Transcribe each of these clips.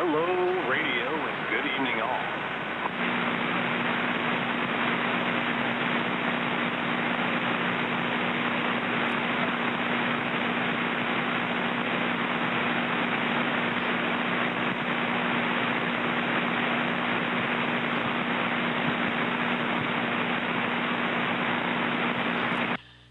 Hello, radio, and good evening all.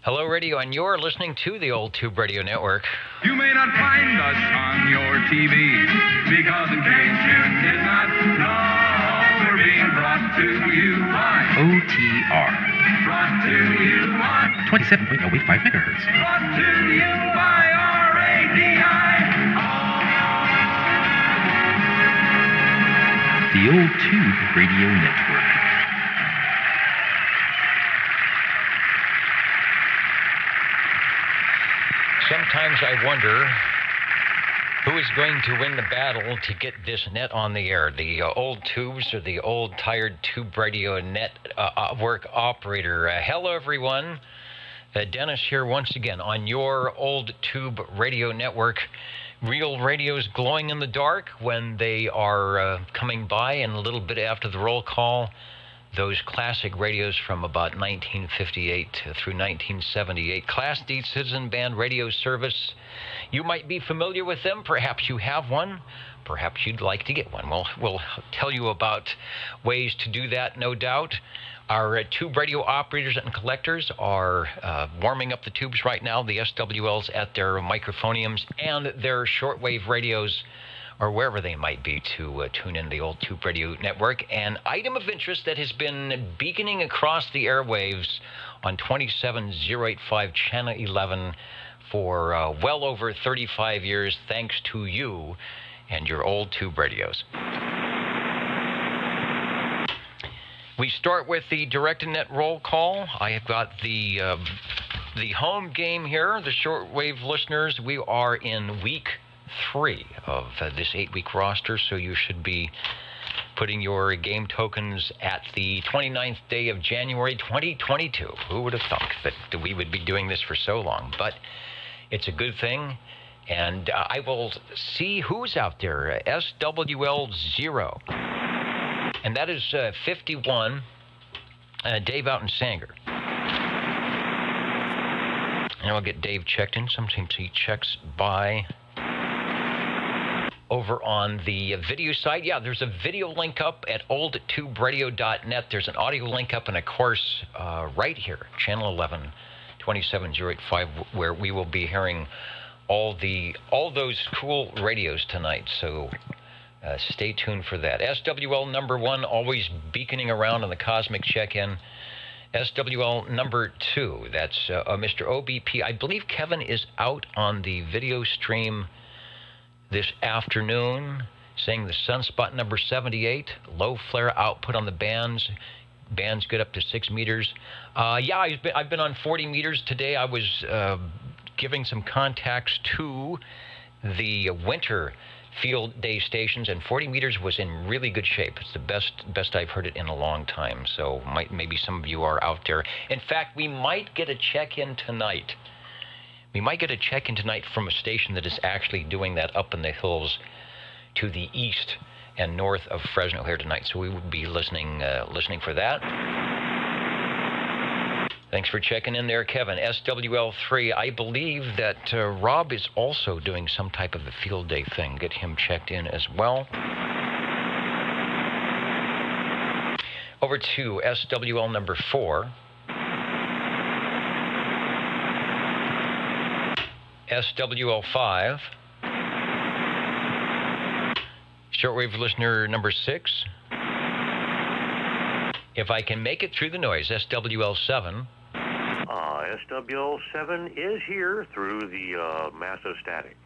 Hello, radio, and you're listening to the Old Tube Radio Network. You may not find us on your TV, because in case you did not know, we're being brought to you by OTR. Brought to you by 27.085 megahertz. Brought to you by RADI. The Old Tube Radio Network. Sometimes I wonder who is going to win the battle to get this net on the air, the old tubes or the old tired tube radio network operator. Hello, everyone. Dennis here once again on your old tube radio network. Real radios glowing in the dark when they are coming by, and a little bit after the roll call, those classic radios from about 1958 through 1978. Class D Citizen Band radio service. You might be familiar with them. Perhaps you have one. Perhaps you'd like to get one. We'll tell you about ways to do that, no doubt. Our tube radio operators and collectors are warming up the tubes right now, the SWLs at their microphoniums and their shortwave radios, or wherever they might be, to tune in the Old Tube Radio Network. An item of interest that has been beaconing across the airwaves on 27085 Channel 11 for well over 35 years, thanks to you and your old tube radios. We start with the direct-to-net roll call. I have got the home game here, the shortwave listeners. We are in week 3 of this 8-week roster, so you should be putting your game tokens at the 29th day of January 2022. Who would have thought that we would be doing this for so long? But it's a good thing, and I will see who's out there. SWL 0, and that is 51, Dave out in Sanger. And I'll get Dave checked in. Sometimes he checks by over on the video site. Yeah, there's a video link up at oldtuberadio.net. There's an audio link up, and of course, right here, Channel 11, 27085, where we will be hearing all those cool radios tonight. So stay tuned for that. SWL number 1, always beaconing around on the Cosmic Check-In. SWL number 2, that's Mr. OBP. I believe Kevin is out on the video stream this afternoon, saying the Sunspot number 78, low flare output on the bands good up to 6 meters. Yeah, I've been on 40 meters today. I was giving some contacts to the winter field day stations, and 40 meters was in really good shape. It's the best I've heard it in a long time. So maybe some of you are out there. In fact, we might get a check-in tonight. We might get a check-in tonight from a station that is actually doing that up in the hills to the east and north of Fresno here tonight. So we would be listening for that. Thanks for checking in there, Kevin. SWL3, I believe that Rob is also doing some type of a field day thing. Get him checked in as well. Over to SWL number 4. SWL 5. Shortwave listener number 6. If I can make it through the noise, SWL 7. SWL 7 is here through the massive static.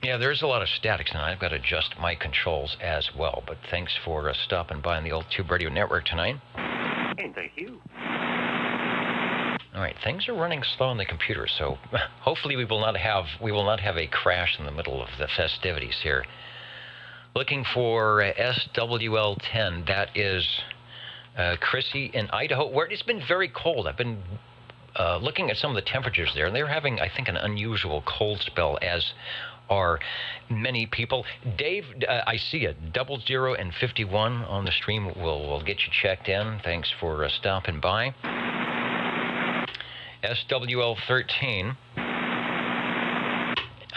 Yeah, there's a lot of static tonight. I've got to adjust my controls as well. But thanks for stopping by on the Old Tube Radio Network tonight. And thank you. All right, things are running slow on the computer, so hopefully we will not have a crash in the middle of the festivities here. Looking for SWL 10. That is Chrissy in Idaho, where it's been very cold. I've been looking at some of the temperatures there. They're having, I think, an unusual cold spell, as are many people. Dave, I see it. 00 and 51 on the stream. We'll get you checked in. Thanks for stopping by. SWL 13.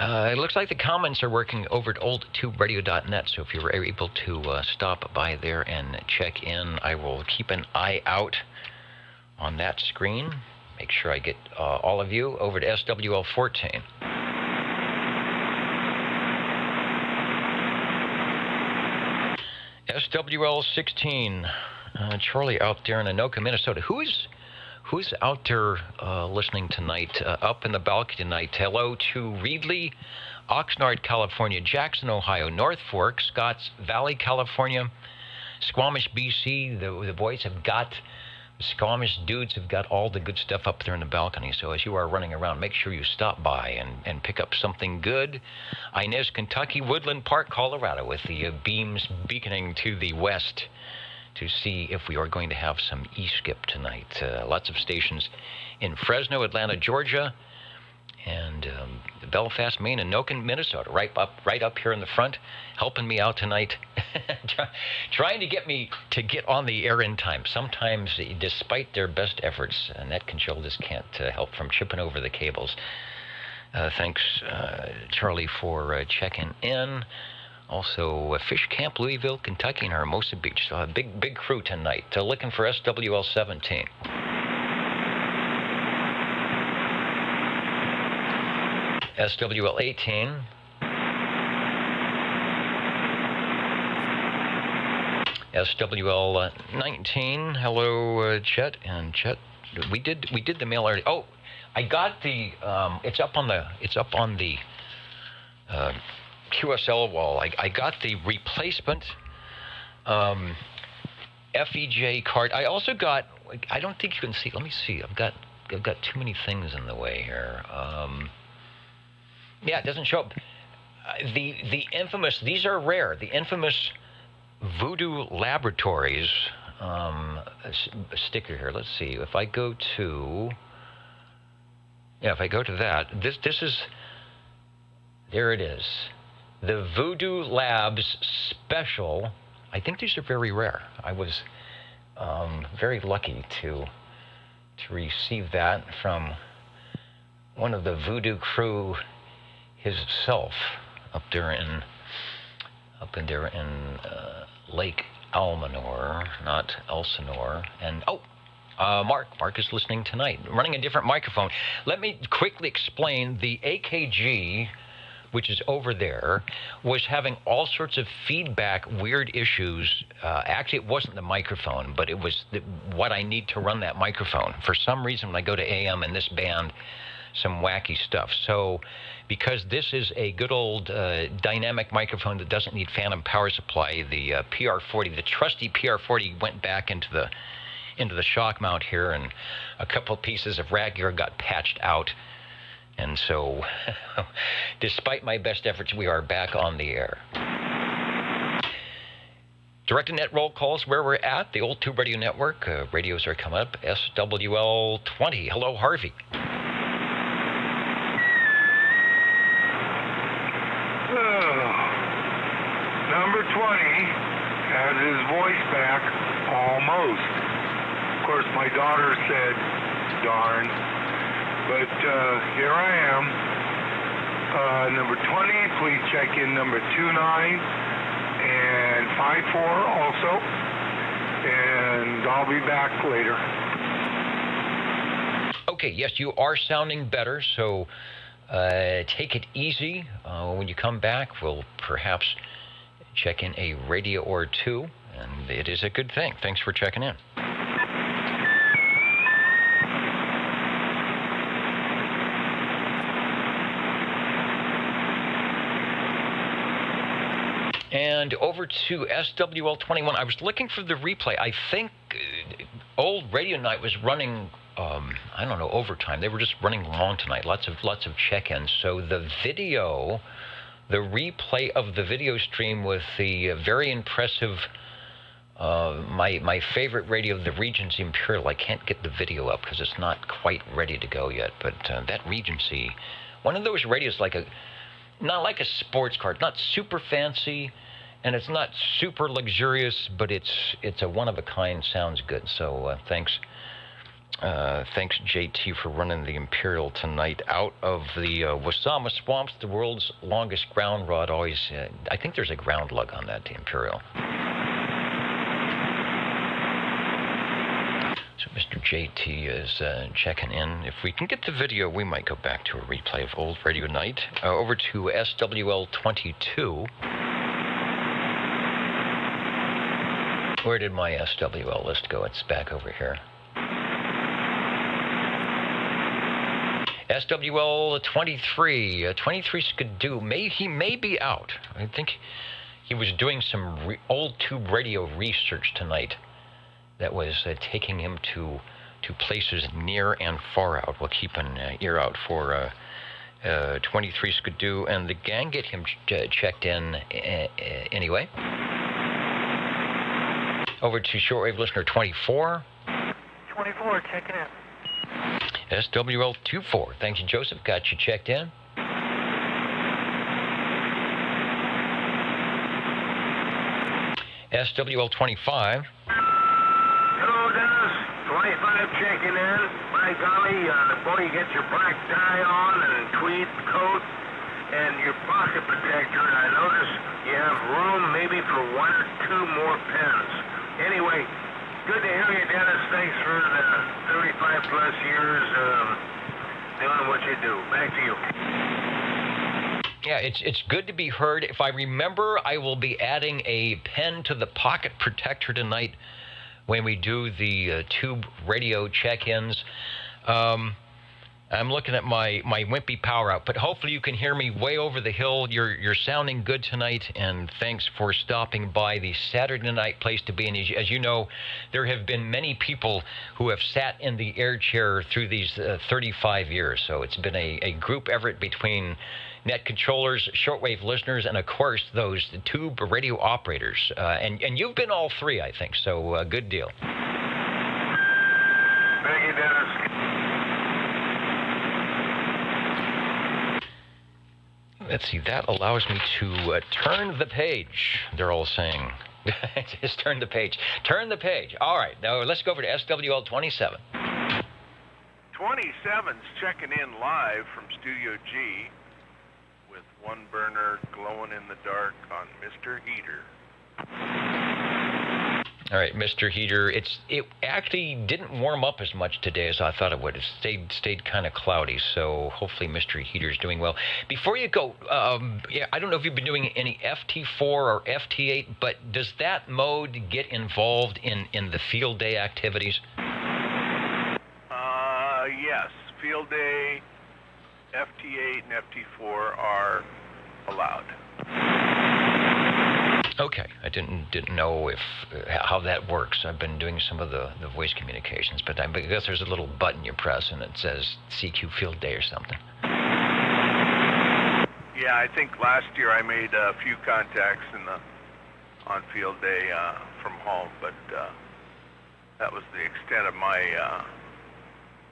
It looks like the comments are working over at oldtuberadio.net, so if you were able to stop by there and check in, I will keep an eye out on that screen. Make sure I get all of you over to SWL 14. SWL 16, Charlie out there in Anoka, Minnesota. Who's out there listening tonight, up in the balcony tonight? Hello to Reedley, Oxnard, California, Jackson, Ohio, North Fork, Scotts Valley, California, Squamish, BC. The boys have got, the Squamish dudes have got all the good stuff up there in the balcony. So as you are running around, make sure you stop by and pick up something good. Inez, Kentucky, Woodland Park, Colorado, with the beams beaconing to the west to see if we are going to have some E-skip tonight. Lots of stations in Fresno, Atlanta, Georgia, and Belfast, Maine, and Anoka, Minnesota, right up here in the front, helping me out tonight, trying to get me to get on the air in time. Sometimes, despite their best efforts, Net Control just can't help from chipping over the cables. Thanks, Charlie, for checking in. Also, Fish Camp, Louisville, Kentucky, and Hermosa Beach. So a big crew tonight. Looking for SWL 17. SWL 18. SWL 19. Hello, Chet. And Chet, we did the mail already. Oh, I got the. It's up on the QSL wall. I got the replacement FEJ card. I also got. I don't think you can see. Let me see. I've got too many things in the way here. Yeah, it doesn't show up. The infamous. These are rare. The infamous Voodoo Laboratories sticker here. Let's see. If I go to. Yeah, if I go to that, this is. There it is. The Voodoo Labs Special. I think these are very rare. I was very lucky to receive that from one of the Voodoo crew himself up there in Lake Almanor, not Elsinore. And Mark is listening tonight, running a different microphone. Let me quickly explain. The AKG, which is over there, was having all sorts of feedback, weird issues. Actually, it wasn't the microphone, but it was what I need to run that microphone. For some reason, when I go to AM in this band, some wacky stuff. So because this is a good old dynamic microphone that doesn't need phantom power supply, the PR40, the trusty PR40 went back into the shock mount here, and a couple of pieces of rat gear got patched out. And so, despite my best efforts, we are back on the air. Direct-to-net roll calls where we're at, the Old Tube Radio Network. Radios are coming up. SWL 20. Hello, Harvey. Number 20 has his voice back, almost. Of course, my daughter said, darn. But here I am. Number 20, please check in number 29 and 54 also. And I'll be back later. Okay, yes, you are sounding better, so take it easy. When you come back, we'll perhaps check in a radio or two, and it is a good thing. Thanks for checking in. And over to SWL 21. I was looking for the replay. I think old Radio Night was running, I don't know, overtime. They were just running long tonight. Lots of check-ins. So the video, the replay of the video stream with the very impressive My favorite radio, the Regency Imperial, I can't get the video up because it's not quite ready to go yet, but that Regency, one of those radios not like a sports car, not super fancy, and it's not super luxurious, but it's a one-of-a-kind, sounds good. So thanks JT for running the Imperial tonight out of the Wasama Swamps, the world's longest ground rod. Always, I think there's a ground lug on that Imperial. So Mr. JT is checking in. If we can get the video, we might go back to a replay of Old Radio Night. Over to SWL 22. Where did my SWL list go? It's back over here. SWL 23. 23 could do. He may be out. I think he was doing some old tube radio research tonight that was taking him to places near and far out. We'll keep an ear out for 23 Skidoo, and the gang get him checked in anyway. Over to shortwave listener 24. 24, checking in. SWL 24. Thank you, Joseph. Got you checked in. SWL 25. 25 checking in. By golly, before you get your black tie on and tweed coat and your pocket protector, and I notice you have room maybe for 1 or 2 more pens. Anyway, good to hear you, Dennis. Thanks for the 35 plus years doing what you do. Back to you. Yeah, it's good to be heard. If I remember, I will be adding a pen to the pocket protector tonight when we do the tube radio check-ins. I'm looking at my wimpy power output. Hopefully you can hear me way over the hill. You're sounding good tonight, and thanks for stopping by the Saturday night place to be. And as you know, there have been many people who have sat in the air chair through these 35 years. So it's been a group effort between net controllers, shortwave listeners, and of course those tube radio operators. And you've been all three, I think. So good deal. Thank you, Dennis. Let's see, that allows me to turn the page, they're all saying. Just turn the page. Turn the page. All right, now let's go over to SWL 27. 27's checking in live from Studio G with one burner glowing in the dark on Mr. Heater. All right, Mr. Heater, it actually didn't warm up as much today as I thought it would. It stayed kind of cloudy, so hopefully Mr. Heater's doing well. Before you go, yeah, I don't know if you've been doing any FT4 or FT8, but does that mode get involved in the field day activities? Yes, field day, FT8 and FT4 are allowed. Okay, I didn't know if how that works. I've been doing some of the voice communications, but I guess there's a little button you press and it says CQ Field Day or something. Yeah, I think last year I made a few contacts on field day from home, but that was the extent of my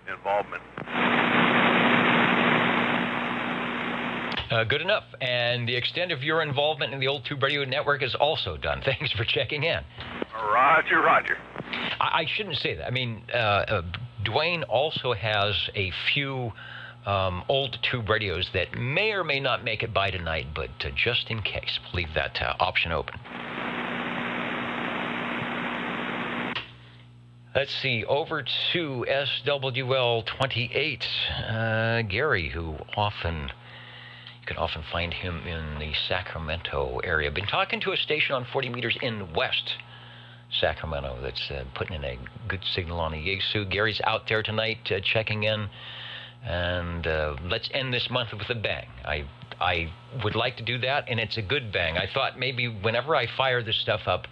involvement. Good enough. And the extent of your involvement in the Old Tube Radio Network is also done. Thanks for checking in. Roger, roger. I shouldn't say that. I mean, Dwayne also has a few old tube radios that may or may not make it by tonight, but just in case, leave that option open. Let's see, over to SWL 28, Gary, who you can often find him in the Sacramento area. Been talking to a station on 40 meters in West Sacramento that's putting in a good signal on a Yaesu. Gary's out there tonight checking in, and let's end this month with a bang. I would like to do that, and it's a good bang. I thought maybe whenever I fire this stuff up,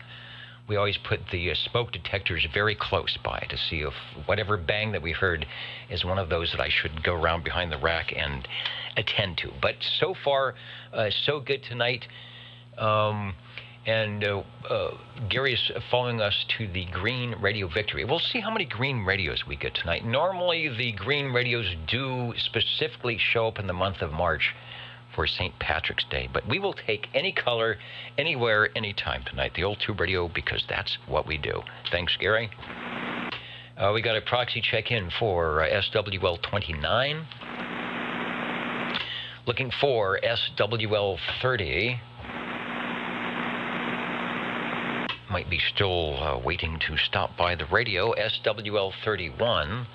we always put the smoke detectors very close by to see if whatever bang that we heard is one of those that I should go around behind the rack and attend to. But so far, so good tonight. And Gary's following us to the Green Radio Victory. We'll see how many green radios we get tonight. Normally, the green radios do specifically show up in the month of March for St. Patrick's Day, but we will take any color, anywhere, anytime tonight. The old tube radio, because that's what we do. Thanks, Gary. We got a proxy check-in for SWL 29. Looking for SWL 30. Might be still waiting to stop by the radio. SWL 31.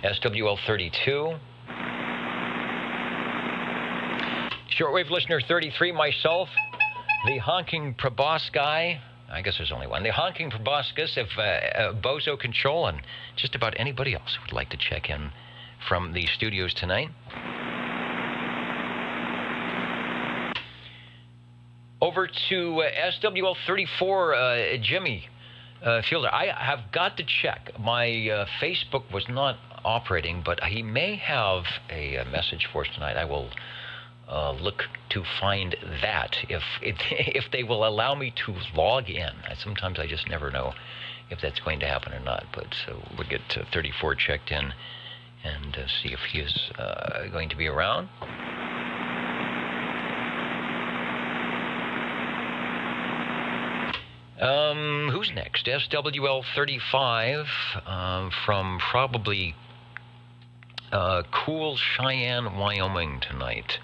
SWL 32. Shortwave listener 33, myself. The honking proboscis. I guess there's only one. The honking proboscis of Bozo Control, and just about anybody else who would like to check in from the studios tonight. Over to SWL 34, Jimmy Fielder. I have got to check. My Facebook was not operating, but he may have a message for us tonight. I will look to find that if they will allow me to log in. Sometimes I just never know if that's going to happen or not. But we'll get 34 checked in and see if he is going to be around. Who's next? SWL 35 from probably cool Cheyenne, Wyoming tonight.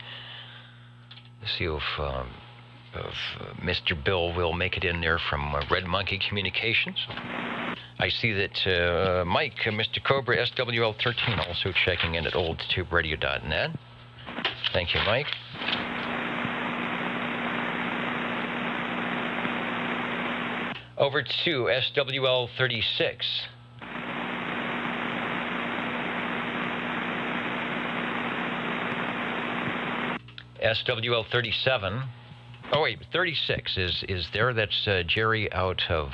Let's see if Mr. Bill will make it in there from Red Monkey Communications. I see that Mike, Mr. Cobra, SWL 13, also checking in at oldtuberadio.net. Thank you, Mike. Over to SWL 36. SWL 37. Oh wait, 36 is there. That's Jerry out of.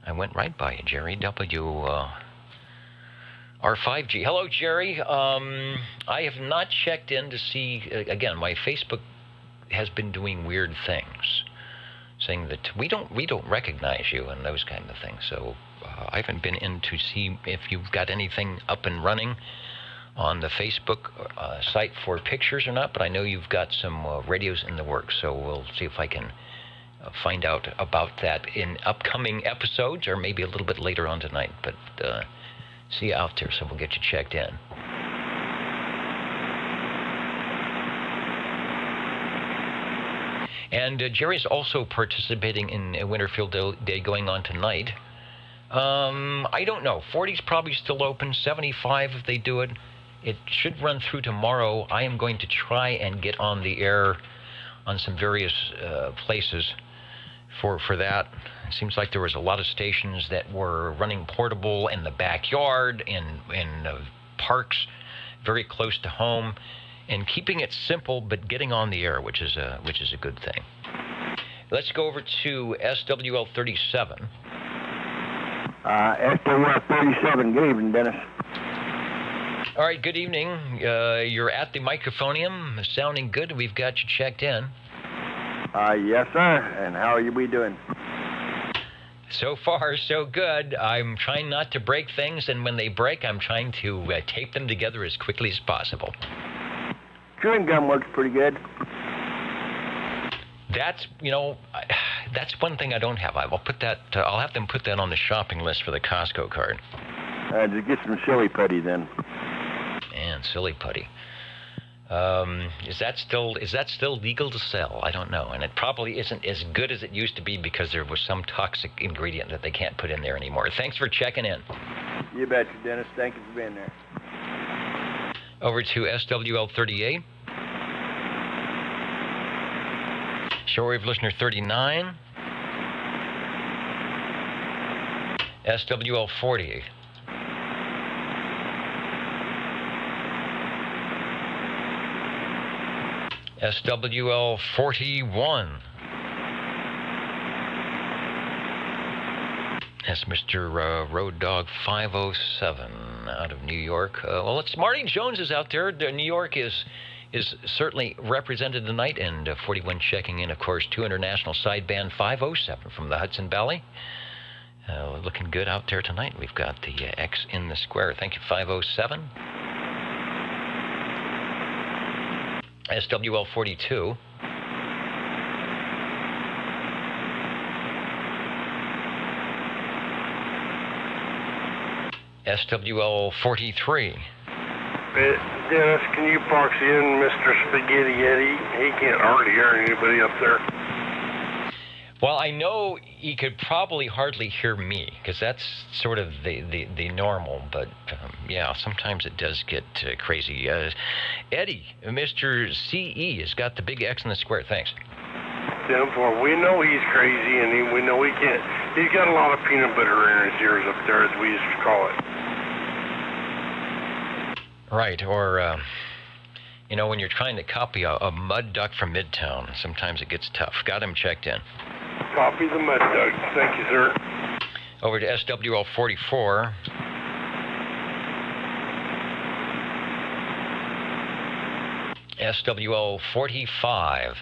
I went right by you, Jerry. R5G. Hello, Jerry. I have not checked in to see. Again, my Facebook has been doing weird things, saying that we don't recognize you and those kind of things. So I haven't been in to see if you've got anything up and running on the Facebook site for pictures or not, but I know you've got some radios in the works, so we'll see if I can find out about that in upcoming episodes or maybe a little bit later on tonight. But see you out there, so we'll get you checked in. And Jerry's also participating in a Winterfield Day going on tonight. I don't know. 40's probably still open. 75 if they do it. It should run through tomorrow. I am going to try and get on the air on some various places for that. It seems like there was a lot of stations that were running portable in the backyard, in parks, very close to home, and keeping it simple but getting on the air, which is a good thing. Let's go over to SWL 37. SWL 37. Good evening, Dennis. All right, good evening. You're at the microphonium, sounding good. We've got you checked in. Yes, sir. And how are we doing? So far, so good. I'm trying not to break things, and when they break, I'm trying to tape them together as quickly as possible. Chewing gum works pretty good. That's one thing I don't have. I'll put that. I'll have them put that on the shopping list for the Costco card. Just get some silly putty then. Man, silly putty. Is that still legal to sell? I don't know, and it probably isn't as good as it used to be because there was some toxic ingredient that they can't put in there anymore. Thanks for checking in. You betcha, Dennis. Thank you for being there. Over to SWL 38. Shortwave listener 39. SWL 40. SWL 41. That's Mr. Road Dog 507 out of New York. Well, it's Marty Jones is out there. New York is is certainly represented tonight, and 41 checking in, of course, 2 international sideband 507 from the Hudson Valley. Looking good out there tonight. We've got the X in the square. Thank you, 507. SWL 42. SWL 43. Dennis, can you proxy in Mr. Spaghetti Eddie? He can't hardly hear anybody up there. Well, I know he could probably hardly hear me, because that's sort of the normal, but yeah, sometimes it does get crazy. Eddie, Mr. CE has got the big X in the square. Thanks. Therefore, we know he's crazy, and we know he can't. He's got a lot of peanut butter in his ears up there, as we used to call it. Right, or, you know, when you're trying to copy a mud duck from Midtown, sometimes it gets tough. Got him checked in. Copy the mud duck. Thank you, sir. Over to SWL 44. SWL 45.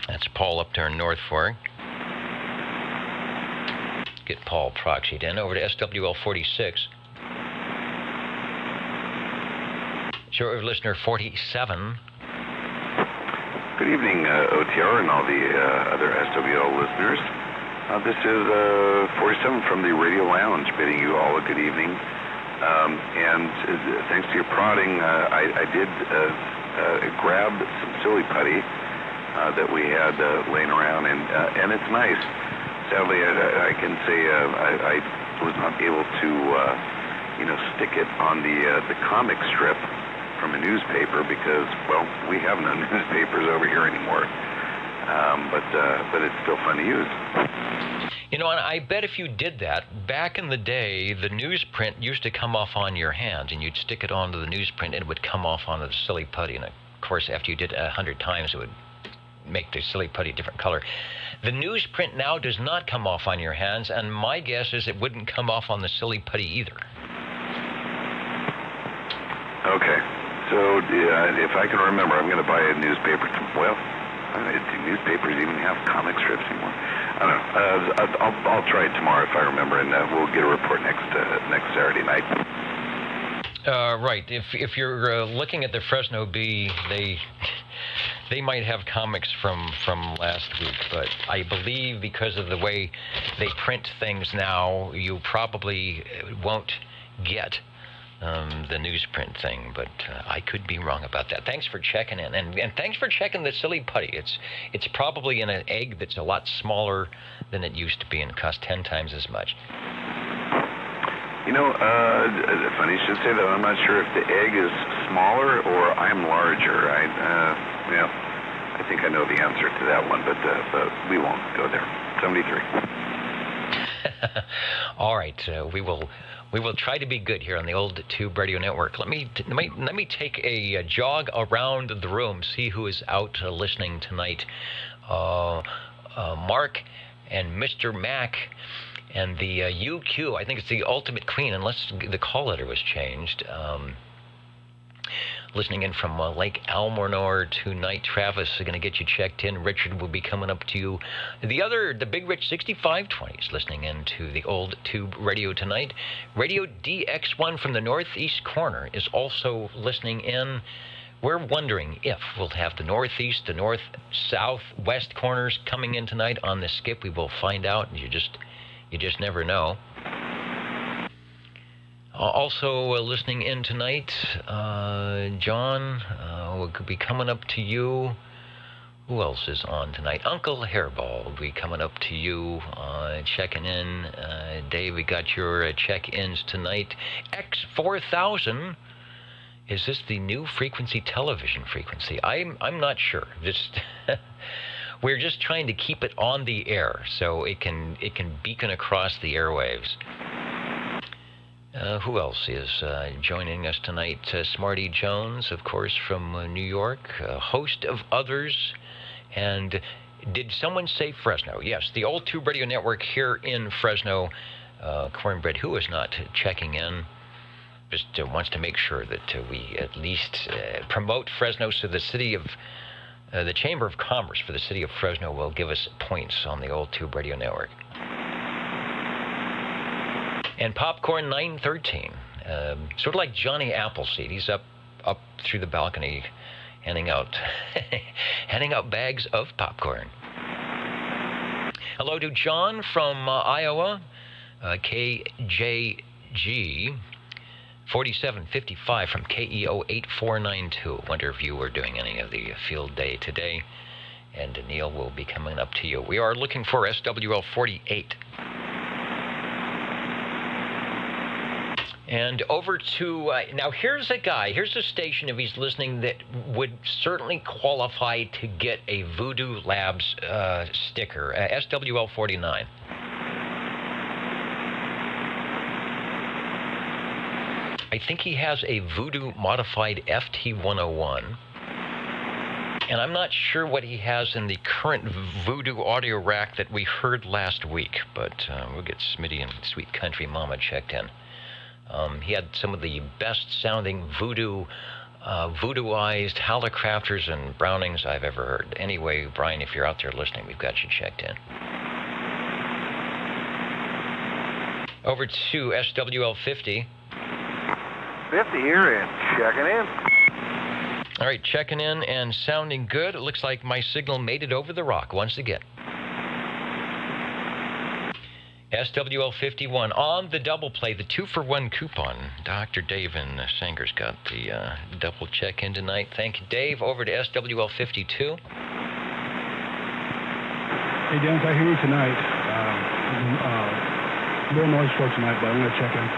That's Paul up there in North Fork. Get Paul proxied in. Over to SWL 46. Shortwave listener 47. Good evening, OTR and all the other SWL listeners. This is 47 from the Radio Lounge, bidding you all a good evening. And thanks to your prodding, I did grab some silly putty that we had laying around, and it's nice. Sadly, I can say I was not able to, stick it on the comic strip from a newspaper because, well, we have no newspapers over here anymore. But it's still fun to use. You know, and I bet if you did that, back in the day, the newsprint used to come off on your hands, and you'd stick it onto the newsprint, and it would come off onto the silly putty. And, of course, after you did it 100 times, it would make the silly putty a different color. The newsprint now does not come off on your hands, and my guess is it wouldn't come off on the silly putty either. Okay. So if I can remember, I'm going to buy a newspaper. Well, do newspapers even have comic strips anymore? I don't know. I'll try it tomorrow if I remember, and we'll get a report next Saturday night. Right. If you're looking at the Fresno Bee, they might have comics from last week, but I believe because of the way they print things now, you probably won't get the newsprint thing, but I could be wrong about that. Thanks for checking in, and thanks for checking the silly putty. It's probably in an egg that's a lot smaller than it used to be, and it costs 10 times as much. You know, funny you should say that. I'm not sure if the egg is smaller or I'm larger. I think I know the answer to that one, but we won't go there. 73. All right, we will try to be good here on the Old Tube Radio Network. Let me take a jog around the room, see who is out listening tonight. Mark and Mr. Mac and the UQ. I think it's the Ultimate Queen, unless the call letter was changed. Listening in from Lake Almornor tonight. Travis is going to get you checked in. Richard will be coming up to you. The Big Rich 6520 is listening in to the Old Tube Radio tonight. Radio DX1 from the northeast corner is also listening in. We're wondering if we'll have the northeast, the north, south, west corners coming in tonight on the skip. We will find out. You just never know. Also listening in tonight, John will be coming up to you. Who else is on tonight? Uncle Hairball will be coming up to you, checking in. Dave, we got your check-ins tonight. X4000. Is this the new frequency, television frequency? I'm not sure. We're just trying to keep it on the air so it can beacon across the airwaves. Who else is joining us tonight? Smarty Jones, of course, from New York. A host of others. And did someone say Fresno? Yes, the Old Tube Radio Network here in Fresno. Cornbread, who is not checking in? just wants to make sure that we at least promote Fresno, so the city of the Chamber of Commerce for the city of Fresno will give us points on the old Tube Radio Network. And Popcorn 913, sort of like Johnny Appleseed, he's up through the balcony, handing out bags of popcorn. Hello to John from Iowa, KJG 4755 from KEO 8492. Wonder if you were doing any of the field day today. And Neil will be coming up to you. We are looking for SWL 48. And over to, now here's a guy, here's a station, if he's listening, that would certainly qualify to get a Voodoo Labs sticker, SWL 49. I think he has a Voodoo modified FT101. And I'm not sure what he has in the current Voodoo audio rack that we heard last week, but we'll get Smitty and Sweet Country Mama checked in. He had some of the best-sounding voodooized Hallicrafters and Brownings I've ever heard. Anyway, Brian, if you're out there listening, we've got you checked in. Over to SWL 50. 50 here and checking in. All right, checking in and sounding good. It looks like my signal made it over the rock once again. SWL 51 on the double play, the 2-for-1 coupon. Dr. Dave in Sanger's got the double check in tonight. Thank you, Dave. Over to SWL 52. Hey, Dennis, I hear you tonight. Little noise for tonight, but I'm going to check in.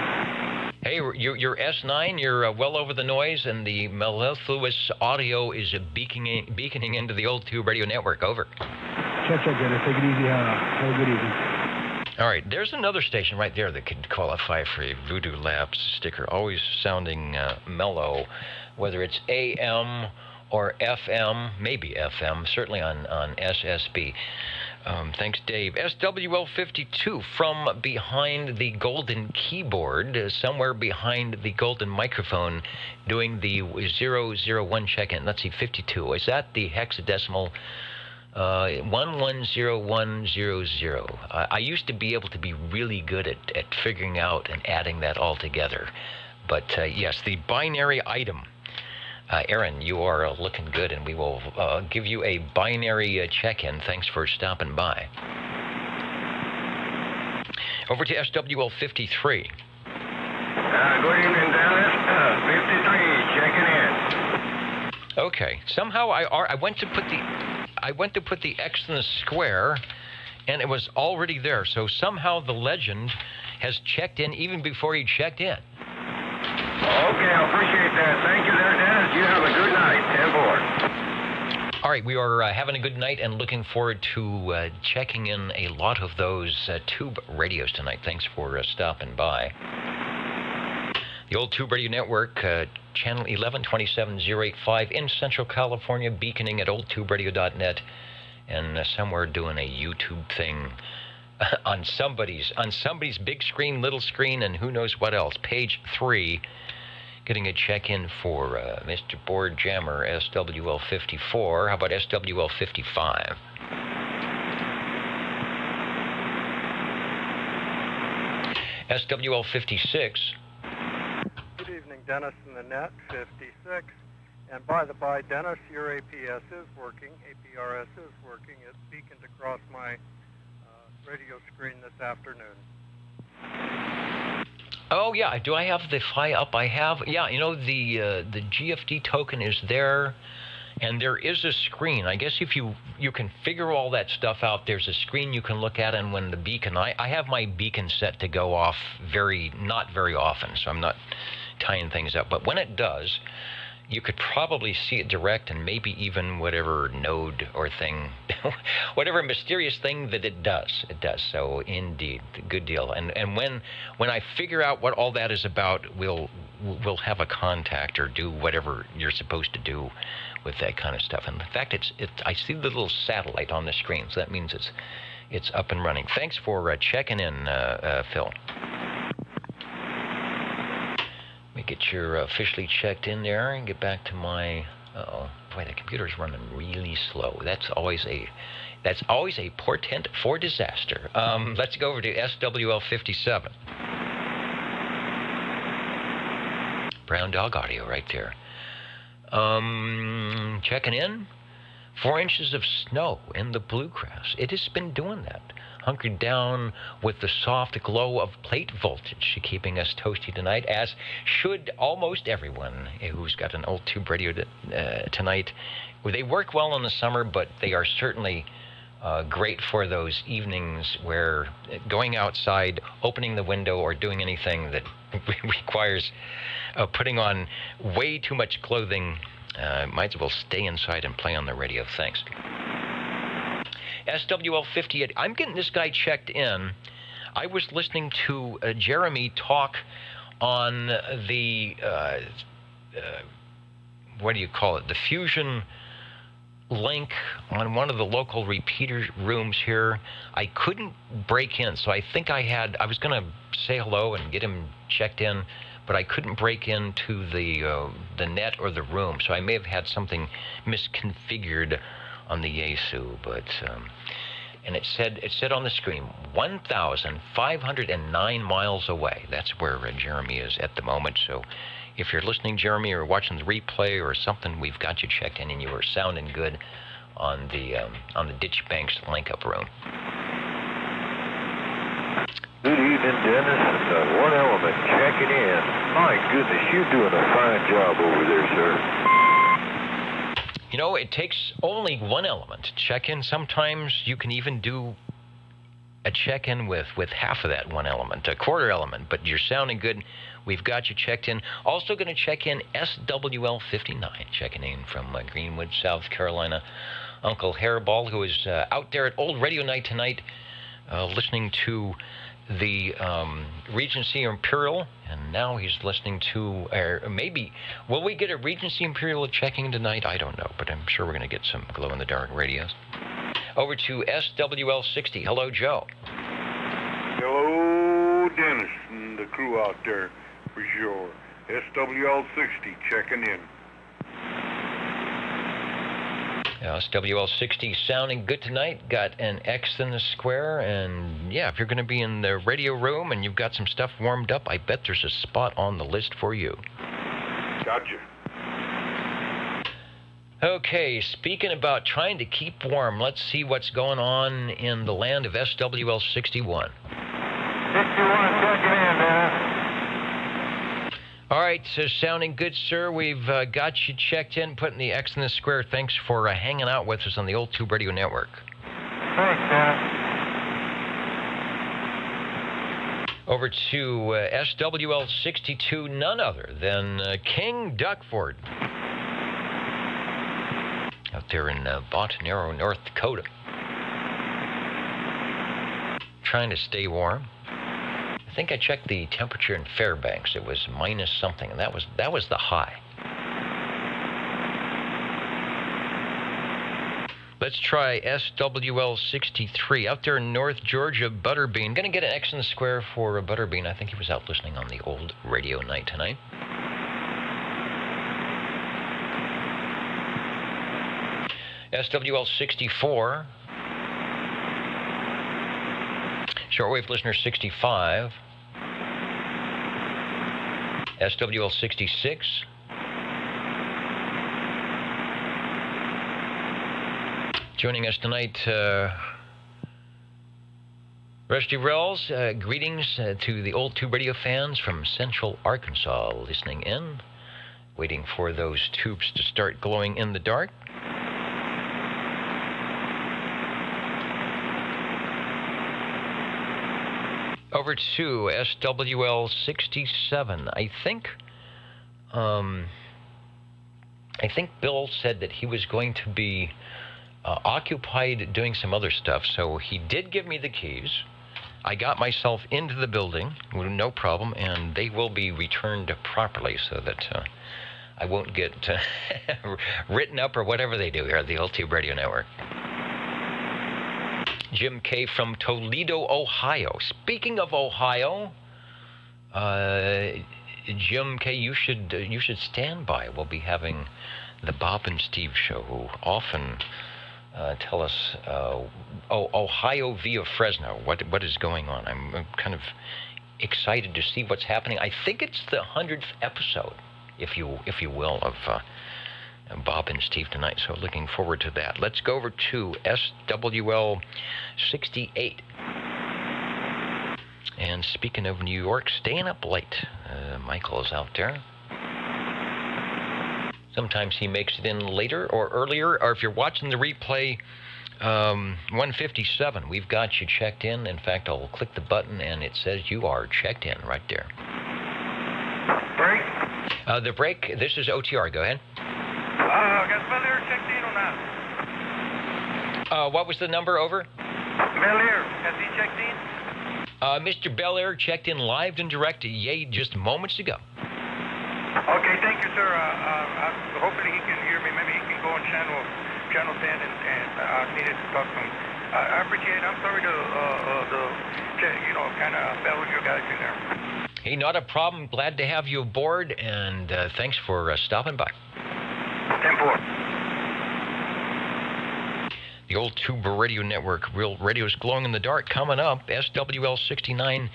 Hey, you're S9, you're well over the noise, and the mellifluous audio is beaconing into the old Tube Radio Network. Over. Check, Dennis. Take it easy. Have a good evening. All right, there's another station right there that could qualify for a Voodoo Labs sticker, always sounding mellow, whether it's AM or FM, maybe FM, certainly on SSB. Thanks, Dave. SWL 52 from behind the golden keyboard, somewhere behind the golden microphone, doing the 001 check-in. Let's see, 52. Is that the hexadecimal? 110100. I used to be able to be really good at figuring out and adding that all together. But yes, the binary item. Aaron, you are looking good, and we will give you a binary check-in. Thanks for stopping by. Over to SWL 53. Good evening, Dallas. 53, checking in. Okay. Somehow I went to put the X in the square, and it was already there. So somehow the legend has checked in even before he checked in. Okay, I appreciate that. Thank you there, Dennis. You have a good night. 10-4. All right, we are having a good night and looking forward to checking in a lot of those tube radios tonight. Thanks for stopping by. The old Tube Radio Network, channel 1127085 in Central California, beaconing at oldtuberadio.net, and somewhere doing a YouTube thing on somebody's big screen, little screen, and who knows what else. Page 3, getting a check-in for Mr. Board Jammer, SWL 54. How about SWL 55? SWL 56. Good evening, Dennis in the net, 56. And by the by, Dennis, your APS is working. APRS is working. It's beaconed across my radio screen this afternoon. Oh, yeah. Do I have the FI up? I have. Yeah, you know, the GFD token is there, and there is a screen. I guess if you can figure all that stuff out, there's a screen you can look at, and when the beacon, I have my beacon set to go off not very often, so I'm not tying things up. But when it does, you could probably see it direct, and maybe even whatever node or thing, whatever mysterious thing that it does. It does. So indeed, good deal. And when I figure out what all that is about, we'll have a contact or do whatever you're supposed to do with that kind of stuff. And in fact, I see the little satellite on the screen, so that means it's up and running. Thanks for checking in, Phil. Let me get your officially checked in there and get back to my. Uh-oh, boy, the computer's running really slow. That's always a portent for disaster. Let's go over to SWL 57. Brown Dog Audio right there. Checking in. 4 inches of snow in the bluegrass. It has been doing that. Hunkered down with the soft glow of plate voltage, keeping us toasty tonight, as should almost everyone who's got an old tube radio tonight. They work well in the summer, but they are certainly great for those evenings where going outside, opening the window, or doing anything that requires putting on way too much clothing, might as well stay inside and play on the radio. Thanks. SWL 58. I'm getting this guy checked in. I was listening to Jeremy talk on the, what do you call it, the Fusion link on one of the local repeater rooms here. I couldn't break in, so I think I was going to say hello and get him checked in, but I couldn't break into the net or the room, so I may have had something misconfigured on the Yaesu, but and it said on the screen 1,509 miles away. That's where Jeremy is at the moment. So if you're listening, Jeremy, or watching the replay or something, we've got you checked in, and you are sounding good on the Ditch Banks link-up room. Good evening, Dennis, and One Element checking in. My goodness, you're doing a fine job over there, sir. You know, it takes only one element to check in. Sometimes you can even do a check-in with half of that one element, a quarter element, but you're sounding good. We've got you checked in. Also going to check in SWL 59, checking in from Greenwood, South Carolina. Uncle Hairball, who is out there at Old Radio Night tonight, listening to the Regency Imperial, and now he's listening to, maybe, will we get a Regency Imperial checking tonight? I don't know, but I'm sure we're going to get some glow-in-the-dark radios. Over to SWL 60. Hello, Joe. Hello, Dennis and the crew out there, for sure. SWL 60 checking in. SWL 60 sounding good tonight. Got an X in the square, and yeah, if you're going to be in the radio room and you've got some stuff warmed up, I bet there's a spot on the list for you. Gotcha. Okay, speaking about trying to keep warm, let's see what's going on in the land of SWL 61. 61 checking in, Dennis. All right, so sounding good, sir. We've got you checked in, putting the X in the square. Thanks for hanging out with us on the Old Tube Radio Network. Thanks, Dennis. Over to SWL 62, none other than King Duckford, out there in Bottenaro, North Dakota. Trying to stay warm. I think I checked the temperature in Fairbanks. It was minus something, and that was the high. Let's try SWL 63 out there in North Georgia. Butterbean, gonna get an X in the square for Butterbean. I think he was out listening on the Old Radio Night tonight. SWL 64. Shortwave listener 65. SWL 66. Joining us tonight, Rusty Rells. Greetings to the Old Tube Radio fans from Central Arkansas listening in, waiting for those tubes to start glowing in the dark. Over to SWL 67. I think Bill said that he was going to be occupied doing some other stuff, so he did give me the keys. I got myself into the building, no problem, and they will be returned properly so that I won't get written up or whatever they do here at the Old Tube Radio Network. Jim K. from Toledo, Ohio. Speaking of Ohio, Jim K., you should stand by. We'll be having the Bob and Steve show, who often tell us, Ohio via Fresno, what is going on. I'm kind of excited to see what's happening. I think it's the 100th episode, if you will, of Bob and Steve tonight. So looking forward to that. Let's go over to SWL 68. And speaking of New York, staying up late. Michael is out there. Sometimes he makes it in later or earlier, or if you're watching the replay, 157, we've got you checked in. In fact, I'll click the button and it says you are checked in right there. Break? The break, this is OTR, go ahead. Got Bel-Air checked in or not? What was the number, over? Bel-Air, has he checked in? Mr. Bel-Air checked in live and direct, just moments ago. Okay, thank you, sir. Hopefully he can hear me. Maybe he can go on channel 10 and I needed to talk to him. I appreciate it. I'm sorry to kind of battle you guys in there. Hey, not a problem. Glad to have you aboard, and thanks for stopping by. 10-4. The old Tube Radio Network, Real Radio's Glowing in the Dark, coming up. SWL 69,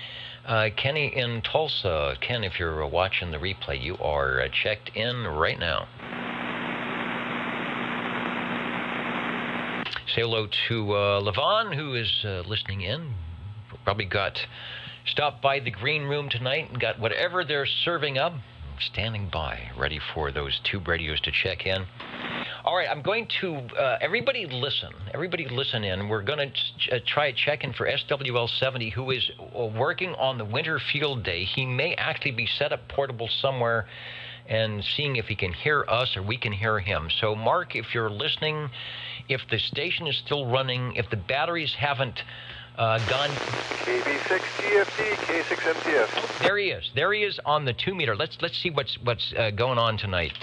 Kenny in Tulsa. Ken, if you're watching the replay, you are checked in right now. Say hello to Levon, who is listening in. Probably stopped by the green room tonight and got whatever they're serving up. Standing by, ready for those Tube Radios to check in. All right, I'm going to, everybody listen in. We're going to try checking for SWL 70, who is working on the winter field day. He may actually be set up portable somewhere and seeing if he can hear us or we can hear him. So, Mark, if you're listening, if the station is still running, if the batteries haven't gone... KB6 GFD, K6 MTS. Oh, there he is. There he is on the 2-meter. Let's see what's going on tonight.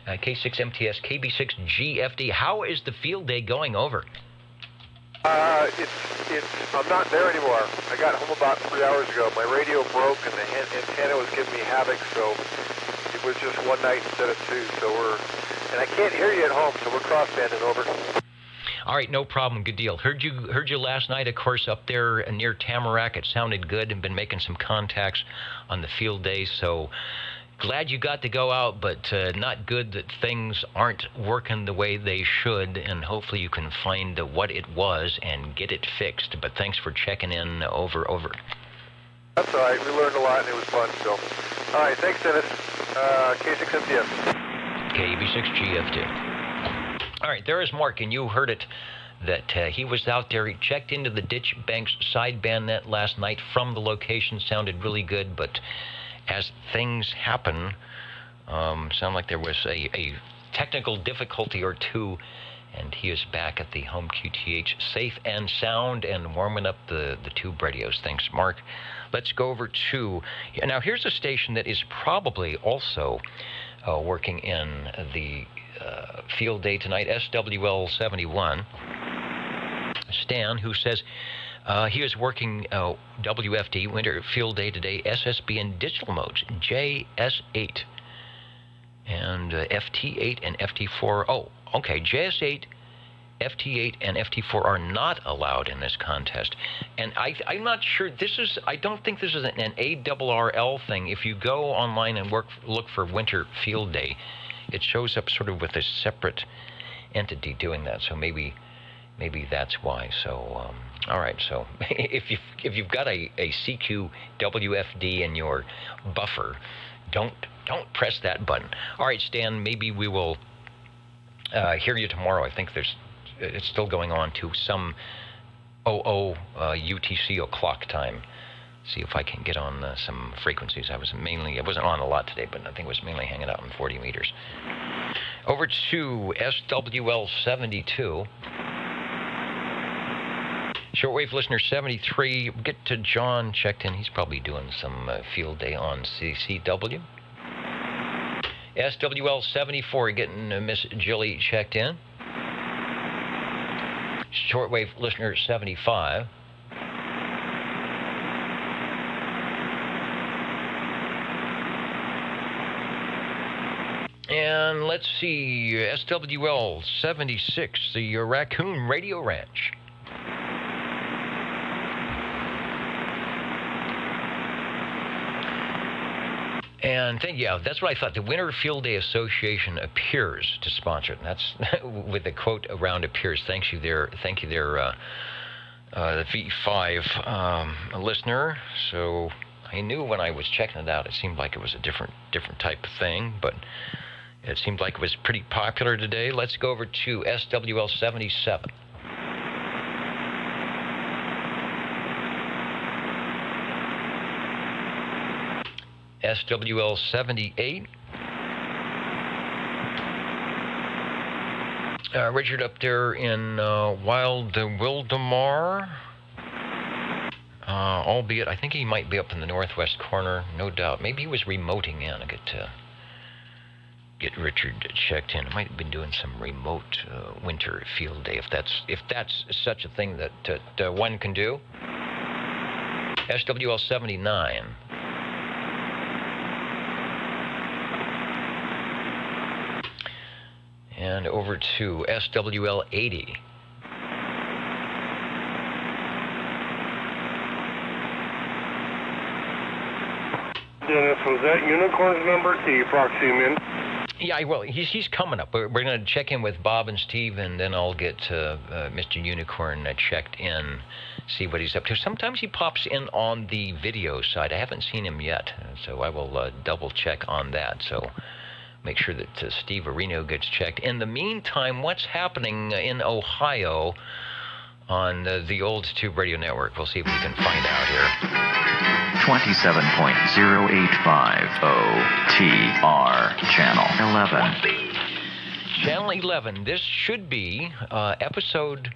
K6 MTS, KB6 GFD. How is the field day going over? I'm not there anymore. I got home about 3 hours ago. My radio broke and the antenna was giving me havoc, so it was just one night instead of two. And I can't hear you at home, so we're cross-banding, over. All right, no problem. Good deal. Heard you last night, of course, up there near Tamarack. It sounded good, and been making some contacts on the field day, so glad you got to go out, but not good that things aren't working the way they should, and hopefully you can find what it was and get it fixed. But thanks for checking in. Over. That's all right. We learned a lot, and it was fun, so. All right, thanks, Dennis. K6 MTS. KB6 GFD. All right, there is Mark, and you heard it, that he was out there. He checked into the Ditch Banks sideband net last night from the location. Sounded really good, but as things happen, sound like there was a technical difficulty or two, and he is back at the home QTH, safe and sound, and warming up the Tube Radios. Thanks, Mark. Let's go over to... Now, here's a station that is probably also working in the field day tonight, SWL 71. Stan, who says he is working WFD, winter field day today, SSB in digital modes, JS8 and FT8 and FT4. Oh, okay, JS8, FT8 and FT4 are not allowed in this contest. And I'm not sure, I don't think this is an ARRL thing. If you go online and look for winter field day, it shows up sort of with a separate entity doing that. So maybe that's why. So, all right. So if you've got a CQ WFD in your buffer, don't press that button. All right, Stan. Maybe we will hear you tomorrow. I think it's still going on to some UTC o'clock time. See if I can get on some frequencies. I wasn't on a lot today, but I think it was mainly hanging out in 40 meters. Over to SWL 72. Shortwave listener 73. Get to John checked in. He's probably doing some field day on CCW. SWL 74. Getting Miss Jilly checked in. Shortwave listener 75. And let's see, SWL 76, the Raccoon Radio Ranch. And that's what I thought. The Winter Field Day Association appears to sponsor it. And that's with the quote around appears. Thank you there, the V5 listener. So I knew when I was checking it out, it seemed like it was a different type of thing, but it seemed like it was pretty popular today. Let's go over to SWL 77. SWL 78. Richard up there in Wild Wildemar. Albeit, I think he might be up in the northwest corner, no doubt. Maybe he was remoting in. I get Richard checked in. I might have been doing some remote winter field day, if that's such a thing that one can do. SWL 79. And over to SWL 80. Dennis, was that Unicorn's number? Can you proxy him in? Yeah, well, he's coming up. We're going to check in with Bob and Steve, and then I'll get Mr. Unicorn checked in, see what he's up to. Sometimes he pops in on the video side. I haven't seen him yet, so I will double check on that. So make sure that Steve Areno gets checked. In the meantime, what's happening in Ohio on the old Tube Radio Network? We'll see if we can find out here. 27.085 OTR, Channel 11. Channel 11. This should be episode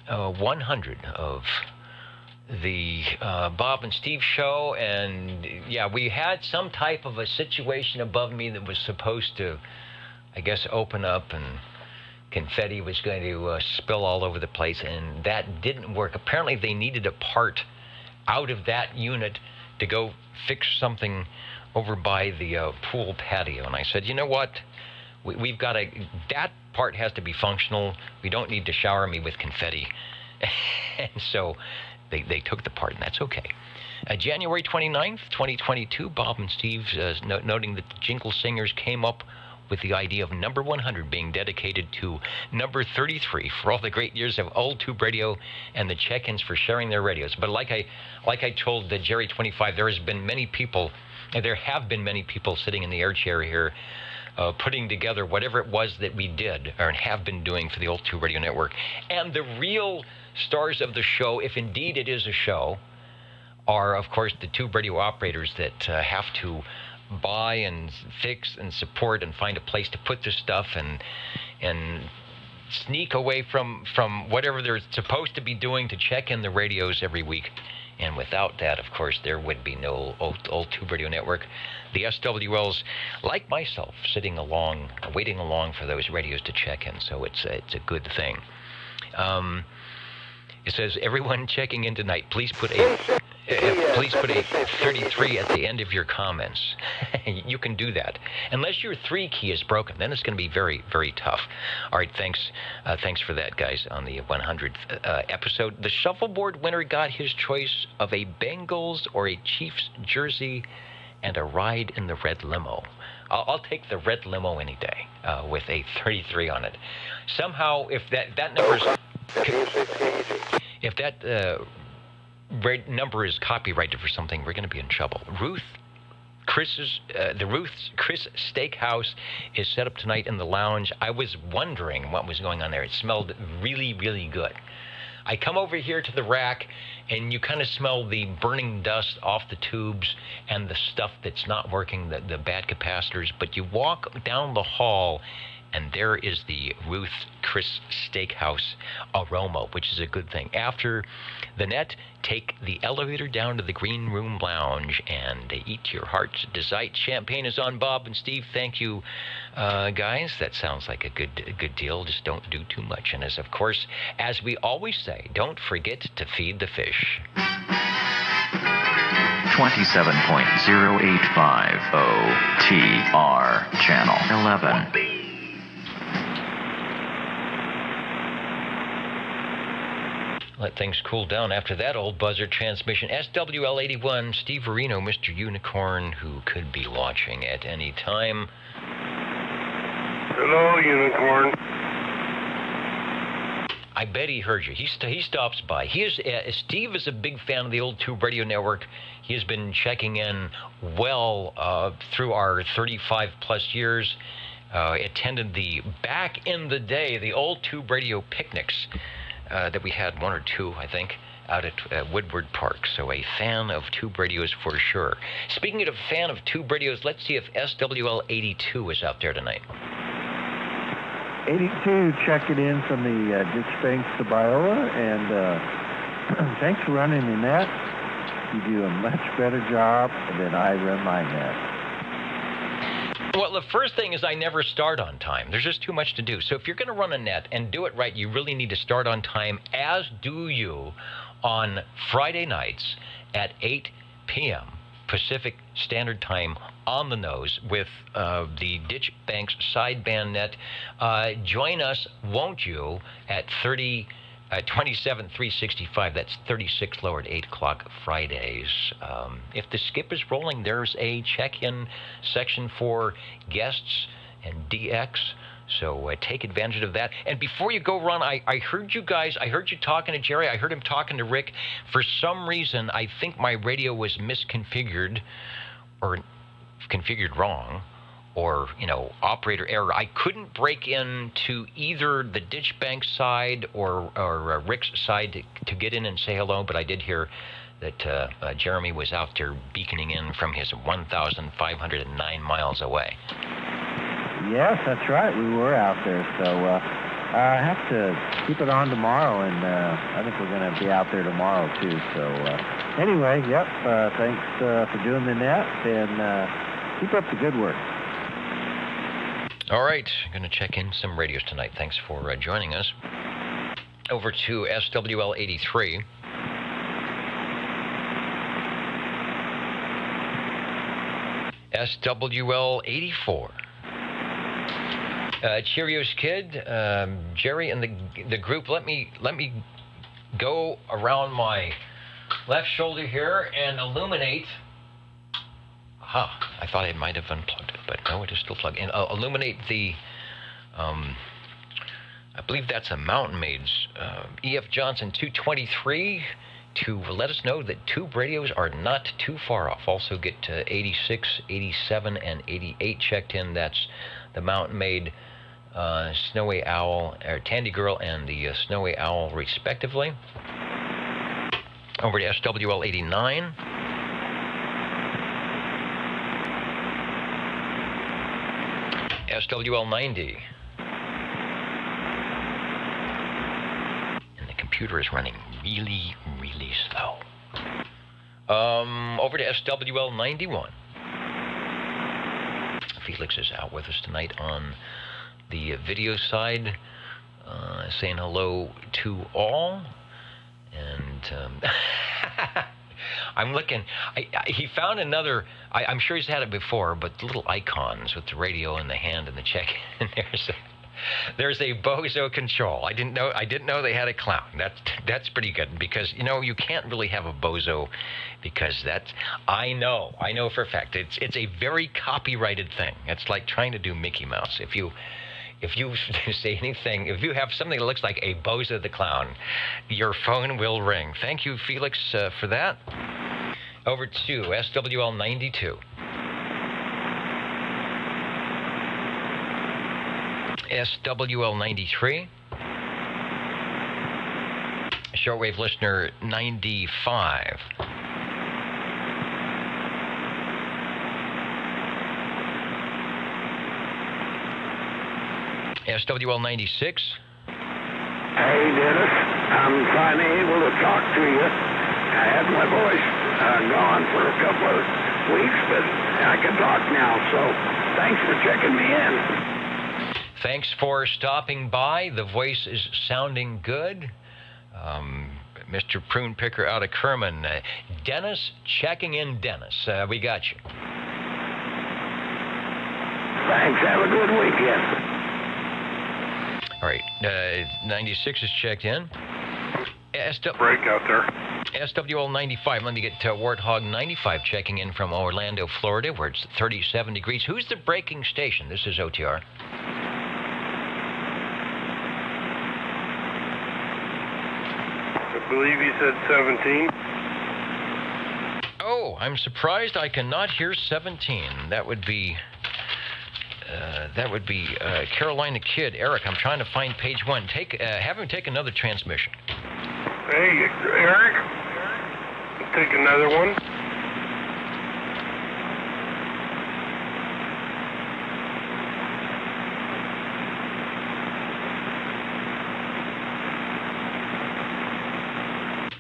100 of the Bob and Steve show. And yeah, we had some type of a situation above me that was supposed to, I guess, open up, and confetti was going to spill all over the place, and that didn't work. Apparently they needed a part out of that unit to go fix something over by the pool patio. And I said, you know what? We've got that part has to be functional. We don't need to shower me with confetti. And so they took the part, and that's okay. January 29th, 2022, Bob and Steve noting that the Jingle Singers came up with the idea of number 100 being dedicated to number 33 for all the great years of old tube radio and the check-ins for sharing their radios. But like I told Jerry 25, there have been many people sitting in the air chair here putting together whatever it was that we did or have been doing for the old Tube Radio Network. And the real stars of the show, if indeed it is a show, are, of course, the tube radio operators that have to buy and fix and support and find a place to put their stuff and sneak away from whatever they're supposed to be doing to check in the radios every week. And without that, of course, there would be no old Tube Radio Network. The SWLs, like myself, waiting along for those radios to check in. So it's a good thing. It says, everyone checking in tonight, please put a 33 at the end of your comments. You can do that. Unless your 3 key is broken, then it's going to be very, very tough. All right, thanks for that, guys, on the 100th episode. The shuffleboard winner got his choice of a Bengals or a Chiefs jersey and a ride in the red limo. I'll take the red limo any day with a 33 on it. Somehow, if that number's... If that number is copyrighted for something, we're going to be in trouble. Chris Steakhouse is set up tonight in the lounge. I was wondering what was going on there. It smelled really, really good. I come over here to the rack, and you kind of smell the burning dust off the tubes and the stuff that's not working, the bad capacitors. But you walk down the hall, and there is the Chris Steakhouse aroma, which is a good thing. After the net, take the elevator down to the Green Room Lounge and eat your heart's delight. Champagne is on, Bob and Steve. Thank you, guys. That sounds like a good deal. Just don't do too much. And of course, as we always say, don't forget to feed the fish. 27.085 OTR Channel 11. Let things cool down after that old buzzer transmission. SWL81, Steve Verino, Mr. Unicorn, who could be watching at any time. Hello, Unicorn. I bet he heard you. He stops by. Steve is a big fan of the old Tube Radio Network. He has been checking in well through our 35-plus years. Attended back in the day, the old Tube Radio picnics that we had, one or two, I think, out at Woodward Park. So a fan of Tube Radios for sure. Speaking of fan of Tube Radios, let's see if SWL82 is out there tonight. 82 checking in from the Ditch Banks to Biola, and thanks for running the net. You do a much better job than I run my net. Well, the first thing is I never start on time. There's just too much to do. So if you're going to run a net and do it right, you really need to start on time, as do you on Friday nights at 8 p.m. Pacific Standard Time, on the nose with the Ditch Banks sideband net. Join us, won't you, at 27,365. That's 36 lower at 8 o'clock Fridays. If the skip is rolling, there's a check-in section for guests and DX. So take advantage of that. And before you go, Ron, I heard you guys, I heard you talking to Jerry, I heard him talking to Rick. For some reason, I think my radio was misconfigured or configured wrong, or, operator error. I couldn't break into either the Ditch Bank side or Rick's side to get in and say hello, but I did hear that Jeremy was out there beaconing in from his 1,509 miles away. Yes, that's right. We were out there, so I have to keep it on tomorrow, and I think we're going to be out there tomorrow, too. So anyway, yep, thanks for doing the net, and keep up the good work. All right, going to check in some radios tonight. Thanks for joining us. Over to SWL83. SWL84. Cheerios Kid, Jerry and the group. Let me go around my left shoulder here and illuminate. Aha! I thought I might have unplugged it, but no, it is still plugged in. Illuminate the. I believe that's a Mountain Maid's E.F. Johnson 223 to let us know that Tube Radios are not too far off. Also get 86, 87, and 88 checked in. That's the Mountain Maid, Snowy Owl, or Tandy Girl, and the Snowy Owl, respectively. Over to SWL 89. SWL 90. And the computer is running really, really slow. Over to SWL 91. Felix is out with us tonight on the video side, saying hello to all. And I'm looking. He found another. I'm sure he's had it before, but the little icons with the radio in the hand and the check. And there's a bozo control. I didn't know they had a clown. That's pretty good, because you can't really have a bozo, because I know for a fact it's a very copyrighted thing. It's like trying to do Mickey Mouse. If you say anything, if you have something that looks like a Bozo the Clown, your phone will ring. Thank you, Felix, for that. Over to SWL 92. SWL 93. Shortwave listener 95. SWL 96. Hey, Dennis. I'm finally able to talk to you. I had my voice gone for a couple of weeks, but I can talk now, so thanks for checking me in. Thanks for stopping by. The voice is sounding good. Mr. Prune Picker out of Kerman. Dennis, checking in. Dennis, we got you. Thanks. Have a good weekend. All right. 96 is checked in. Break out there. SWL 95. Let me get Warthog 95 checking in from Orlando, Florida, where it's 37 degrees. Who's the breaking station? This is OTR. I believe you said 17. Oh, I'm surprised I cannot hear 17. That would be Carolina Kid. Eric, I'm trying to find page 1. Have him take another transmission. Hey, Eric, take another one.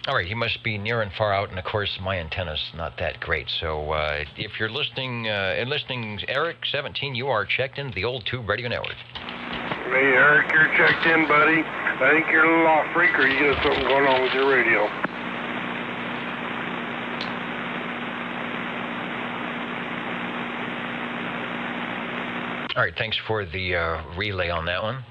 All right, he must be near and far out, and of course my antenna's not that great. So if you're listening, Eric 17, you are checked into the old Tube Radio Network. Hey, Eric, you're checked in, buddy. I think you're a little off freaker. You got something going on with your radio. All right, thanks for the relay on that one.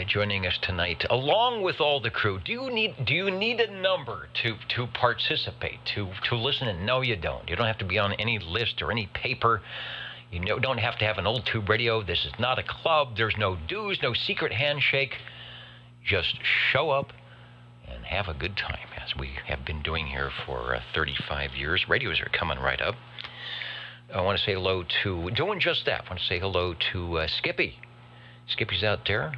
Joining us tonight, along with all the crew. Do you need a number to participate, to listen in? No, you don't. You don't have to be on any list or any paper. You don't have to have an old tube radio. This is not a club. There's no dues, no secret handshake. Just show up and have a good time, as we have been doing here for 35 years. Radios are coming right up. I want to say hello to, doing just that, I want to say hello to Skippy. Skippy's out there,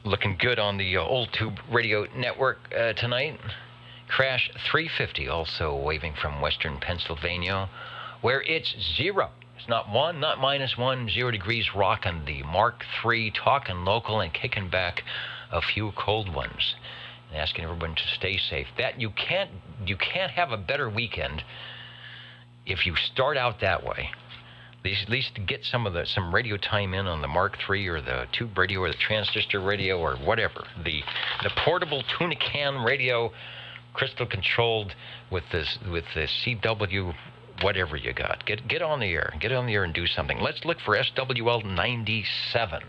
looking good on the old tube radio network tonight. Crash 350 also waving from western Pennsylvania, where it's 0. It's not 1, not -1, 0 degrees, rocking the Mark III, talking local and kicking back a few cold ones, and asking everyone to stay safe. That you can't have a better weekend if you start out that way. At least get some radio time in on the Mark III or the tube radio or the transistor radio or whatever. The portable tuna can radio, crystal controlled with the CW, whatever you got. Get on the air. Get on the air and do something. Let's look for SWL 97.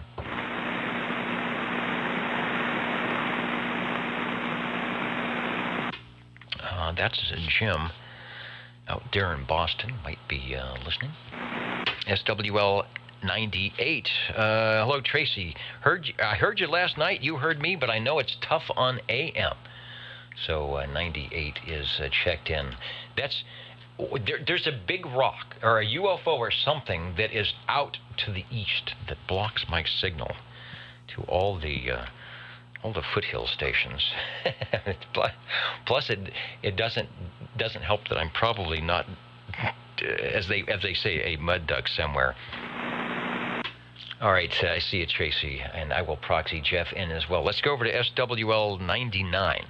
That's Jim out there in Boston. Might be listening. SWL 98. Hello, Tracy. I heard you last night. You heard me, but I know it's tough on AM. So 98 is checked in. There's a big rock or a UFO or something that is out to the east that blocks my signal to all the foothill stations. Plus, it doesn't help that I'm probably not, as they say, a mud duck somewhere. All right, I see it, Tracy, and I will proxy Jeff in as well. Let's go over to SWL 99.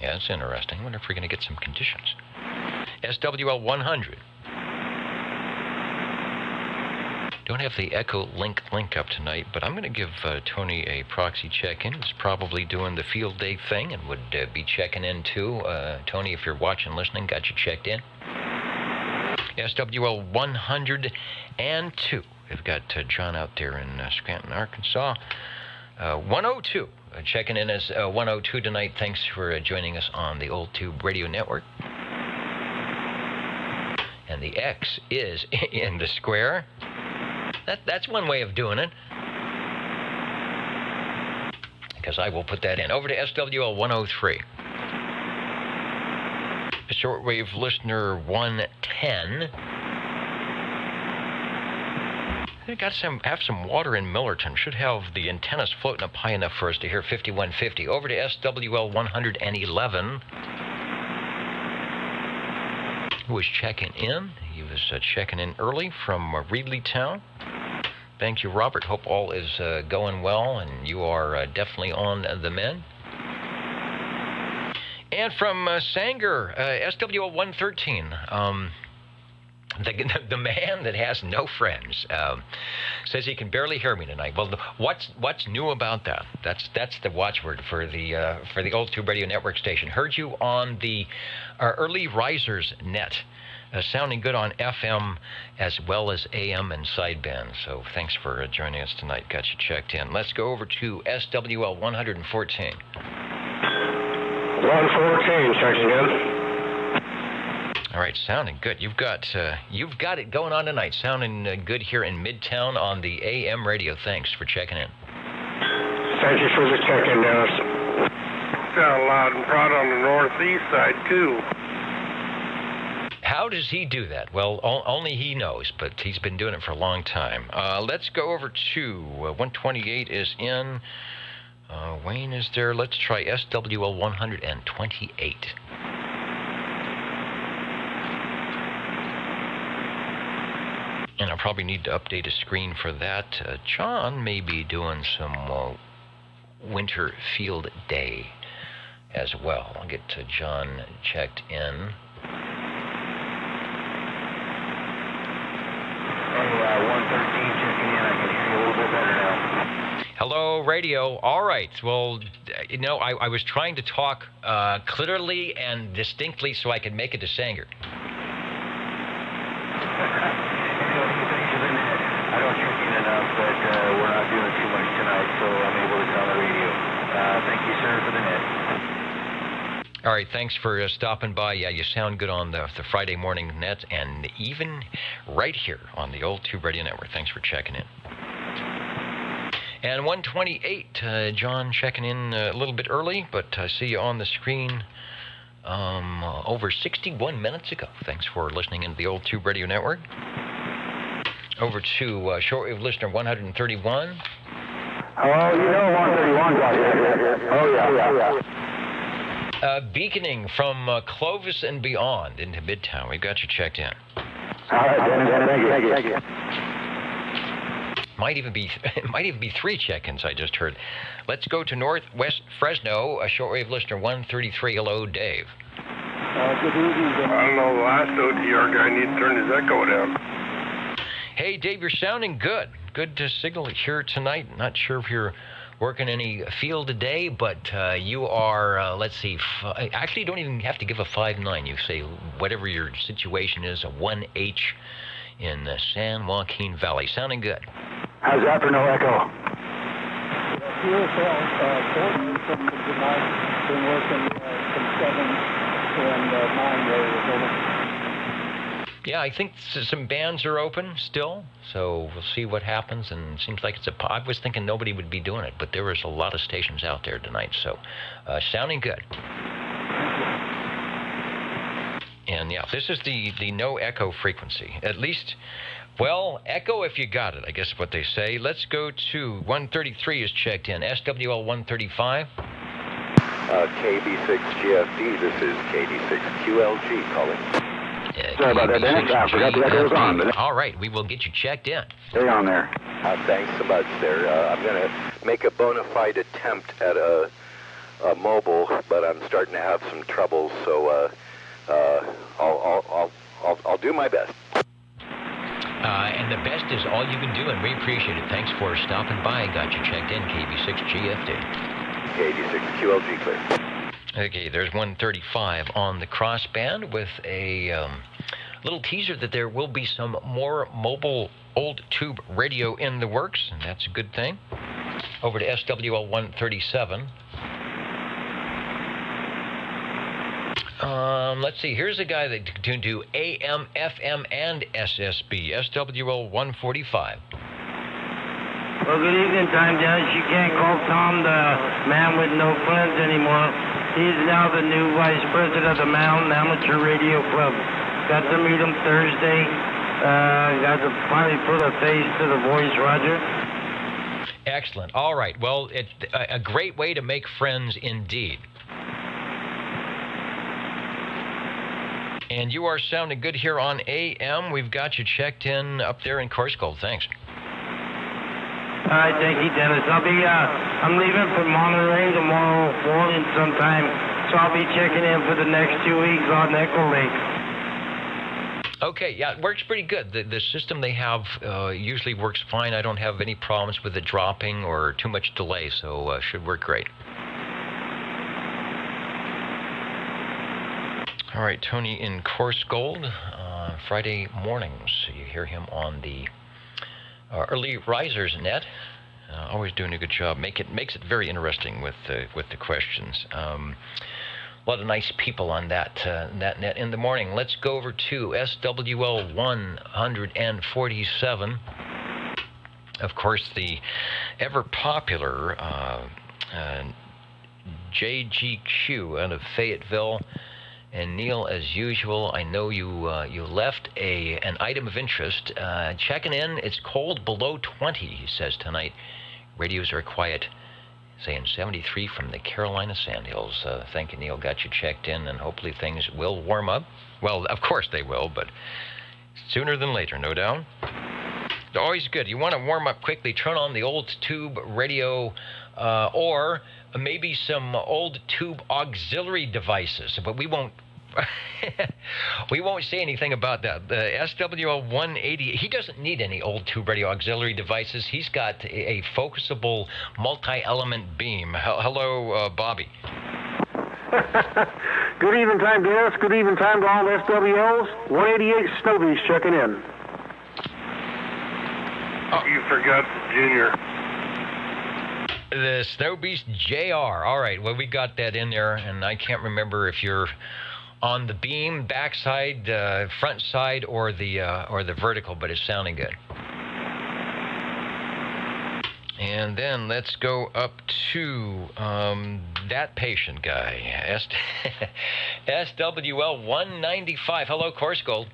Yeah, that's interesting. I wonder if we're going to get some conditions. SWL 100. Don't have the Echo link up tonight, but I'm going to give Tony a proxy check-in. He's probably doing the field day thing and would be checking in too. Tony, if you're watching, listening, got you checked in. SWL 102. We've got John out there in Scranton, Arkansas. 102. Checking in as 102 tonight. Thanks for joining us on the Old Tube Radio Network. And the X is in the square. That's one way of doing it. Because I will put that in. Over to SWL 103. Shortwave listener 110. I have some water in Millerton. Should have the antennas floating up high enough for us to hear 5150. Over to SWL 111. Who was checking in? He was checking in early from Reedleytown. Thank you, Robert. Hope all is going well, and you are definitely on the mend. And from Sanger, SWL 113, the man that has no friends says he can barely hear me tonight. Well, what's new about that? That's the watchword for the Old Tube Radio Network station. Heard you on the early risers net, sounding good on FM as well as AM and sideband. So thanks for joining us tonight. Got you checked in. Let's go over to SWL 114. 114, checking in. All right, sounding good. You've got it going on tonight. Sounding good here in Midtown on the AM radio. Thanks for checking in. Thank you for the check-in, Dennis. Sound loud and proud on the northeast side, too. How does he do that? Well, only he knows, but he's been doing it for a long time. Let's go over to 128 is in. Wayne is there. Let's try SWL 128. And I'll probably need to update a screen for that. John may be doing some winter field day as well. I'll get to John checked in. 113 checking in. I can hear you a little bit better now. Hello, radio. All right. Well, I was trying to talk clearly and distinctly so I could make it to Sanger. I don't check in enough, but we're not doing too much tonight, so I'm able to tell the radio. Thank you, sir, for the net. All right, thanks for stopping by. Yeah, you sound good on the Friday morning net and even right here on the Old Tube Radio Network. Thanks for checking in. And 128, John checking in a little bit early, but I see you on the screen over 61 minutes ago. Thanks for listening into the Old Tube Radio Network. Over to shortwave listener 131. Oh, you know 131 got here. Oh, yeah. Beaconing from Clovis and beyond into Midtown. We've got you checked in. All right, Dennis, thank you. Might even be 3 check-ins I just heard. Let's go to Northwest Fresno, shortwave listener 133. Hello, Dave. Good evening. I don't know, the last OTR guy needs to turn his echo down. Hey, Dave, you're sounding good. Good signal here tonight. Not sure if you're working any field today, but you are, let's see, actually you don't even have to give a 5-9. You say whatever your situation is, a 1H in San Joaquin Valley. Sounding good. How's that for no echo? From tonight, been working from 7 and 9 areas over. Yeah, I think some bands are open still, so we'll see what happens. And it seems like I was thinking nobody would be doing it, but there was a lot of stations out there tonight, so sounding good. And yeah, this is the no echo frequency. At least, well, echo if you got it, I guess is what they say. Let's go to 133 is checked in. SWL 135. KB6GFD, this is KD6QLG calling. Sorry about that, Dennis. I forgot the echo was on. All right, we will get you checked in. Stay on there. Thanks so much there. I'm going to make a bona fide attempt at a mobile, but I'm starting to have some trouble, so I'll do my best. And the best is all you can do, and we appreciate it. Thanks for stopping by. Got you checked in, KB6GFD. KD6QLG clear. Okay, there's 135 on the crossband with a little teaser that there will be some more mobile old tube radio in the works, and that's a good thing. Over to SWL 137. Let's see, here's a guy that can do AM, FM, and SSB. SWL 145. Well, good evening, Time Dennis. You can't call Tom the man with no friends anymore. He's now the new vice president of the Mountain Amateur Radio Club. Got to meet him Thursday. Got to finally put a face to the voice, Roger. Excellent. All right. Well, it's a great way to make friends indeed. And you are sounding good here on AM. We've got you checked in up there in Corscold. Thanks. All right, thank you, Dennis. I'm leaving for Monterey tomorrow morning sometime, so I'll be checking in for the next 2 weeks on Echo Lake. Okay, yeah, it works pretty good. The system they have usually works fine. I don't have any problems with it dropping or too much delay, so should work great. All right, Tony in Coarse Gold, Friday mornings. You hear him on the Early Risers net. Always doing a good job. Makes it very interesting with the questions. A lot of nice people on that net in the morning. Let's go over to SWL 147. Of course, the ever popular JGQ out of Fayetteville. And Neil, as usual, I know you left an item of interest. Checking in, it's cold below 20, he says tonight. Radios are quiet. Saying 73 from the Carolina Sandhills. Thank you, Neil. Got you checked in, and hopefully things will warm up. Well, of course they will, but sooner than later, no doubt. Always good. You want to warm up quickly, turn on the old tube radio or maybe some old tube auxiliary devices, but we won't we won't say anything about that. The SWL 180, he doesn't need any old tube radio auxiliary devices. He's got a focusable multi-element beam. Hello, Bobby. Good evening time, Dennis. Good evening time to all SWLs. 188 Snowbees checking in. Oh, you forgot the Junior. The Snow Beast JR. All right, well, we got that in there, and I can't remember if you're on the beam, backside, front side, or the vertical, but it's sounding good. And then let's go up to that patient guy, SWL 195. Hello, Coarse Gold.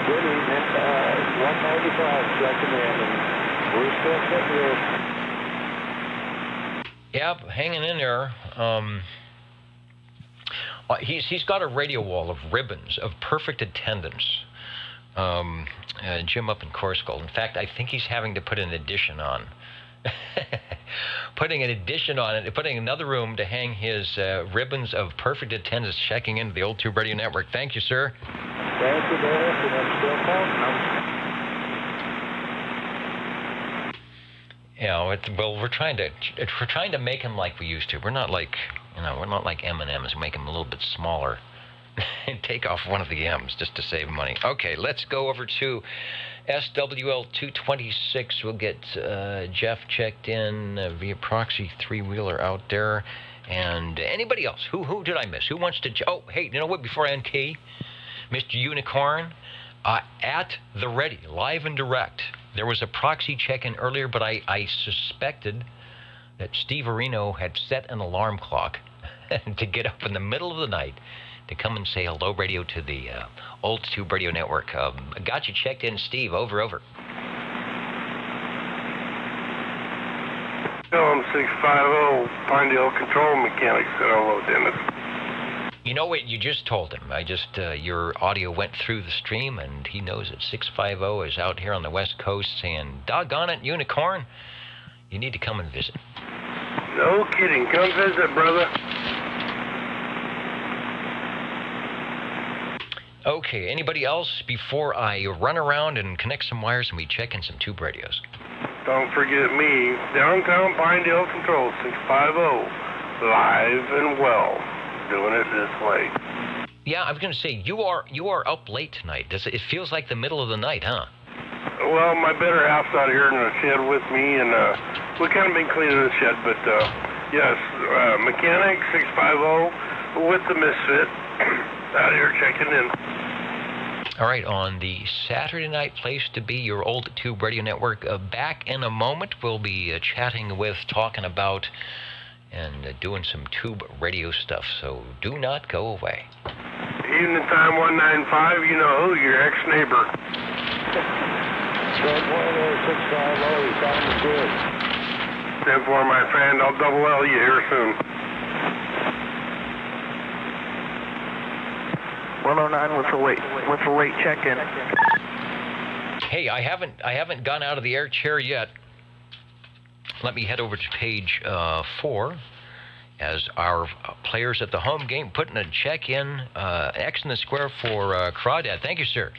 Good evening. 195 checking in, and we're still sitting here. Yep, hanging in there. He's got a radio wall of ribbons of perfect attendance. Jim up in Coarse Gold. In fact, I think he's having to put an addition on. Putting an addition on it, putting another room to hang his ribbons of perfect attendance, checking into the Old Tube Radio Network. Thank you, sir. Thank you, Dennis, and I'm still calling. Yeah, well, we're trying to make him like we used to. We're not like M&Ms. Make him a little bit smaller. And take off one of the M's just to save money. Okay, let's go over to SWL 226. We'll get Jeff checked in via proxy three-wheeler out there. And anybody else? Who did I miss? Who wants to... Oh, hey, you know what? Before I end key, Mr. Unicorn, at the ready, live and direct. There was a proxy check-in earlier, but I suspected that Steve Areno had set an alarm clock to get up in the middle of the night to come and say hello radio to the Old Tube Radio Network. Got you checked in, Steve. Over. I'm 650 Pinedale Control Mechanics. Hello, Dennis. You know what? You just told him. Your audio went through the stream, and he knows that 650 is out here on the West Coast saying, doggone it, Unicorn, you need to come and visit. No kidding. Come visit, brother. Okay, anybody else before I run around and connect some wires and we check in some tube radios? Don't forget me, Downtown Pinedale Control 650, live and well, doing it this way. Yeah, I was going to say, you are up late tonight. It feels like the middle of the night, huh? Well, my better half's out here in the shed with me, and we kind of been cleaning the shed, but yes, mechanic 650 with the Misfit out here checking in. All right, on the Saturday night place to be, your Old Tube Radio Network. Back in a moment, we'll be chatting with, talking about, and doing some tube radio stuff, so do not go away. Evening time 195, you know who, your ex-neighbor. Good morning, 650, you sound good. 10-4, my friend, I'll double L you here soon. 109 with the late check-in. Hey, I haven't gone out of the air chair yet. Let me head over to page 4 as our players at the home game putting a check in, X in the square for Crawdad. Thank you, sir.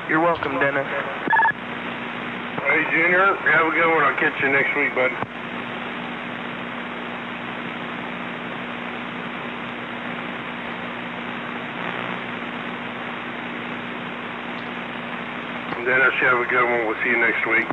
You're welcome, Dennis. Hey, Junior, have a good one. I'll catch you next week, bud. Dennis, you have a good one. We'll see you next week.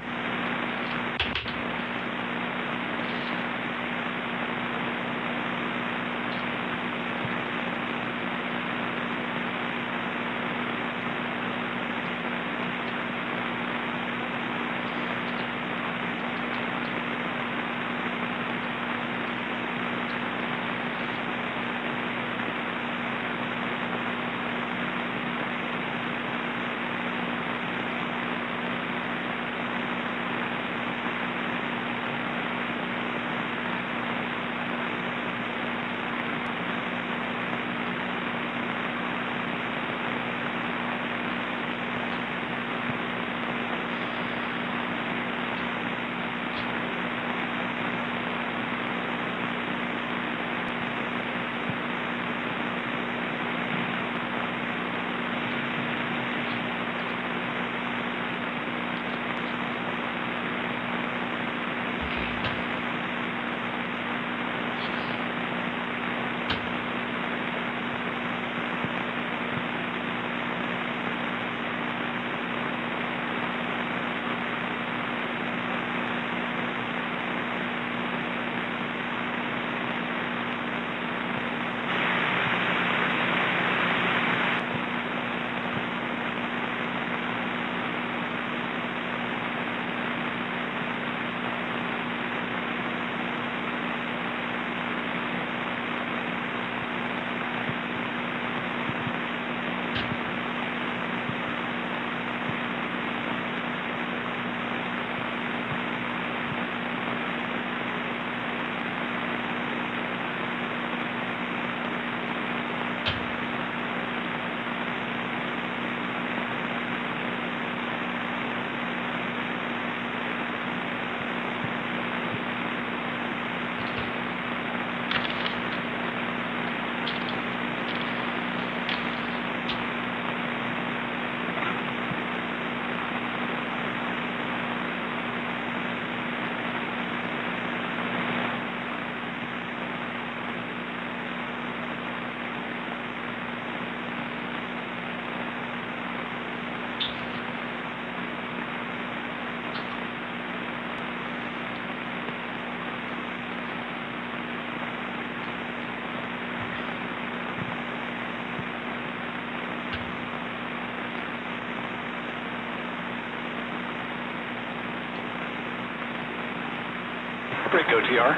Break OTR.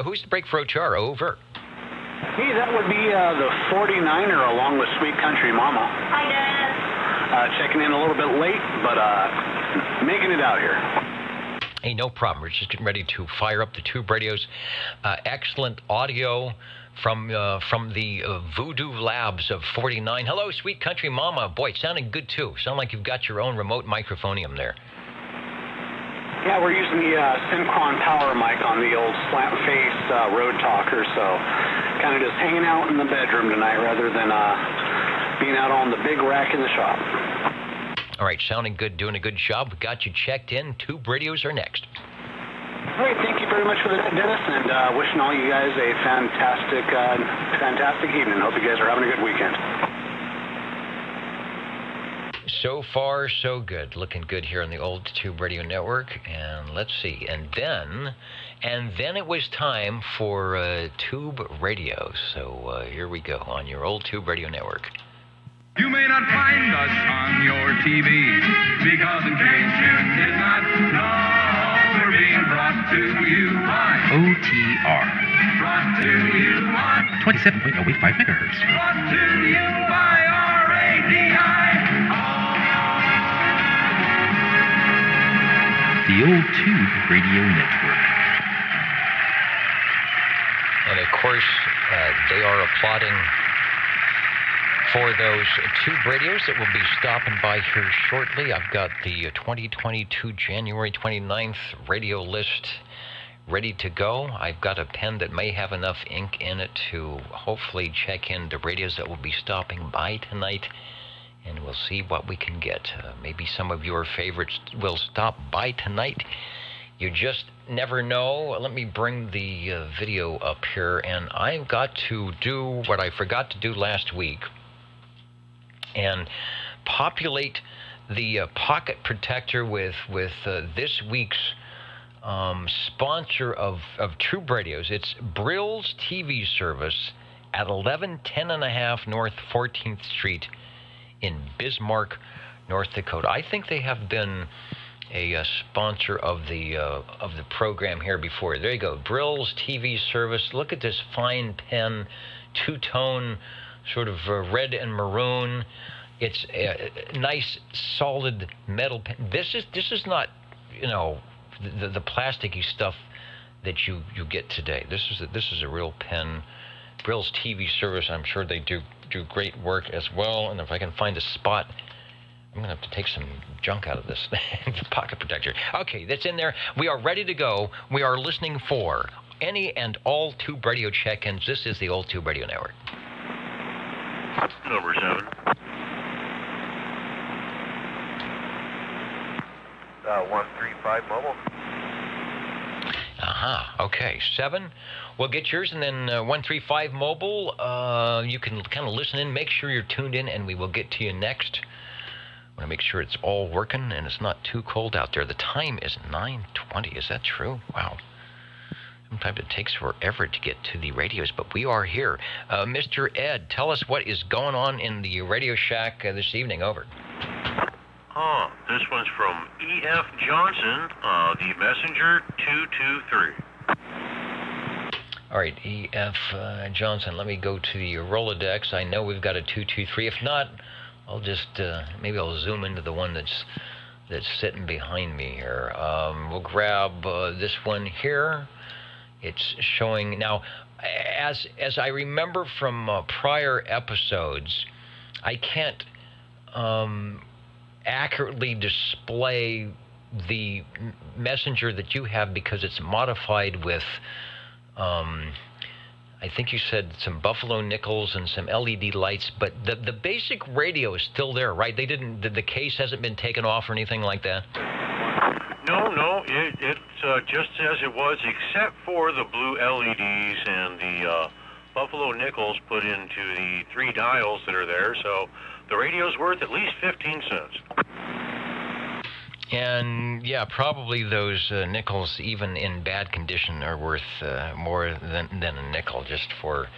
Who's the break for OTR? Over. Hey, that would be the 49er along with Sweet Country Mama. Hi, Dennis. Checking in a little bit late, but making it out here. Hey, no problem. We're just getting ready to fire up the tube radios. Excellent audio from the Voodoo Labs of 49. Hello, Sweet Country Mama. Boy, it sounded good, too. Sound like you've got your own remote microphonium there. Yeah, we're using the Synchron power mic on the old slant face Road Talker, so kind of just hanging out in the bedroom tonight rather than being out on the big rack in the shop. All right, sounding good, doing a good job. We got you checked in. Tube radios are next. All right, thank you very much for that, Dennis, and wishing all you guys a fantastic evening. Hope you guys are having a good weekend. So far, so good. Looking good here on the old Tube Radio Network. And let's see. And then it was time for Tube Radio. So here we go on your old Tube Radio Network. You may not find us on your TV, because in case you did not know, we're being brought to you by OTR. Brought to you by 27.085 megahertz. Brought to you by RADI. The old Tube Radio Network. And of course, they are applauding for those tube radios that will be stopping by here shortly. I've got the 2022 January 29th radio list ready to go. I've got a pen that may have enough ink in it to hopefully check in the radios that will be stopping by tonight, and we'll see what we can get. Maybe some of your favorites will stop by tonight. You just never know. Let me bring the video up here, and I've got to do what I forgot to do last week and populate the pocket protector with this week's sponsor of Tube Radios. It's Brill's TV service at 1110.5 North 14th Street in Bismarck, North Dakota. I think they have been a sponsor of the program here before. There you go, Brill's TV service. Look at this fine pen, two-tone, sort of red and maroon. It's a nice, solid metal pen. This is not, you know, the plasticky stuff that you get today. This is a real pen. Brill's TV service. I'm sure they do great work as well. And if I can find a spot, I'm going to have to take some junk out of this pocket protector. Okay, that's in there. We are ready to go. We are listening for any and all tube radio check-ins. This is the Old Tube Radio Network. Number 7. 135 mobile. Okay, 7. We'll get yours, and then 135 mobile. You can kind of listen in, make sure you're tuned in, and we will get to you next. I want to make sure it's all working and it's not too cold out there. The time is 9:20. Is that true? Wow. Sometimes it takes forever to get to the radios, but we are here. Mr. Ed, tell us what is going on in the Radio Shack this evening. Over. This one's from E.F. Johnson, the Messenger 223. All right, E.F. Johnson, let me go to the Rolodex. I know we've got a 223. If not, I'll just, maybe I'll zoom into the one that's sitting behind me here. We'll grab this one here. It's showing, now, as I remember from prior episodes, I can't accurately display the messenger that you have because it's modified with, I think you said some buffalo nickels and some LED lights, but the basic radio is still there, right? The case hasn't been taken off or anything like that? No, it's just as it was, except for the blue LEDs and the buffalo nickels put into the 3 dials that are there, so the radio's worth at least 15 cents. And yeah, probably those nickels, even in bad condition, are worth more than a nickel, just for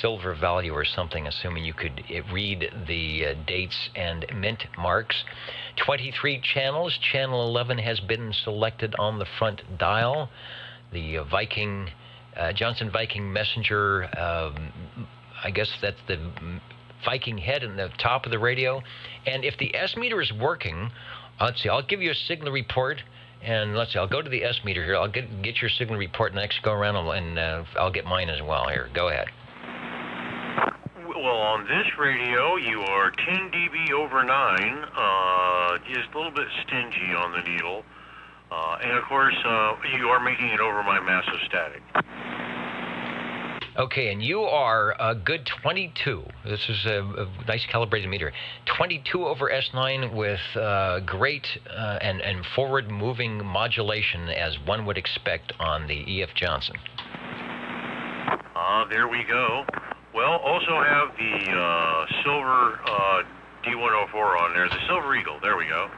silver value or something, assuming you could read the dates and mint marks. 23 channels. Channel 11 has been selected on the front dial. The Johnson Viking Messenger, I guess that's the Viking head in the top of the radio. And if the S meter is working, let's see, I'll give you a signal report, and let's see, I'll go to the S meter here. I'll get your signal report next go around, and I'll get mine as well here. Go ahead. Well, on this radio, you are 10 dB over 9, just a little bit stingy on the needle, and of course, you are making it over my massive static. Okay, and you are a good 22. This is a nice calibrated meter. 22 over S9 with great and forward-moving modulation, as one would expect on the E.F. Johnson. There we go. Well, also have the silver D104 on there, the Silver Eagle. There we go.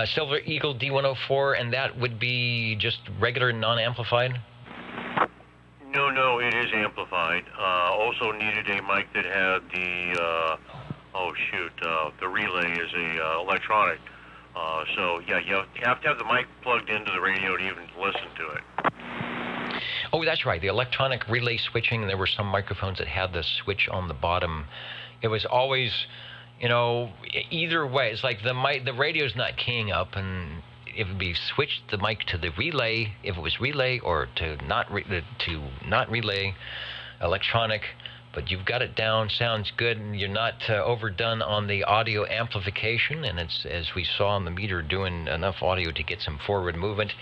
Silver Eagle D104, and that would be just regular non-amplified? No, it is amplified. Also needed a mic that had the, the relay is a electronic. So, yeah, you have to have the mic plugged into the radio to even listen to it. Oh, that's right, the electronic relay switching. There were some microphones that had the switch on the bottom. It was always, either way. It's like the radio's not keying up, and it would be switched the mic to the relay if it was relay, or to not relay electronic. but you've got it down, sounds good, and you're not overdone on the audio amplification, and it's, as we saw on the meter, doing enough audio to get some forward movement.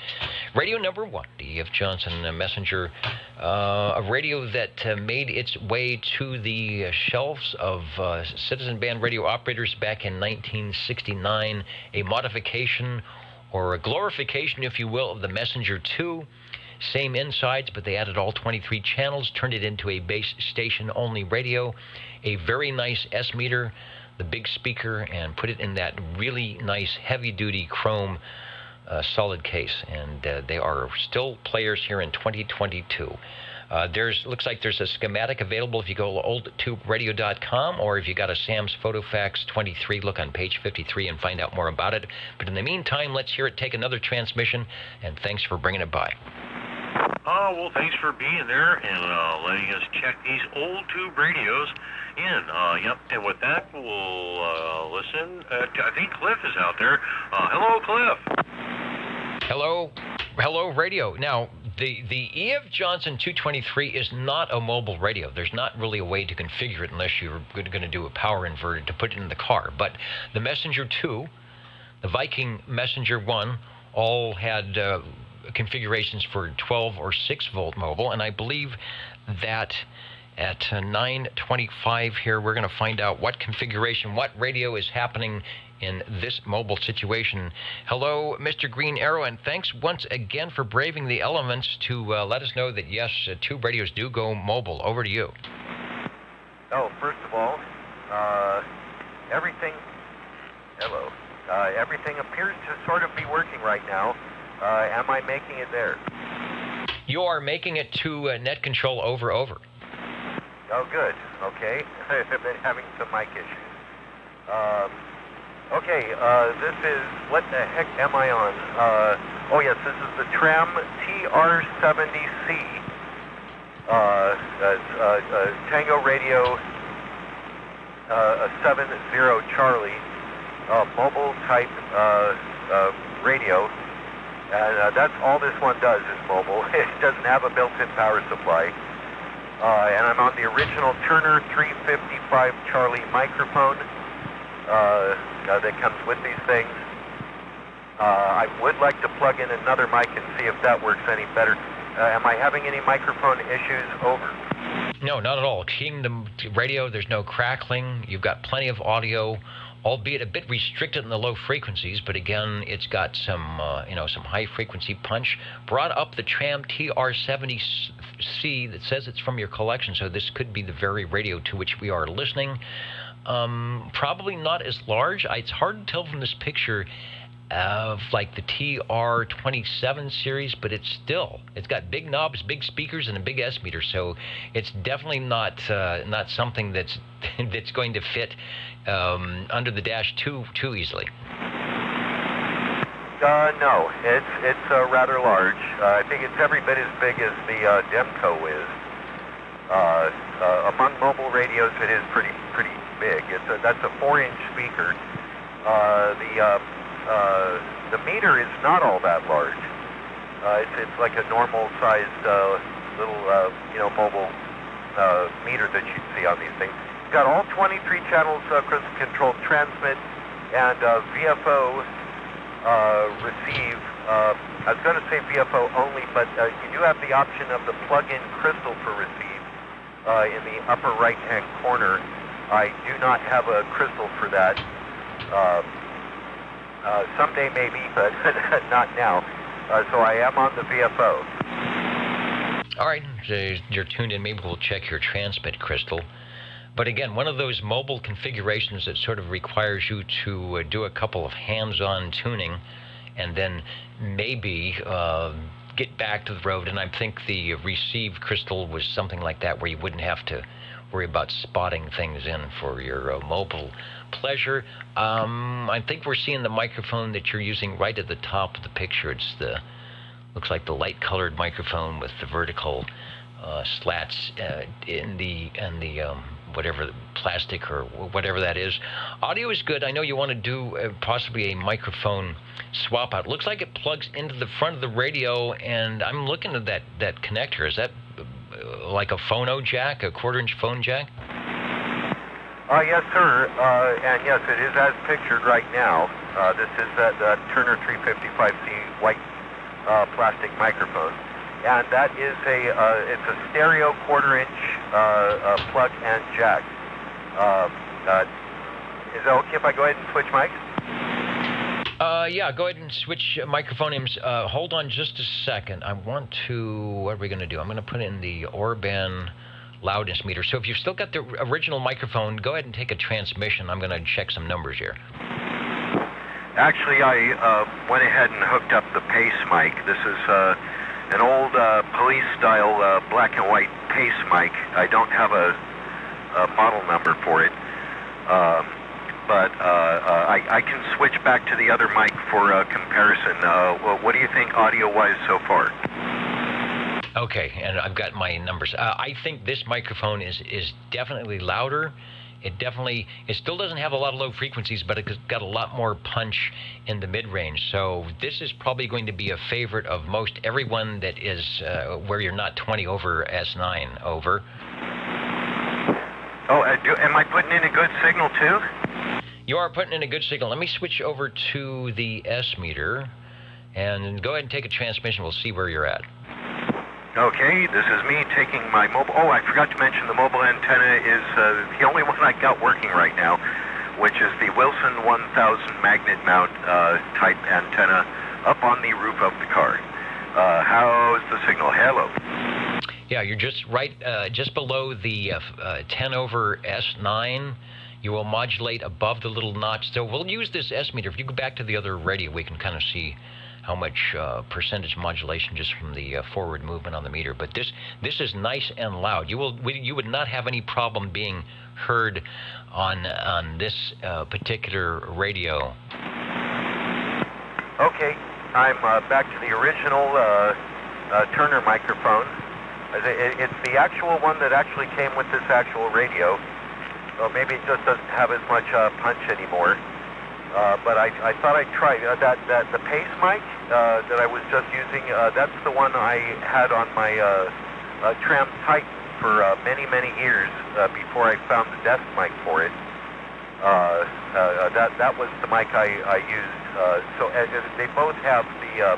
Radio number 1, the E.F. Johnson Messenger, a radio that made its way to the shelves of citizen band radio operators back in 1969, a modification or a glorification, if you will, of the Messenger 2. Same insides, but they added all 23 channels, turned it into a base station-only radio, a very nice S-meter, the big speaker, and put it in that really nice heavy-duty chrome solid case. And they are still players here in 2022. Looks like there's a schematic available if you go to oldtuberadio.com, or if you got a Sam's PhotoFax 23, look on page 53 and find out more about it. But in the meantime, let's hear it take another transmission, and thanks for bringing it by. Well, thanks for being there and letting us check these old tube radios in. Yep, and with that, we'll listen. I think Cliff is out there. Hello, Cliff. Hello, radio. Now, the E.F. Johnson 223 is not a mobile radio. There's not really a way to configure it unless you're going to do a power inverter to put it in the car. But the Messenger 2, the Viking Messenger 1, all had configurations for 12 or 6 volt mobile, and I believe that at 9:25 here we're going to find out what configuration, what radio is happening in this mobile situation. Hello, Mr. Green Arrow, and thanks once again for braving the elements to let us know that yes, tube radios do go mobile. Over to you. Oh, first of all, everything appears to sort of be working right now. Am I making it there? You are making it to net control over. Oh, good. Okay. I've been having some mic issues. Okay, this is, what the heck am I on? Oh yes, this is the Tram TR70C, Tango Radio, 70 Charlie, mobile type radio. And that's all this one does is mobile. It doesn't have a built-in power supply. And I'm on the original Turner 355 Charlie microphone that comes with these things. I would like to plug in another mic and see if that works any better. Am I having any microphone issues? Over. No, not at all. Keying the radio, there's no crackling. You've got plenty of audio, albeit a bit restricted in the low frequencies, but again, it's got some, some high frequency punch. Brought up the Tram TR70C that says it's from your collection, so this could be the very radio to which we are listening. Probably not as large. It's hard to tell from this picture of like the TR27 series, but it's got big knobs, big speakers, and a big S meter, so it's definitely not something that's going to fit under the dash too easily. No, it's rather large. I think it's every bit as big as the Demco is. Among mobile radios, it is pretty big. That's a 4-inch speaker. The meter is not all that large. It's like a normal-sized little mobile meter that you'd see on these things. It's got all 23 channels crystal-controlled transmit and VFO receive. I was going to say VFO only, but you do have the option of the plug-in crystal for receive in the upper right-hand corner. I do not have a crystal for that. Someday maybe, but not now. So I am on the VFO. All right, you're tuned in. Maybe we'll check your transmit crystal. But again, one of those mobile configurations that sort of requires you to do a couple of hands-on tuning and then maybe get back to the road. And I think the receive crystal was something like that, where you wouldn't have to worry about spotting things in for your mobile pleasure. I think we're seeing the microphone that you're using right at the top of the picture. It's looks like the light-colored microphone with the vertical slats in the whatever plastic or whatever that is. Audio is good. I know you want to do possibly a microphone swap out. It looks like it plugs into the front of the radio, and I'm looking at that connector. Is that like a phono jack, a 1/4-inch phone jack? Yes, sir. And yes, it is as pictured right now. This is that Turner 355C white plastic microphone, and that is it's a stereo 1/4-inch plug and jack. Is it okay if I go ahead and switch mics? Yeah, go ahead and switch microphone names. Hold on just a second. I want to, what are we going to do? I'm going to put in the Orban loudness meter. So if you've still got the original microphone, go ahead and take a transmission. I'm going to check some numbers here. Actually, I went ahead and hooked up the Pace mic. This is an old police-style black and white Pace mic. I don't have a model number for it. But I can switch back to the other mic for comparison. What do you think audio-wise so far? Okay, and I've got my numbers. I think this microphone is definitely louder. It still doesn't have a lot of low frequencies, but it's got a lot more punch in the mid-range. So this is probably going to be a favorite of most everyone that is where you're not 20 over S9, over. Oh, am I putting in a good signal too? You are putting in a good signal. Let me switch over to the S meter and go ahead and take a transmission. We'll see where you're at. Okay, this is me taking my mobile. Oh, I forgot to mention the mobile antenna is the only one I got working right now, which is the Wilson 1000 magnet mount type antenna up on the roof of the car. How's the signal? Hello. Yeah, you're just right, just below the 10 over S9. You will modulate above the little notch. So we'll use this S meter. If you go back to the other radio, we can kind of see how much percentage modulation just from the forward movement on the meter. But this is nice and loud. You would not have any problem being heard on this particular radio. Okay, I'm back to the original Turner microphone. It's the actual one that actually came with this actual radio. So maybe it just doesn't have as much punch anymore. But I thought I'd try the Pace mic that I was just using. That's the one I had on my Tram Titan for many years before I found the desk mic for it. That was the mic I used. So they both have the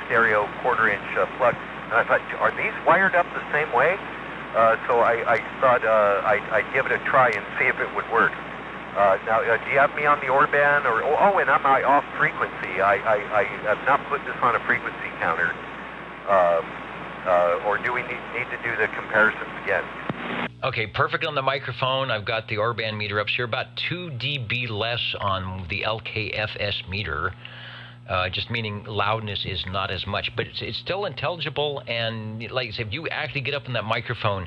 stereo 1/4-inch plug. And I thought, are these wired up the same way? So I thought I'd give it a try and see if it would work. Now, do you have me on the Orban? And I'm off frequency. I have not put this on a frequency counter. Or do we need to do the comparisons again? Okay, perfect on the microphone. I've got the Orban meter up here, about 2 dB less on the LKFS meter. Just meaning loudness is not as much, but it's still intelligible. And like I said, if you actually get up in that microphone,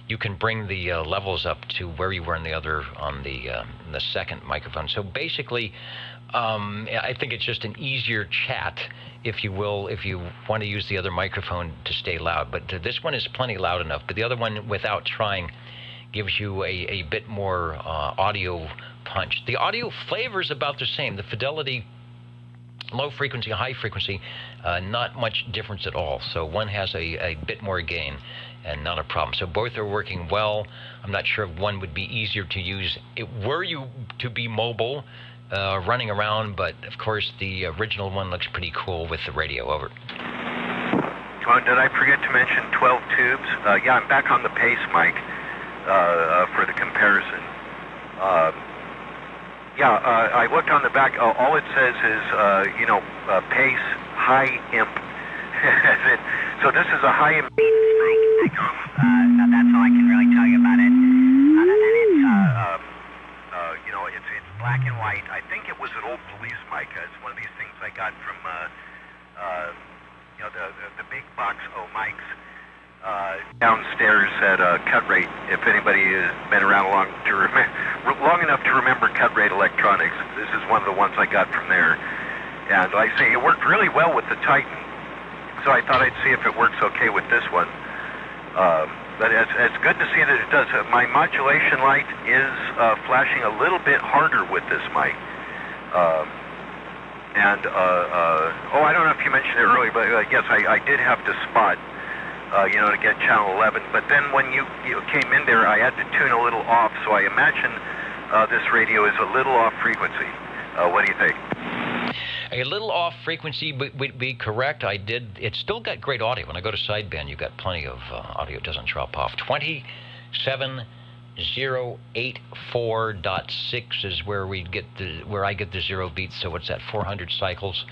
you can bring the levels up to where you were on the second microphone. So basically, I think it's just an easier chat, if you will, if you want to use the other microphone to stay loud. But this one is plenty loud enough. But the other one, without trying, gives you a bit more audio punch. The audio flavor is about the same. The fidelity, low frequency, high frequency, not much difference at all. So one has a bit more gain and not a problem. So both are working well. I'm not sure if one would be easier to use were you to be mobile, running around, but of course the original one looks pretty cool with the radio. Over. Did I forget to mention 12 tubes? Yeah, I'm back on the Pace mic for the comparison. I looked on the back. All it says is, Pace high imp. So this is a high imp. That's all I can really tell you about it. And it's black and white. I think it was an old police mic. It's one of these things I got from, the big box O mics. Downstairs at Cut Rate, if anybody has been around long enough to remember Cut Rate Electronics, this is one of the ones I got from there. And like I say, it worked really well with the Titan, so I thought I'd see if it works okay with this one. But it's good to see that it does. My modulation light is flashing a little bit harder with this mic. I don't know if you mentioned it earlier, but yes, I did have to spot to get channel 11. But then when you came in there, I had to tune a little off, so I imagine this radio is a little off frequency. What do you think? A little off frequency would be correct. It's still got great audio. When I go to sideband, you've got plenty of audio. It doesn't drop off. 27084.6 is where where I get the 0 beats. So what's that? 400 cycles.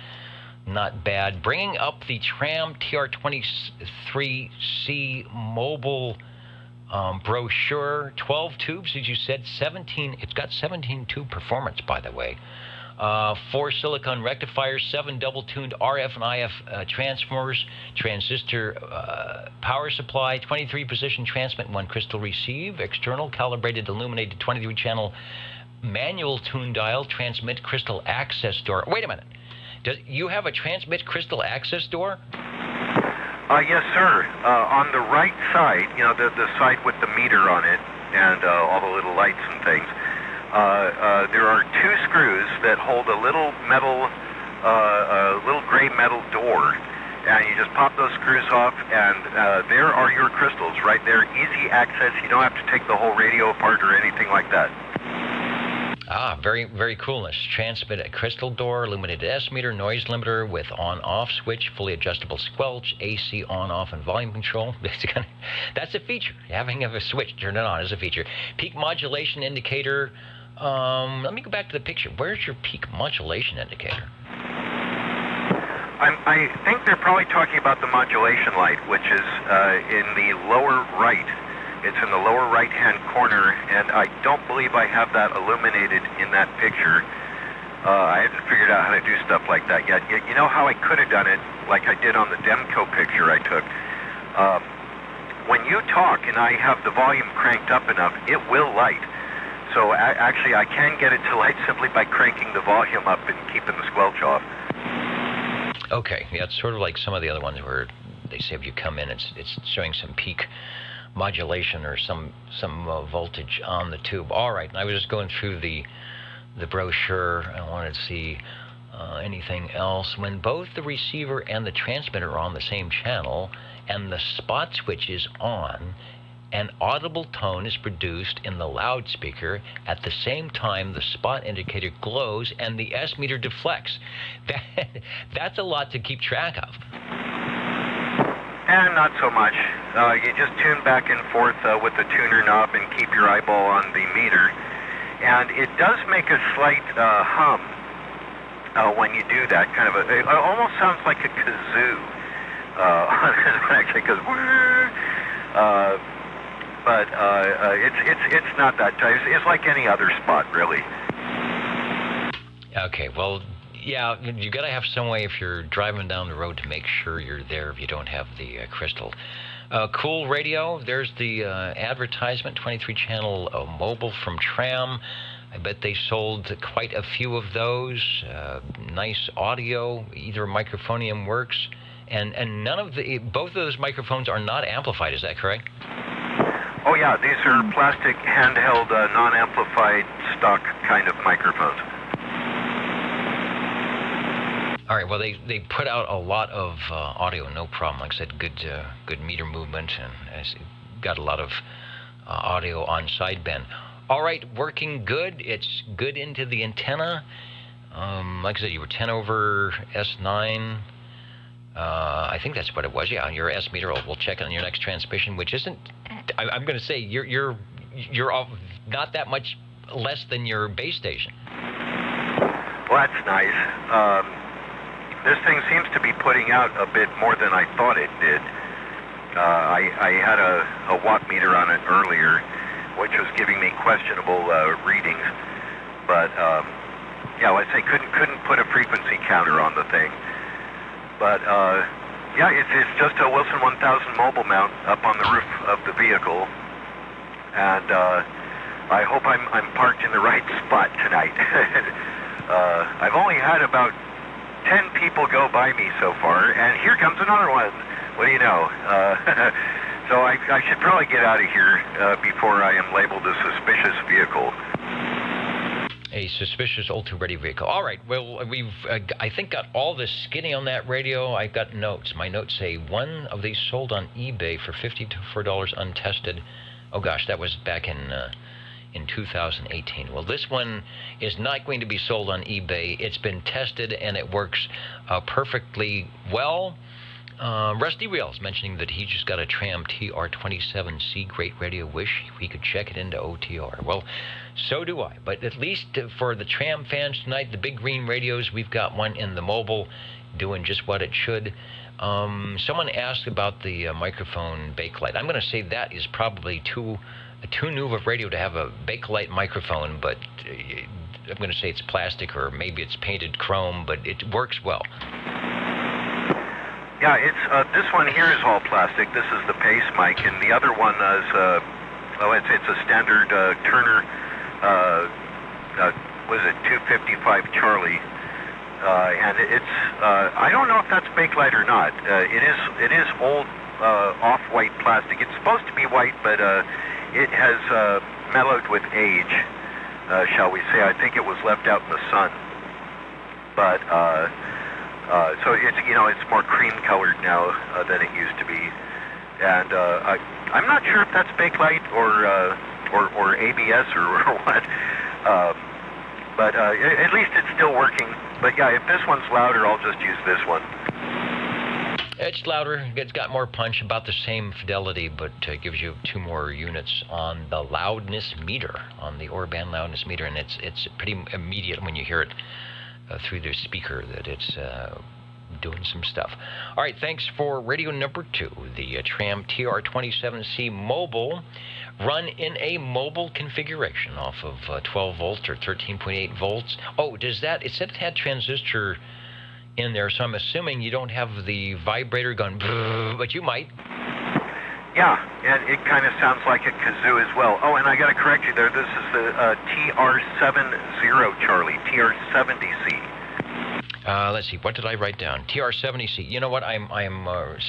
Not bad. Bringing up the Tram TR23C mobile brochure. 12 tubes, as you said. 17. It's got 17 tube performance, by the way. 4 silicon rectifiers, 7 double-tuned RF and IF transformers, transistor power supply, 23-position transmit, 1 crystal receive, external calibrated illuminated 23-channel manual tune dial, transmit crystal access door. Wait a minute. Do you have a transmit crystal access door? Yes, sir. On the right side, the side with the meter on it and all the little lights and things, there are 2 screws that hold a little gray metal door, and you just pop those screws off, and there are your crystals right there. Easy access. You don't have to take the whole radio apart or anything like that. Ah, very, very coolness. Transmit a crystal door, illuminated S-meter, noise limiter with on-off switch, fully adjustable squelch, AC on-off, and volume control. That's a feature. Having a switch, turn it on is a feature. Peak modulation indicator. Let me go back to the picture. Where's your peak modulation indicator? I think they're probably talking about the modulation light, which is in the lower right. It's in the lower right-hand corner, and I don't believe I have that illuminated in that picture. I haven't figured out how to do stuff like that yet. You know how I could have done it, like I did on the Demco picture I took? When you talk and I have the volume cranked up enough, it will light. So actually, I can get it to light simply by cranking the volume up and keeping the squelch off. Okay, yeah, it's sort of like some of the other ones where they say if you come in, it's showing some peak modulation or some voltage on the tube. All right, and I was just going through the brochure. I wanted to see anything else. When both the receiver and the transmitter are on the same channel and the spot switch is on, an audible tone is produced in the loudspeaker. At the same time, the spot indicator glows and the S-meter deflects. That's a lot to keep track of. And not so much. You just tune back and forth with the tuner knob and keep your eyeball on the meter. And it does make a slight hum when you do that. It almost sounds like a kazoo. Actually, because but it's not that tight. It's like any other spot, really. Okay, well, yeah, you got to have some way if you're driving down the road to make sure you're there if you don't have the crystal. Cool radio. There's the advertisement, 23-channel mobile from Tram. I bet they sold quite a few of those. Nice audio. Either microphonium works. And both of those microphones are not amplified. Is that correct? Oh, yeah. These are plastic, handheld, non-amplified stock kind of microphones. All right, well, they put out a lot of audio, no problem. Like I said, good meter movement, and got a lot of audio on sideband. All right, working good. It's good into the antenna. Like I said, you were 10 over S9. I think that's what it was. Yeah, your S meter. We'll check it on your next transmission, which isn't. I'm going to say you're not that much less than your base station. Well, that's nice. This thing seems to be putting out a bit more than I thought it did. I had a watt meter on it earlier, which was giving me questionable readings. But yeah, let's say couldn't put a frequency counter on the thing. But yeah, it's just a Wilson 1000 mobile mount up on the roof of the vehicle, and I hope I'm parked in the right spot tonight. I've only had about 10 people go by me so far, and here comes another one. What do you know? So I should probably get out of here before I am labeled a suspicious vehicle. A suspicious old tube radio vehicle. All right. Well, we've, I think, got all the skinny on that radio. I've got notes. My notes say one of these sold on eBay for $54 untested. Oh, gosh, that was back in 2018. Well, this one is not going to be sold on eBay. It's been tested, and it works perfectly well. Rusty Wheels mentioning that he just got a Tram TR27C great radio. Wish he could check it into OTR. Well, so do I. But at least for the Tram fans tonight, the big green radios, we've got one in the mobile doing just what it should. Someone asked about the microphone Bakelite. I'm going to say that is probably too new of a radio to have a Bakelite microphone, but I'm going to say it's plastic or maybe it's painted chrome, but it works well. Yeah, it's this one here is all plastic. This is the Pace mic, and the other one is it's a standard Turner. Was it 255 Charlie? And it's I don't know if that's Bakelite or not. It is old off-white plastic. It's supposed to be white, but it has mellowed with age, shall we say. I think it was left out in the sun, but. So it's more cream colored now than it used to be, and I'm not sure if that's Bakelite or ABS or what, but at least it's still working. But yeah, if this one's louder, I'll just use this one. It's louder. It's got more punch, about the same fidelity, but gives you 2 more units on the loudness meter, on the Orban loudness meter, and it's pretty immediate when you hear it through the speaker that it's doing some stuff. All right, thanks for radio number 2, the Tram TR27C mobile, run in a mobile configuration off of 12 volts or 13.8 volts. Oh, it said it had transistor in there, so I'm assuming you don't have the vibrator going, but you might. Yeah, and it kind of sounds like a kazoo as well. Oh, and I got to correct you there. This is the TR70 Charlie, TR70C. Let's see. What did I write down? TR70C. You know what? I'm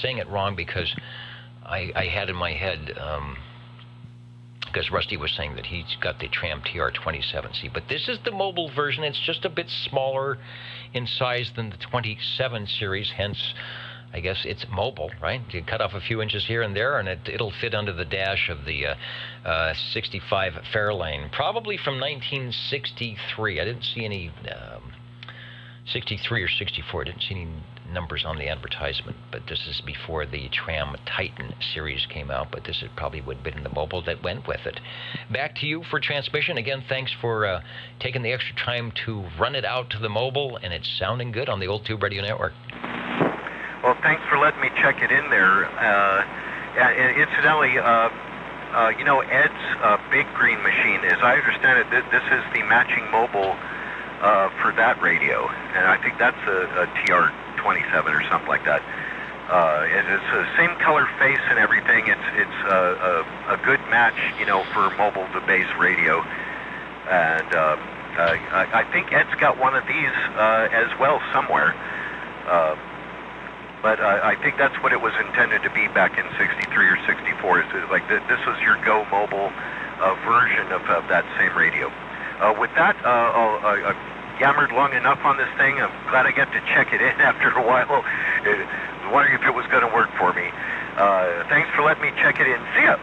saying it wrong because I had in my head because Rusty was saying that he's got the Tram TR27C, but this is the mobile version. It's just a bit smaller in size than the 27 series. Hence, I guess it's mobile, right? You cut off a few inches here and there, and it'll fit under the dash of the 65 Fairlane, probably from 1963. I didn't see any 63 or 64. I didn't see any numbers on the advertisement, but this is before the Tram Titan series came out, but this probably would have been the mobile that went with it. Back to you for transmission. Again, thanks for taking the extra time to run it out to the mobile, and it's sounding good on the Old Tube Radio Network. Well, thanks for letting me check it in there. Incidentally, Ed's big green machine, as I understand it, this is the matching mobile for that radio, and I think that's a TR27 or something like that. It's the same color face and everything. It's a good match, for mobile to base radio, and I think Ed's got one of these as well somewhere. But I think that's what it was intended to be back in 63 or 64. Is like this was your Go Mobile version of that same radio. With that, I yammered long enough on this thing. I'm glad I got to check it in after a while. I was wondering if it was going to work for me. Thanks for letting me check it in. See ya.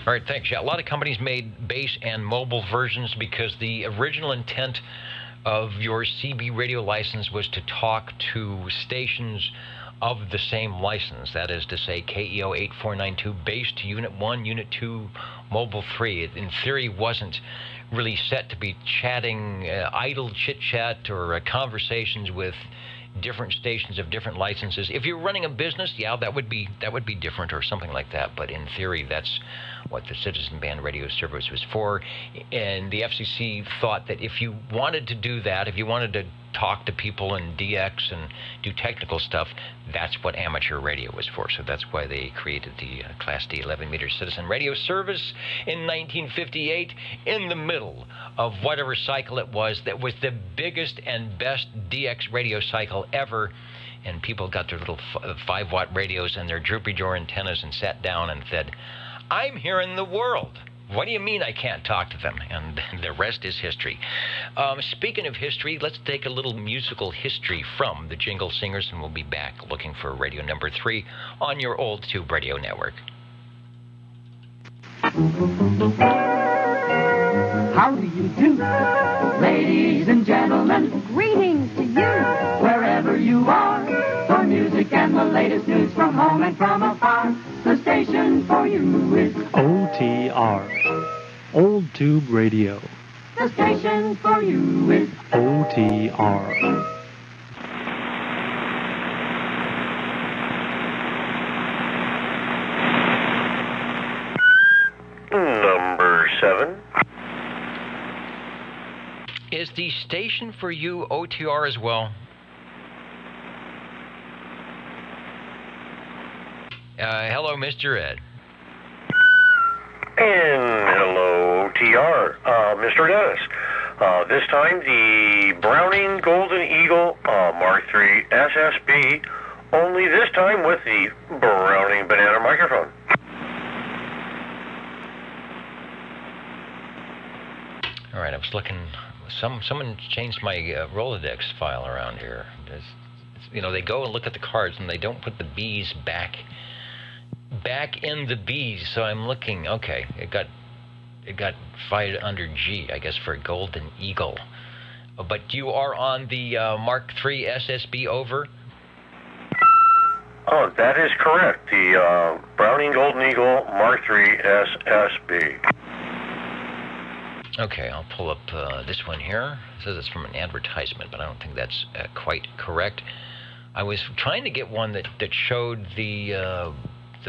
All right, thanks. Yeah, a lot of companies made base and mobile versions because the original intent of your CB radio license was to talk to stations of the same license. That is to say, KEO 8492 base to Unit 1, Unit 2, Mobile 3. It, in theory, wasn't really set to be chatting, idle chit-chat or conversations with different stations of different licenses. If you're running a business, yeah, that would be different or something like that. But in theory, that's what the Citizen Band radio service was for. And the FCC thought that if you wanted to do that, if you wanted to talk to people in DX and do technical stuff, that's what amateur radio was for. So that's why they created the Class D 11-meter citizen radio service in 1958 in the middle of whatever cycle it was that was the biggest and best DX radio cycle ever. And people got their little 5-watt radios and their droopy jaw antennas and sat down and said, I'm hearing the world. What do you mean I can't talk to them? And the rest is history. Speaking of history, let's take a little musical history from the Jingle Singers, and we'll be back looking for radio number 3 on your old Tube Radio Network. How do you do, ladies and gentlemen? Greetings to you, wherever you are. For music and the latest news from home and from afar, the station for you is OTR, Old Tube Radio. The station for you is OTR. Number 7. Is the station for you OTR as well? Hello, Mr. Ed. And hello, TR, Mr. Dennis. This time, the Browning Golden Eagle Mark III SSB, only this time with the Browning Banana microphone. All right, I was looking. Someone changed my Rolodex file around here. They go and look at the cards and they don't put the B's back in the B's. So I'm looking. Okay, it got fired under G, I guess, for Golden Eagle. But you are on the Mark III SSB, over. Oh, that is correct. The Browning Golden Eagle Mark III SSB. Okay, I'll pull up this one here. It says it's from an advertisement, but I don't think that's quite correct. I was trying to get one that showed the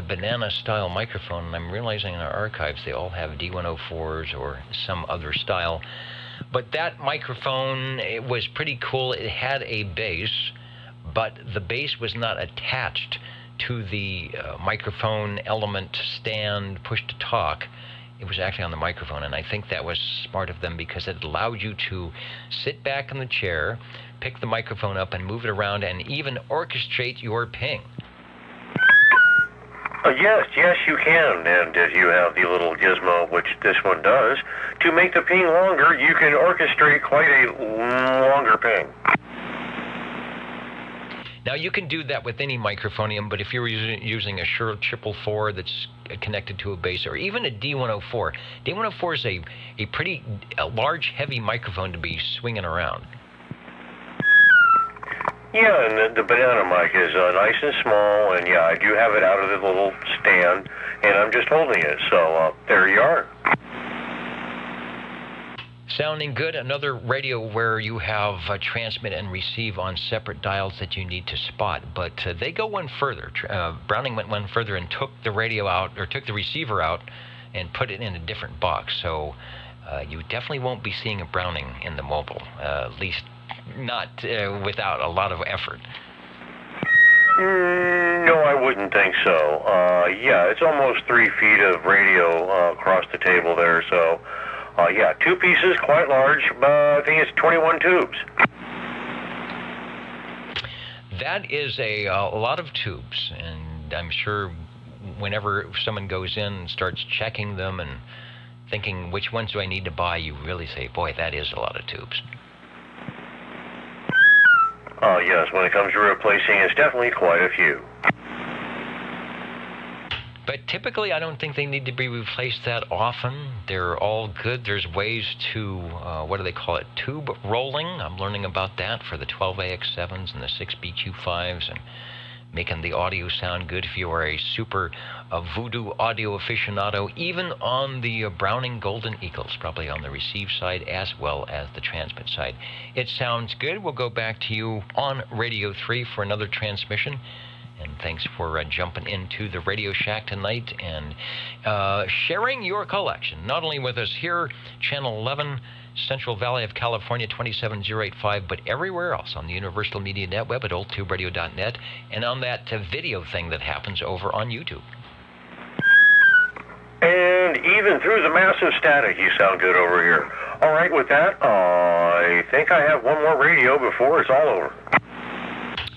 banana-style microphone, and I'm realizing in our archives they all have D104s or some other style. But that microphone, it was pretty cool. It had a bass, but the bass was not attached to the microphone element stand push-to-talk. It was actually on the microphone, and I think that was smart of them because it allowed you to sit back in the chair, pick the microphone up, and move it around, and even orchestrate your ping. Yes, you can. And if you have the little gizmo, which this one does, to make the ping longer, you can orchestrate quite a longer ping. Now, you can do that with any microphonium, but if you're using a Shure 444 that's connected to a bass, or even a D104, D104 is a pretty large, heavy microphone to be swinging around. Yeah, and the banana mic is nice and small, and yeah, I do have it out of the little stand, and I'm just holding it, so there you are. Sounding good. Another radio where you have transmit and receive on separate dials that you need to spot, but they go one further. Browning went one further and took the radio out, or took the receiver out, and put it in a different box. So you definitely won't be seeing a Browning in the mobile, at least not without a lot of effort. No, I wouldn't think so. Yeah, it's almost 3 feet of radio across the table there, so yeah, 2 pieces, quite large, but I think it's 21 tubes. That is a lot of tubes, and I'm sure whenever someone goes in and starts checking them and thinking, which ones do I need to buy, you really say, boy, that is a lot of tubes. Yes, when it comes to replacing, it's definitely quite a few. But typically, I don't think they need to be replaced that often. They're all good. There's ways to, what do they call it, tube rolling. I'm learning about that for the 12AX7s and the 6BQ5s, and making the audio sound good if you are a super voodoo audio aficionado, even on the Browning Golden Eagles, probably on the receive side as well as the transmit side. It sounds good. We'll go back to you on Radio 3 for another transmission. And thanks for jumping into the Radio Shack tonight and sharing your collection, not only with us here, Channel 11, Central Valley of California, 27085, but everywhere else on the Universal Media Net web at oldtuberadio.net, and on that video thing that happens over on YouTube. And even through the massive static, you sound good over here. All right, with that, I think I have one more radio before it's all over.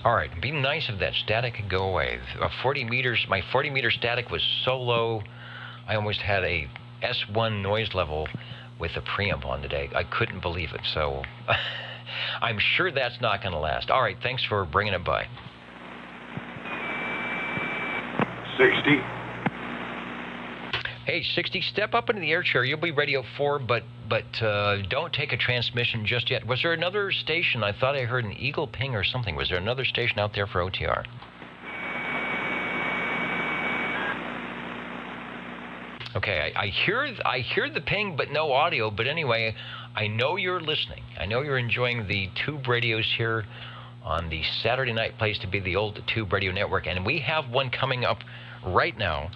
All right, be nice if that static could go away. 40 meters, my 40-meter static was so low, I almost had a S1 noise level with the preamp on today. I couldn't believe it. So I'm sure that's not going to last. All right, thanks for bringing it by. 60. Hey, 60, step up into the air chair. You'll be Radio 4, but don't take a transmission just yet. Was there another station? I thought I heard an Eagle ping or something. Was there another station out there for OTR? Okay, I hear the ping, but no audio. But anyway, I know you're listening. I know you're enjoying the tube radios here on the Saturday night place to be the old Tube Radio Network, and we have one coming up right now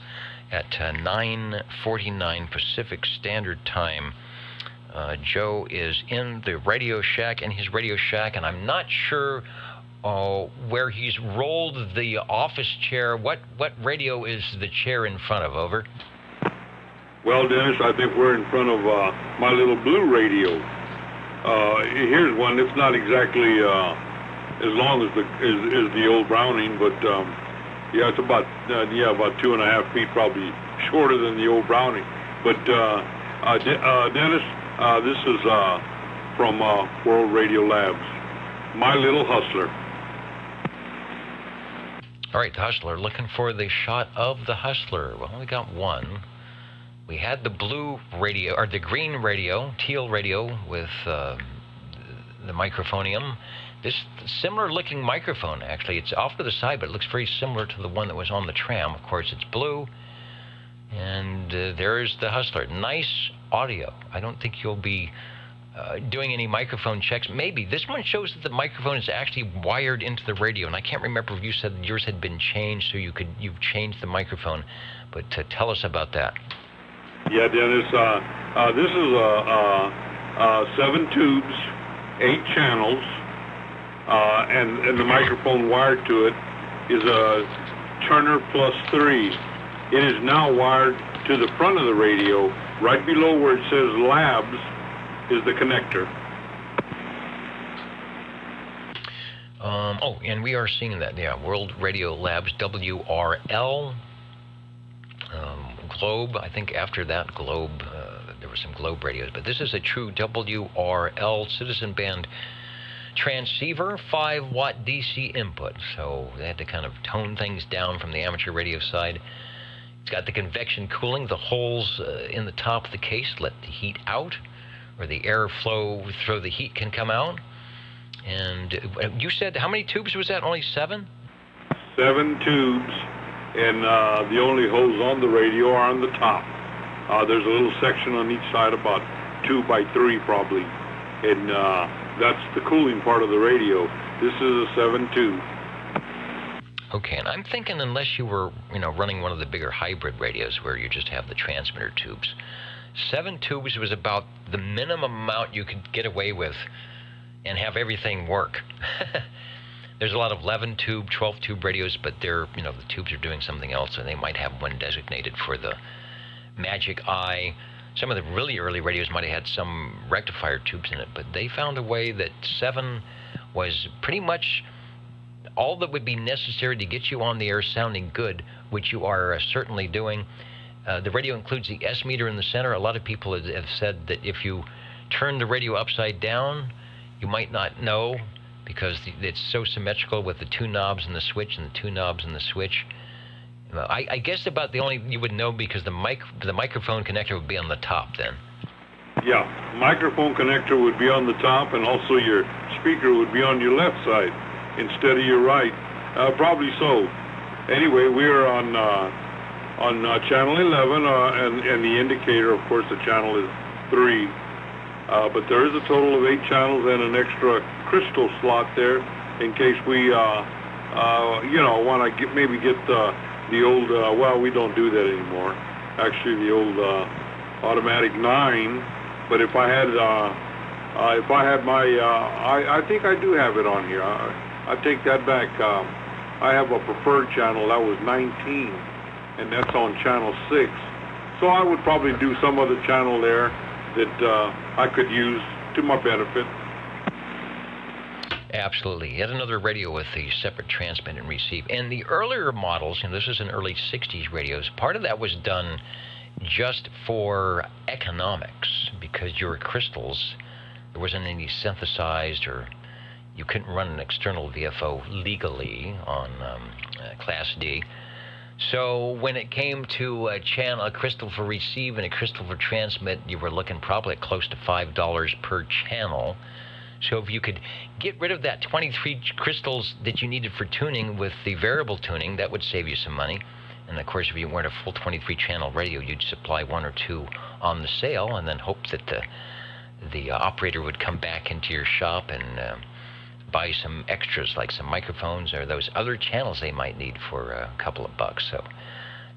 at 9:49 Pacific Standard Time. Joe is in the Radio Shack, and I'm not sure where he's rolled the office chair. What radio is the chair in front of? Over. Well, Dennis, I think we're in front of my little blue radio. Here's one. It's not exactly as long as the old Browning, but yeah, it's about 2.5 feet, probably shorter than the old Browning. But Dennis, this is from World Radio Labs, My Little Hustler. All right, the Hustler. Looking for the shot of the Hustler. Well, we got one. We had the blue radio, or the green radio, teal radio with the microphonium. This similar-looking microphone, actually. It's off to the side, but it looks very similar to the one that was on the tram. Of course, it's blue. And there's the Hustler. Nice audio. I don't think you'll be doing any microphone checks. Maybe. This one shows that the microphone is actually wired into the radio, and I can't remember if you said yours had been changed, so you've changed the microphone. But tell us about that. Yeah, Dennis. This is 7 tubes, 8 channels, and the microphone wired to it is a Turner Plus 3. It is now wired to the front of the radio. Right below where it says Labs is the connector. And we are seeing that. Yeah, World Radio Labs, WRL. Globe, I think after that Globe, there were some Globe radios, but this is a true WRL citizen band transceiver, 5-watt DC input, so they had to kind of tone things down from the amateur radio side. It's got the convection cooling, the holes in the top of the case let the heat out, or the airflow through the heat can come out. And you said, how many tubes was that? Only 7? 7 tubes. And the only hose on the radio are on the top. There's a little section on each side, about 2 by 3 probably, and that's the cooling part of the radio. This is a 7 tube. Okay, and I'm thinking unless you were, running one of the bigger hybrid radios where you just have the transmitter tubes, 7 tubes was about the minimum amount you could get away with and have everything work. There's a lot of 11-tube, 12-tube radios, but they're, the tubes are doing something else, and they might have one designated for the Magic Eye. Some of the really early radios might have had some rectifier tubes in it, but they found a way that 7 was pretty much all that would be necessary to get you on the air sounding good, which you are certainly doing. The radio includes the S meter in the center. A lot of people have said that if you turn the radio upside down, you might not know, because it's so symmetrical with the 2 knobs and the switch and the 2 knobs and the switch. I guess about the only you would know because the microphone connector would be on the top then. Yeah, microphone connector would be on the top, and also your speaker would be on your left side instead of your right. Probably so. Anyway, we're on channel 11, and the indicator, of course, the channel is 3. But there is a total of 8 channels and an extra crystal slot there in case we, want to maybe get the old, well, we don't do that anymore. Actually, the old automatic 9. But if I had my, I think I do have it on here. I take that back. I have a preferred channel. That was 19, and that's on channel 6. So I would probably do some other channel there that I could use to my benefit. Absolutely. Yet another radio with the separate transmit and receive. And the earlier models, and this is in early 60s radios, part of that was done just for economics, because your crystals, there wasn't any synthesized, or you couldn't run an external VFO legally on Class D. So when it came to a crystal for receive and a crystal for transmit, you were looking probably at close to $5 per channel. So if you could get rid of that 23 crystals that you needed for tuning with the variable tuning, that would save you some money. And of course, if you weren't a full 23 channel radio, you'd supply 1 or 2 on the sale, and then hope that the operator would come back into your shop and buy some extras, like some microphones or those other channels they might need for a couple of bucks. So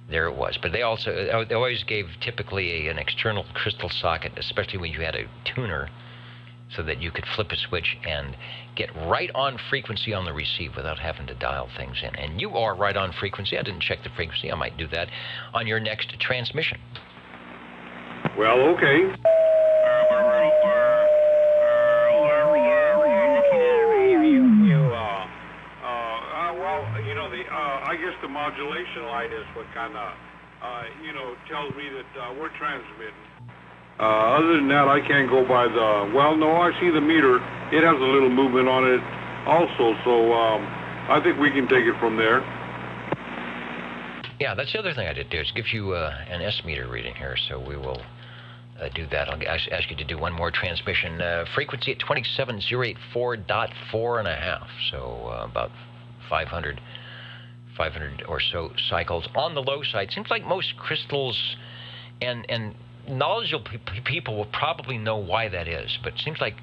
there it was. But they always gave typically an external crystal socket, especially when you had a tuner, so that you could flip a switch and get right on frequency on the receive without having to dial things in. And you are right on frequency. I didn't check the frequency. I might do that on your next transmission. Well, okay. I guess the modulation line is what kind of, tells me that we're transmitting. Other than that, I can't go by I see the meter. It has a little movement on it also, so I think we can take it from there. Yeah, that's the other thing I did do, is give you an S meter reading here, so we will do that. I'll ask you to do one more transmission. Frequency at 27084.4.5, so about 500 or so cycles. On the low side, seems like most crystals and knowledgeable people will probably know why that is, but it seems like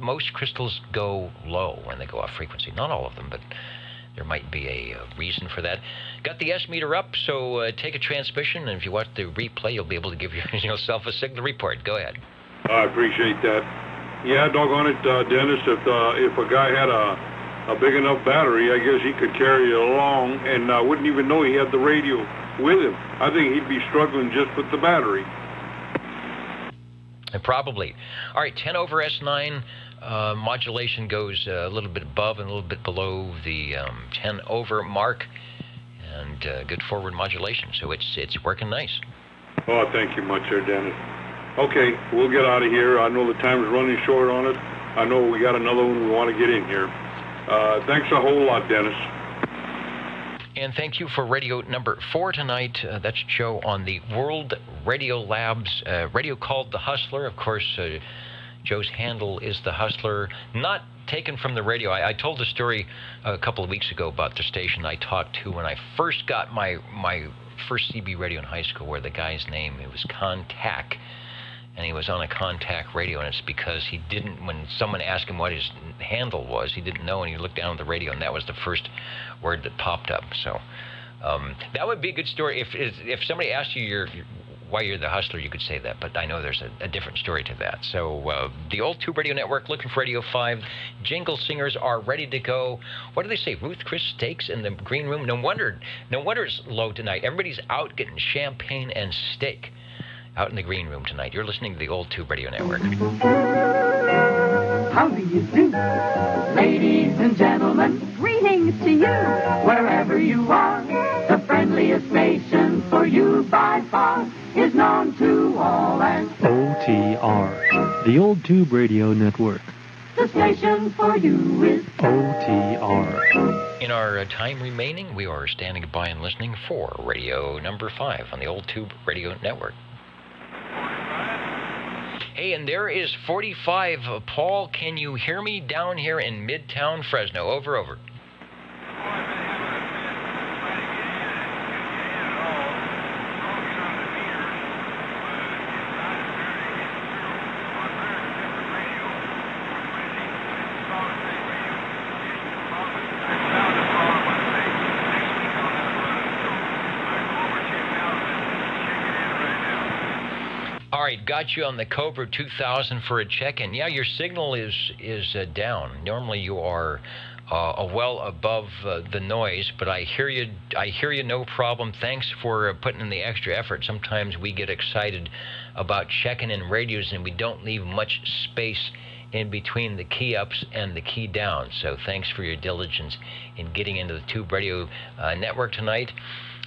most crystals go low when they go off frequency. Not all of them, but there might be a reason for that. Got the S meter up, so take a transmission, and if you watch the replay, you'll be able to give yourself a signal report. Go ahead. I appreciate that. Yeah, doggone it, Dennis, if a guy had a big enough battery, I guess he could carry it along and wouldn't even know he had the radio with him. I think he'd be struggling just with the battery. Probably. All right, 10 over S9, modulation goes a little bit above and a little bit below the 10 over mark, and good forward modulation, so it's working nice. Oh, thank you much there, Dennis. Okay, we'll get out of here. I know the time's running short on it. I know we got another one we want to get in here. Thanks a whole lot, Dennis. And thank you for radio number 4 tonight. That's Joe on the World Radio Labs radio called The Hustler. Of course, Joe's handle is The Hustler, not taken from the radio. I told a story a couple of weeks ago about the station I talked to when I first got my first CB radio in high school, where the guy's name, it was Contact, and he was on a Contact radio, and it's because he didn't, when someone asked him what his handle was, he didn't know, and he looked down at the radio, and that was the first word that popped up. So that would be a good story. If somebody asked you why you're the Hustler, you could say that, but I know there's a different story to that. So the Old Tube Radio Network, looking for Radio 5. Jingle singers are ready to go. What do they say? Ruth Chris Steaks in the green room? No wonder it's low tonight. Everybody's out getting champagne and steak out in the green room tonight. You're listening to the Old Tube Radio Network. How do you do, ladies and gentlemen? Greetings to you, wherever you are. The friendliest station for you by far is known to all as OTR, the Old Tube Radio Network. The station for you is OTR. In our time remaining, we are standing by and listening for radio number 5 on the Old Tube Radio Network. Hey, and there is 45. Paul, can you hear me down here in Midtown Fresno? Over. All right, got you on the Cobra 2000 for a check-in. Yeah, your signal is down. Normally you are well above the noise, but I hear you, no problem. Thanks for putting in the extra effort. Sometimes we get excited about checking in radios and we don't leave much space in between the key ups and the key downs. So thanks for your diligence in getting into the Tube Radio network tonight.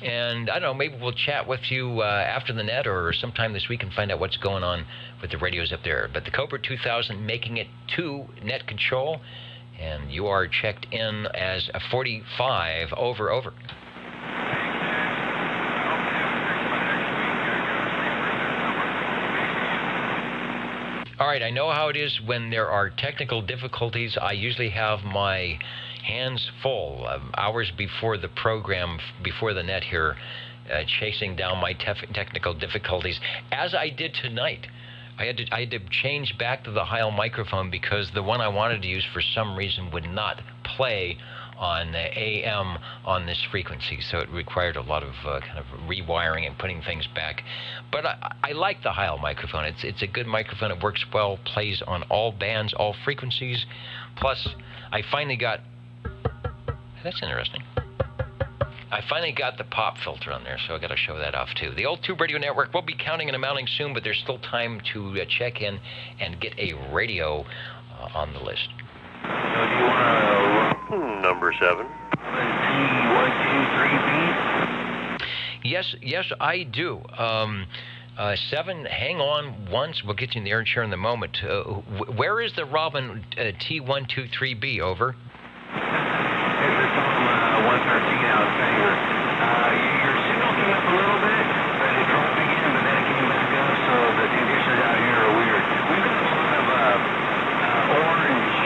And I don't know, maybe we'll chat with you after the net or sometime this week and find out what's going on with the radios up there. But the Cobra 2000 making it to net control, and you are checked in as a 45 over. All right, I know how it is when there are technical difficulties. I usually have my hands full hours before the program, before the net here, chasing down my technical difficulties, as I did tonight. I had to change back to the Heil microphone because the one I wanted to use for some reason would not play on AM on this frequency, so it required a lot of kind of rewiring and putting things back. But I like the Heil microphone. It's a good microphone. It works well, plays on all bands, all frequencies. Plus, I finally got... That's interesting. I finally got the pop filter on there, so I got to show that off too. The old Tube Radio Network will be counting and amounting soon, but there's still time to check in and get a radio on the list. So do you want to number 7? Yes, I do. 7, hang on once. We'll get you in the air chair in a moment. Where is the Robin T123B? Over. 113 out of favor. Your signal came up a little bit, but it dropped again, but then it came back up, so the conditions out here are weird. We've got a lot of orange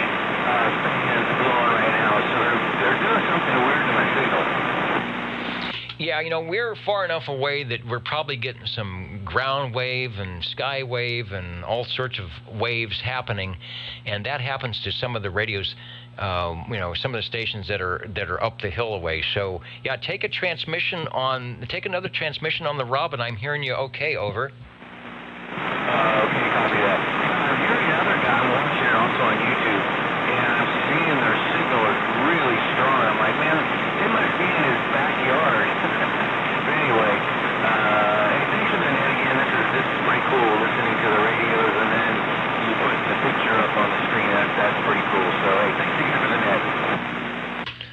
fans blowing right now, so they're doing something weird to my signal. Yeah, you know, we're far enough away that we're probably getting some ground wave and sky wave and all sorts of waves happening, and that happens to some of the radios, you know, some of the stations that are up the hill away. So yeah, take another transmission on the Robin. I'm hearing you okay. Over. Okay, copy that. I'm hearing another guy. I'm watching it also on YouTube, and I'm seeing their signal is really strong. I'm like, man, it must be in his backyard. But anyway, hey, thanks for the net again. This is pretty cool, listening to the radios, and then you put the picture up on the screen. That's pretty cool. So hey, thanks again for the net.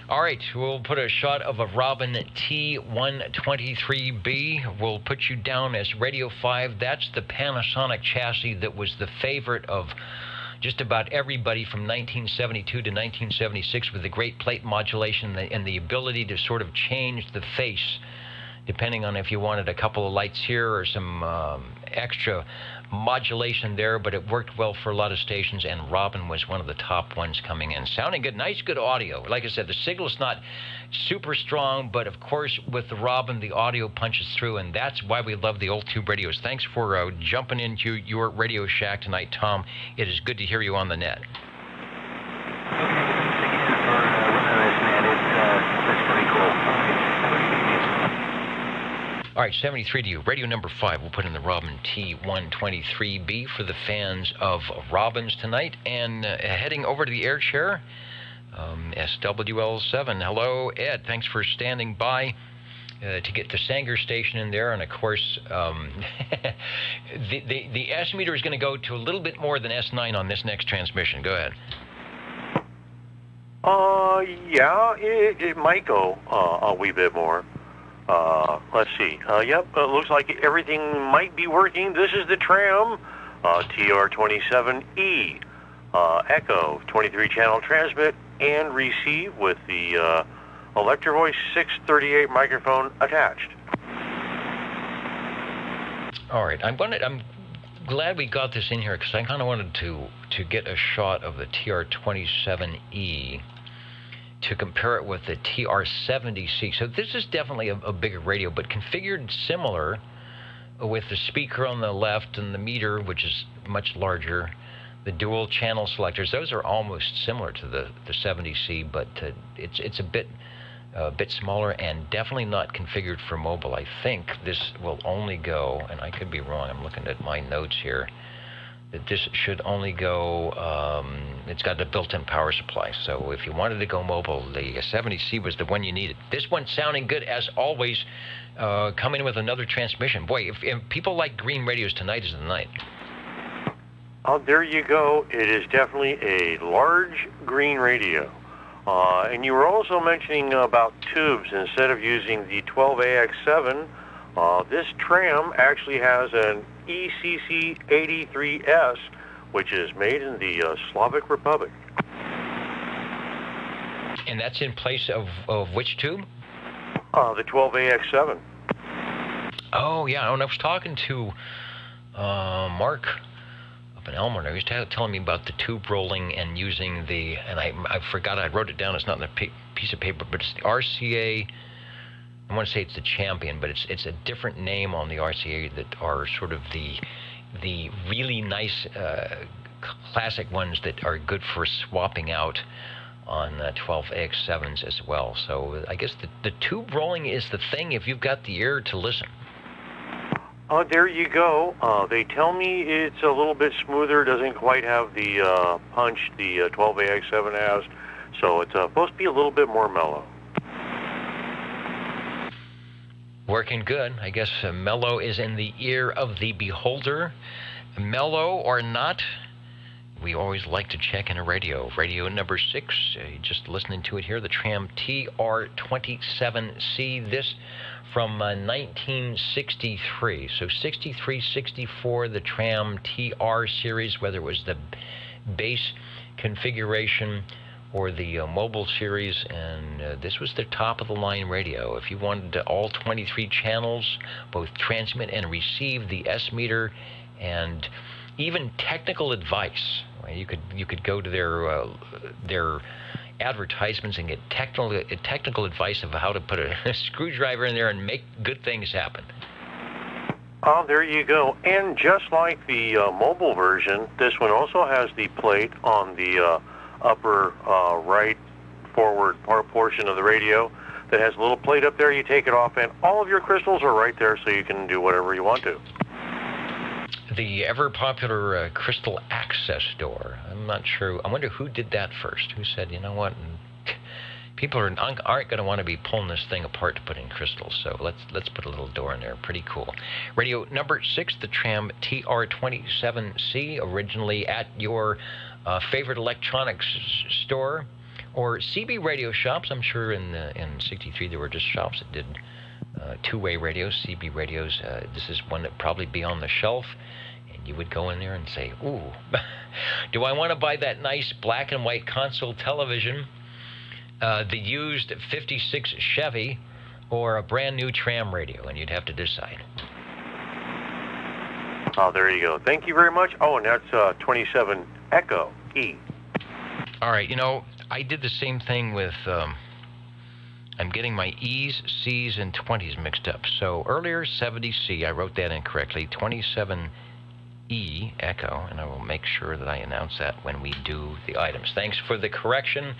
All right, we'll put a shot of a Robin T123B. We'll put you down as Radio 5. That's the Panasonic chassis that was the favorite of just about everybody from 1972 to 1976, with the great plate modulation and the ability to sort of change the face depending on if you wanted a couple of lights here or some extra modulation there, but it worked well for a lot of stations, and Robin was one of the top ones coming in. Sounding good, nice, good audio. Like I said, the signal's not super strong, but of course with the Robin, the audio punches through, and that's why we love the old tube radios. Thanks for jumping into your Radio Shack tonight, Tom. It is good to hear you on the net. Okay, thanks again for running this net. It's pretty cool. All right, 73 to you. Radio number 5. We'll put in the Robin T123B for the fans of Robins tonight. And heading over to the air chair, SWL7. Hello, Ed. Thanks for standing by to get the Sanger station in there. And, of course, the S meter is going to go to a little bit more than S9 on this next transmission. Go ahead. Yeah, it might go a wee bit more. Let's see. Yep, it looks like everything might be working. This is the tram, TR27E, Echo, 23-channel transmit and receive with the Electro Voice 638 microphone attached. All right, I'm glad we got this in here because I kind of wanted to get a shot of the TR27E to compare it with the TR70C. So this is definitely a bigger radio, but configured similar with the speaker on the left and the meter, which is much larger. The dual channel selectors, those are almost similar to the 70C, but it's a bit smaller and definitely not configured for mobile. I think this will only go, and I could be wrong, I'm looking at my notes here, that this should only go, it's got a built-in power supply. So if you wanted to go mobile, the 70C was the one you needed. This one's sounding good as always, coming with another transmission. Boy, if people like green radios, tonight is the night. Oh, there you go. It is definitely a large green radio. And you were also mentioning about tubes. Instead of using the 12AX7, this tram actually has an ECC-83S, which is made in the Slavic Republic. And that's in place of which tube? The 12AX7. Oh, yeah. And I was talking to Mark up in Elmore. He was telling me about the tube rolling and using the, and I forgot, I wrote it down. It's not in a piece of paper, but it's the RCA. I want to say it's the Champion, but it's a different name on the RCA that are sort of the really nice classic ones that are good for swapping out on 12AX7s as well. So I guess the tube rolling is the thing if you've got the ear to listen. Oh, there you go. They tell me it's a little bit smoother, doesn't quite have the punch the 12AX7 has, so it's supposed to be a little bit more mellow. Working good. I guess mellow is in the ear of the beholder. Mellow or not, we always like to check in a radio. Radio number 6, just listening to it here, the Tram TR27C. This from 1963. So 63, 64, the Tram TR series, whether it was the base configuration or the mobile series, and this was the top of the line radio. If you wanted all 23 channels, both transmit and receive, the S meter, and even technical advice. You could go to their advertisements and get technical advice of how to put a screwdriver in there and make good things happen. Oh, there you go. And just like the mobile version, this one also has the plate on the upper right forward portion of the radio that has a little plate up there. You take it off, and all of your crystals are right there, so you can do whatever you want to. The ever-popular crystal access door. I'm not sure. I wonder who did that first. Who said, you know what, people aren't going to want to be pulling this thing apart to put in crystals, so let's put a little door in there. Pretty cool. Radio number 6, the Tram TR27C, originally at your favorite electronics store or CB radio shops. I'm sure in 63 there were just shops that did two-way radios, CB radios. This is one that probably be on the shelf, and you would go in there and say, ooh, do I want to buy that nice black and white console television, the used 56 Chevy, or a brand new Tram radio? And you'd have to decide. Oh, there you go. Thank you very much. Oh, and that's 27 Echo E. All right, I did the same thing with, I'm getting my E's, C's, and 20s mixed up. So earlier, 70C, I wrote that incorrectly, 27E, Echo, and I will make sure that I announce that when we do the items. Thanks for the correction.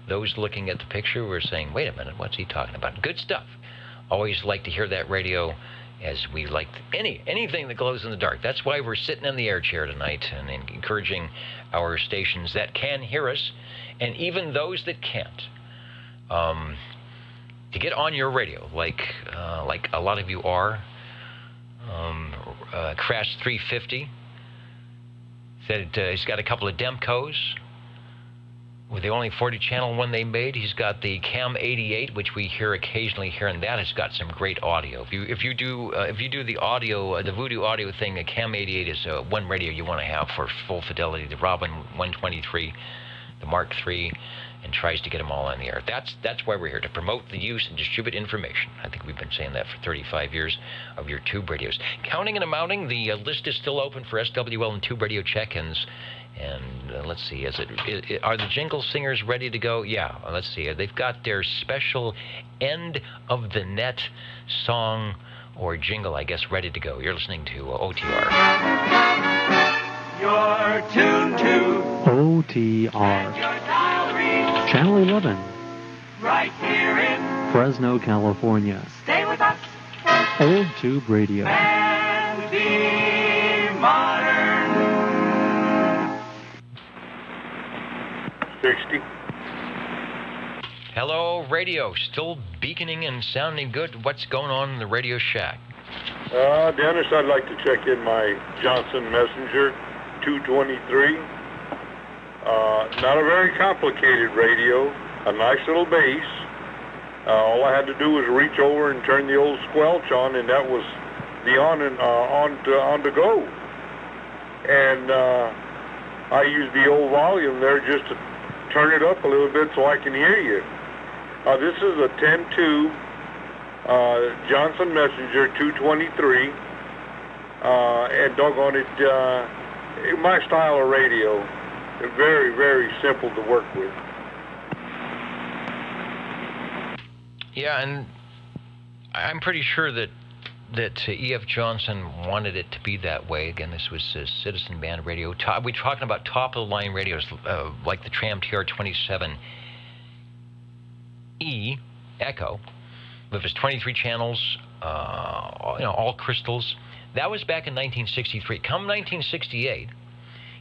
Those looking at the picture were saying, wait a minute, what's he talking about? Good stuff. Always like to hear that radio, as we like anything that glows in the dark. That's why we're sitting in the air chair tonight and encouraging our stations that can hear us, and even those that can't, to get on your radio, like a lot of you are. Crash 350 said he's got a couple of Demcos with the only 40-channel one they made. He's got the Cam 88, which we hear occasionally here, and that has got some great audio. If you do the audio, the Voodoo audio thing, the Cam 88 is one radio you want to have for full fidelity. The Robin 123, the Mark III, and tries to get them all on the air. That's why we're here, to promote the use and distribute information. I think we've been saying that for 35 years of your tube radios. Counting and amounting, the list is still open for SWL and tube radio check-ins. And let's see, are the Jingle Singers ready to go? Yeah, let's see. They've got their special end of the net song or jingle, I guess, ready to go. You're listening to OTR. You're tuned to OTR. Channel 11. Right here in Fresno, California. Stay with us. Old Tube Radio. And be modern. 60. Hello, radio. Still beaconing and sounding good. What's going on in the Radio Shack? Dennis, I'd like to check in my Johnson Messenger 223. Not a very complicated radio, a nice little bass. All I had to do was reach over and turn the old squelch on, and that was the on to go. And I used the old volume there just to turn it up a little bit so I can hear you. This is a 10-tube Johnson Messenger 223, and doggone it, my style of radio, very, very simple to work with. Yeah, and I'm pretty sure that E.F. Johnson wanted it to be that way. Again, this was Citizen Band radio. We're talking about top-of-the-line radios like the Tram TR-27E Echo, with its 23 channels, all crystals. That was back in 1963. Come 1968,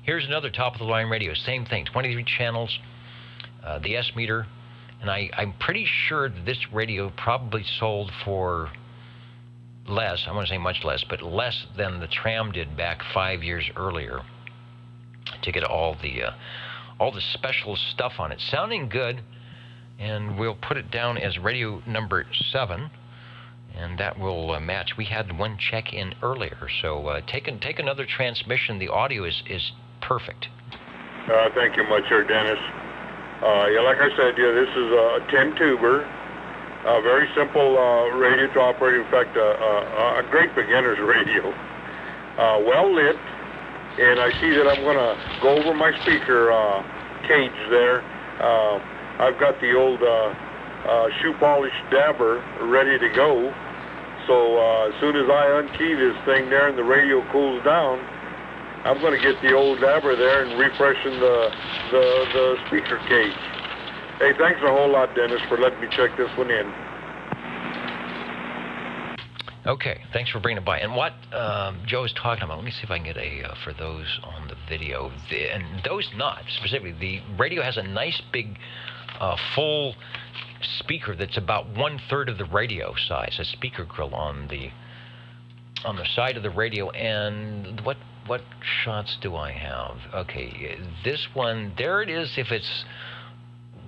here's another top-of-the-line radio. Same thing, 23 channels, the S meter. And I'm pretty sure that this radio probably sold for less, I want to say much less, but less than the Tram did back 5 years earlier to get all the special stuff on it. Sounding good, and we'll put it down as radio number 7, and that will match. We had one check-in earlier, so take another transmission. The audio is perfect. Thank you much, sir, Dennis. Yeah, like I said, yeah, this is a 10-tuber, a very simple radio to operate. In fact, a great beginner's radio, well lit. And I see that I'm going to go over my speaker cage there. I've got the old shoe polish dabber ready to go. So as soon as I unkey this thing there and the radio cools down, I'm going to get the old dabber there and refreshing the speaker cage. Hey, thanks a whole lot, Dennis, for letting me check this one in. Okay, thanks for bringing it by. And what Joe is talking about, let me see if I can get for those on the video, and those not specifically, the radio has a nice big full speaker that's about 1/3 of the radio size, a speaker grill on the side of the radio. And what shots do I have? Okay, this one, there it is. If it's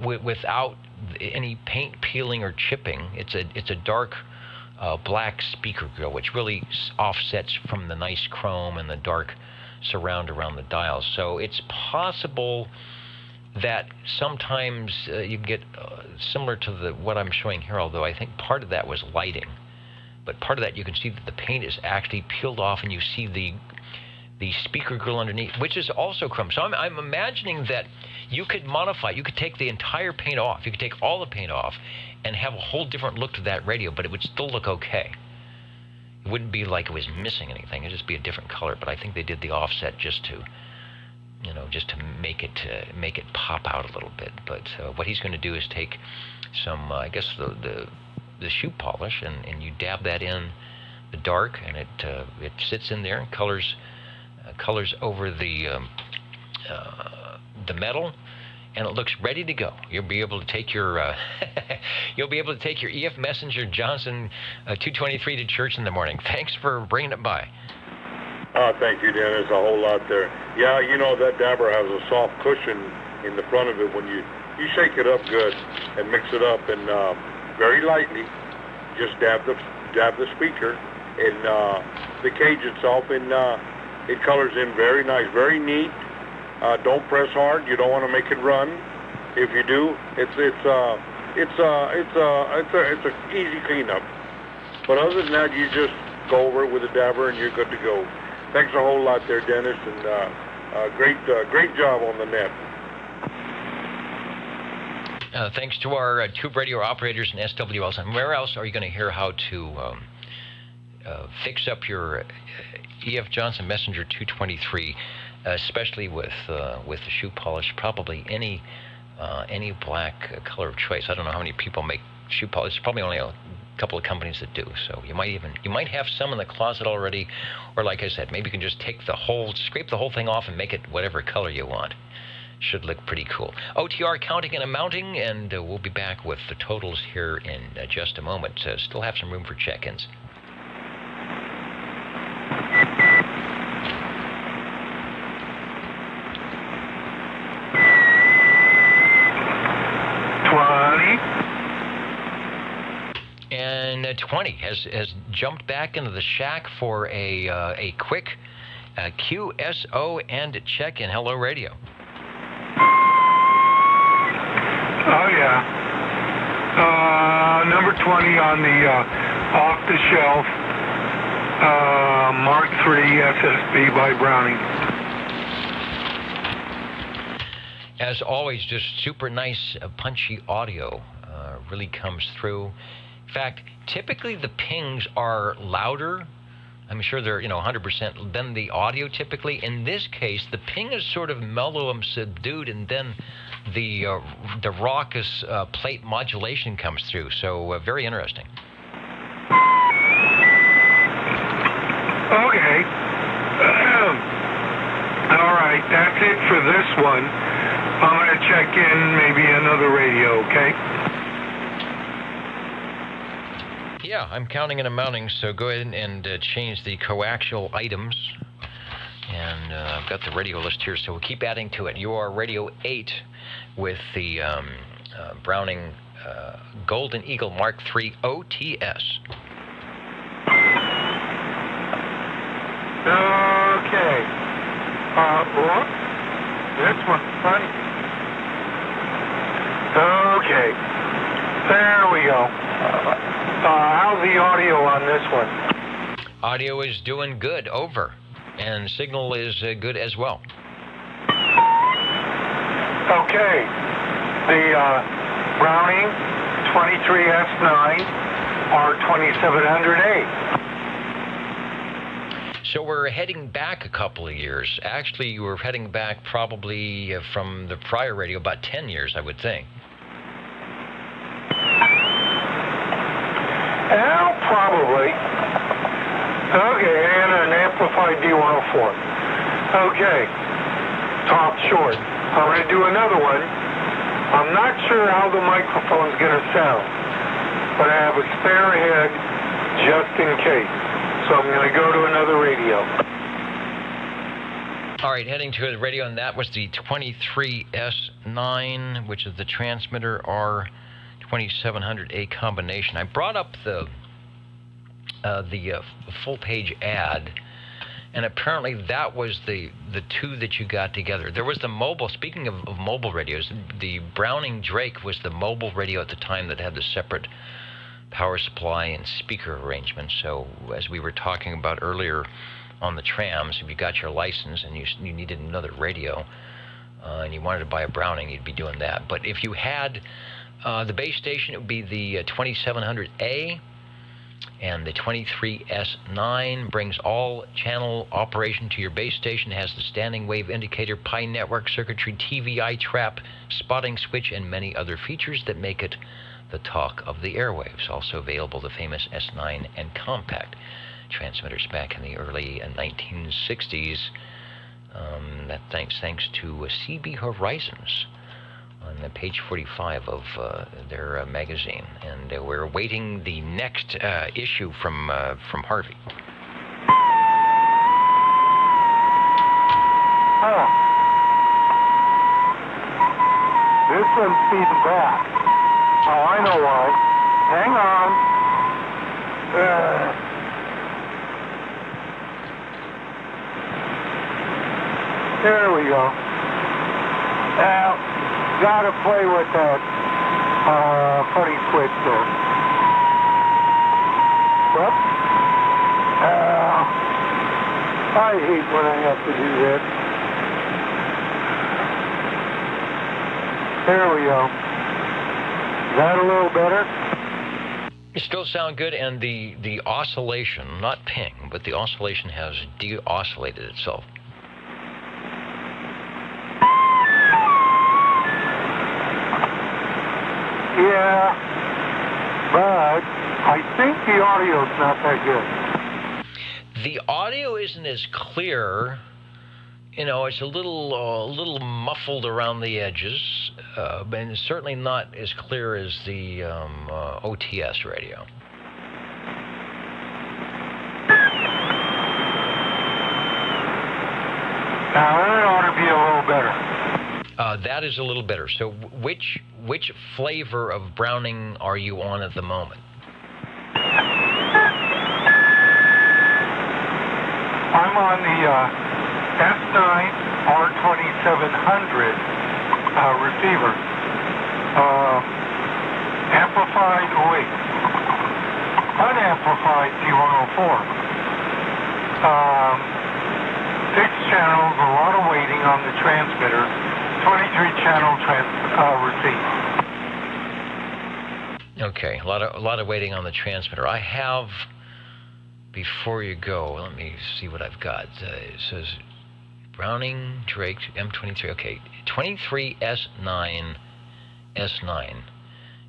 without any paint peeling or chipping, it's a dark black speaker grill, which really offsets from the nice chrome and the dark surround around the dials. So it's possible that sometimes you get similar to what I'm showing here, although I think part of that was lighting. But part of that, you can see that the paint is actually peeled off, and you see the speaker grill underneath, which is also chrome. So I'm imagining that you could modify, you could take the entire paint off, you could take all the paint off and have a whole different look to that radio, but it would still look okay. It wouldn't be like it was missing anything, it'd just be a different color. But I think they did the offset just to make it pop out a little bit. But what he's going to do is take some, I guess the shoe polish, and you dab that in the dark, and it sits in there and colors over the metal, and it looks ready to go. You'll be able to take your EF Messenger Johnson 223 to church in the morning. Thanks for bringing it by. Thank you, Dennis, a whole lot there. Yeah, that dabber has a soft cushion in the front of it. When you shake it up good and mix it up, and very lightly, just dab the speaker, and the cage itself, and it colors in very nice, very neat. Don't press hard. You don't want to make it run. If you do, it's a easy cleanup. But other than that, you just go over it with a dabber, and you're good to go. Thanks a whole lot there, Dennis, and great job on the net. Thanks to our tube radio operators and SWLs. And where else are you going to hear how to fix up your E.F. Johnson Messenger 223, especially with the shoe polish? Probably any black color of choice. I don't know how many people make shoe polish. There's probably only a couple of companies that do. So you might have some in the closet already, or like I said, maybe you can just scrape the whole thing off and make it whatever color you want. Should look pretty cool. OTR counting and amounting, and we'll be back with the totals here in just a moment. Still have some room for check-ins. 720 has jumped back into the shack for a quick QSO and check-in. Hello, radio. Oh, yeah. Number 20 on the off-the-shelf Mark III SSB by Browning. As always, just super nice, punchy audio really comes through. In fact, typically the pings are louder. I'm sure they're 100% than the audio typically. In this case, the ping is sort of mellow and subdued, and then the raucous plate modulation comes through. So very interesting. Okay. All right, that's it for this one. I'm going to check in maybe another radio, okay? Yeah, I'm counting and amounting, so go ahead and change the coaxial items. And I've got the radio list here, so we'll keep adding to it. You are Radio 8 with the Browning Golden Eagle Mark III OTS. Okay. Look. This one's funny. Okay. There we go. How's the audio on this one? Audio is doing good, over. And signal is good as well. Okay. The Browning 23S9 R2700A. So we're heading back a couple of years. Actually, you were heading back probably from the prior radio about 10 years, I would think. Well, probably. Okay, and an amplified D104. Okay, top short. I'm going to do another one. I'm not sure how the microphone's going to sound, but I have a spare head just in case. So I'm going to go to another radio. All right, heading to the radio, and that was the 23S9, which is the transmitter R2700A combination. I brought up the full-page ad, and apparently that was the two that you got together. There was the mobile, speaking of mobile radios, the Browning Drake was the mobile radio at the time that had the separate power supply and speaker arrangement. So as we were talking about earlier on the trams, if you got your license and you needed another radio and you wanted to buy a Browning, you'd be doing that. But if you had the base station, it would be the 2700A, and the 23S9 brings all channel operation to your base station, has the standing wave indicator, Pi network circuitry, TVI trap, spotting switch, and many other features that make it the talk of the airwaves. Also available the famous S9 and compact transmitters back in the early 1960s. Thanks to CB Horizons on page 45 of their magazine, and we're awaiting the next issue from Harvey. Oh. This one's feeding back. Oh, I know why. Hang on. There we go. Now, gotta play with that funny switch there. Whoop. I hate when I have to do that. There we go. Is that a little better? You still sound good, and the oscillation, not ping, but the oscillation has de-oscillated itself. Yeah, but I think the audio's not that good. The audio isn't as clear. You know, it's a little muffled around the edges, and it's certainly not as clear as the OTS radio. Now that ought to be a little better. That is a little better. So which flavor of Browning are you on at the moment? I'm on the S9 R2700 receiver. Amplified, unamplified T104. 6 channels, a lot of weighting on the transmitter. 23 channel receive. Okay, a lot of waiting on the transmitter. I have, before you go, let me see what I've got. It says Browning, Drake, M23. Okay, 23S9, S9.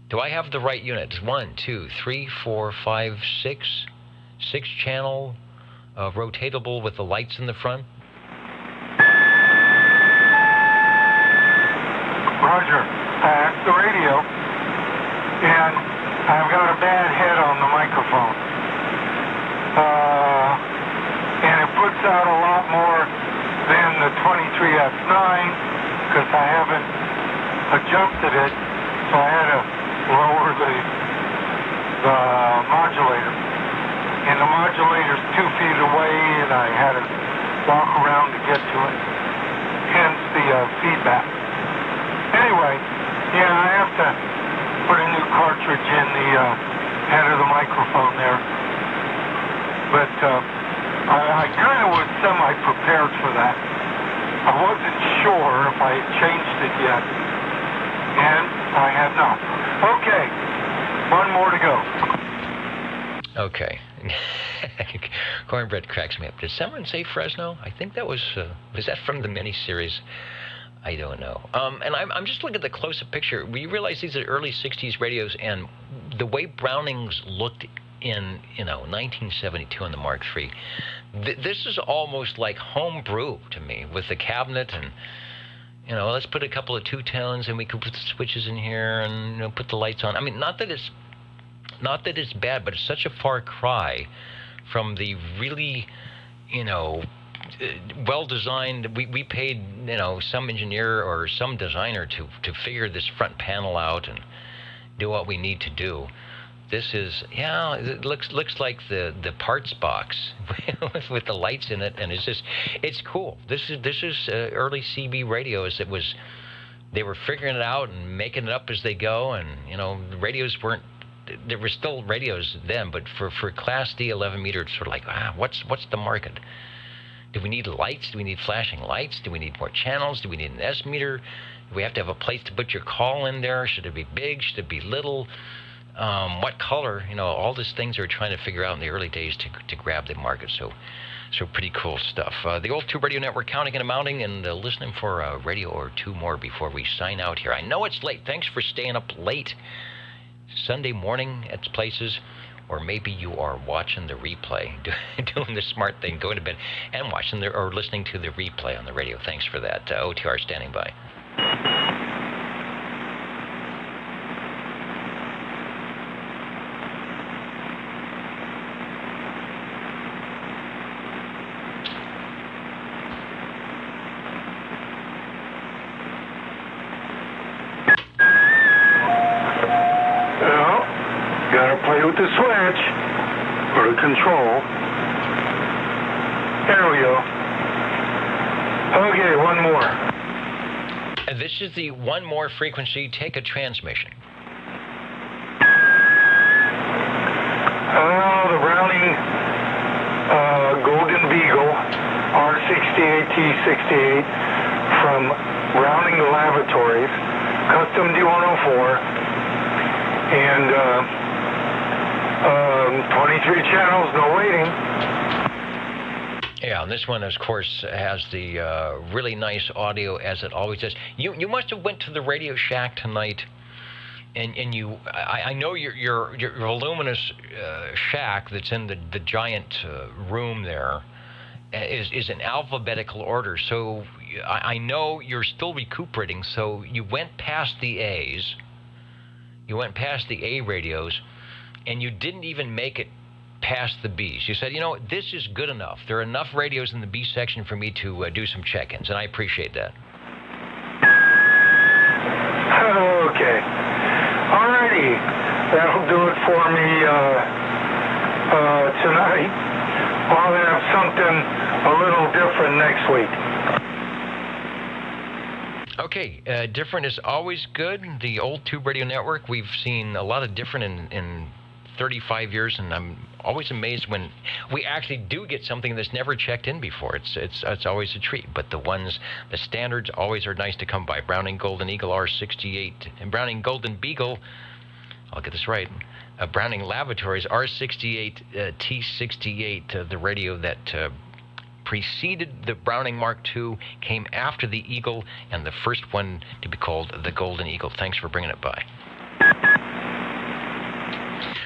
Do I have the right unit? 1, 2, 3, 4, 5, 6. 6 channel, rotatable with the lights in the front. Roger. That's the radio. And I've got a bad head on the microphone. And it puts out a lot more than the 23S9 because I haven't adjusted it, so I had to lower the modulator. And the modulator's 2 feet away, and I had to walk around to get to it. Hence the feedback. Anyway, yeah, I have to put a new cartridge in the head of the microphone there. But I kind of was semi-prepared for that. I wasn't sure if I had changed it yet, and I had not. Okay, one more to go. Okay. Cornbread cracks me up. Did someone say Fresno? I think that was that from the miniseries? I don't know. And I'm just looking at the close-up picture. We realize these are early 60s radios, and the way Brownings looked in, 1972 on the Mark III, this is almost like homebrew to me, with the cabinet and, let's put a couple of 2-tones, and we could put the switches in here and, put the lights on. I mean, not that it's bad, but it's such a far cry from the really, well-designed. We paid, some engineer or some designer to figure this front panel out and do what we need to do. This is, it looks like the parts box with the lights in it, and it's cool. This is early CB radios. They were figuring it out and making it up as they go, and the radios weren't. There were still radios then, but for Class D 11 meter, it's sort of like, what's the market? Do we need lights? Do we need flashing lights? Do we need more channels? Do we need an S meter? Do we have to have a place to put your call in there? Should it be big? Should it be little? What color? All these things they were trying to figure out in the early days to grab the market. So pretty cool stuff. The Old Tube Radio Network, counting and amounting, and listening for a radio or two more before we sign out here. I know it's late. Thanks for staying up late Sunday morning at places, or maybe you are watching the replay, doing the smart thing, going to bed and watching or listening to the replay on the radio. Thanks for that. OTR standing by. With the switch or the control. There we go. Okay, one more. And this is the one more frequency. Take a transmission. The Browning Golden Beagle R68T68 from Browning Laboratories, custom D104, and 23 channels, no waiting. Yeah, and this one, of course, has the really nice audio, as it always does. You must have went to the Radio Shack tonight, and I know your voluminous shack that's in the giant room there is in alphabetical order. So I know you're still recuperating. So you went past the A's, you went past the A radios, and you didn't even make it past the B's. You said, this is good enough. There are enough radios in the B section for me to do some check-ins, and I appreciate that. Okay. Alrighty. That'll do it for me tonight. I'll have something a little different next week. Okay, different is always good. The old Tube Radio Network, we've seen a lot of different in 35 years, and I'm always amazed when we actually do get something that's never checked in before. It's always a treat. But the standards always are nice to come by. Browning Golden Eagle R68 and Browning Golden Beagle, I'll get this right, Browning Lavatories R68 T68, the radio that preceded the Browning Mark II, came after the Eagle, and the first one to be called the Golden Eagle. Thanks for bringing it by.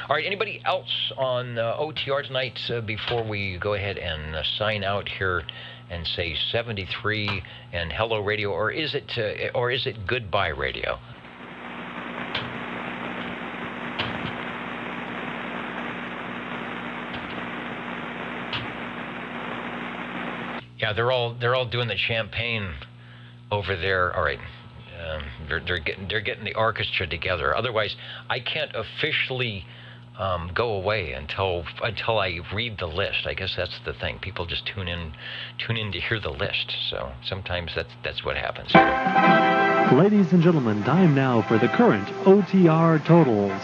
All right, anybody else on OTR tonight before we go ahead and sign out here and say 73 and hello radio, or is it goodbye radio? Yeah, they're all doing the champagne over there. All right, they're getting the orchestra together. Otherwise, I can't officially go away until I read the list. I guess that's the thing. People just tune in to hear the list. So sometimes that's what happens. Ladies and gentlemen, time now for the current OTR totals.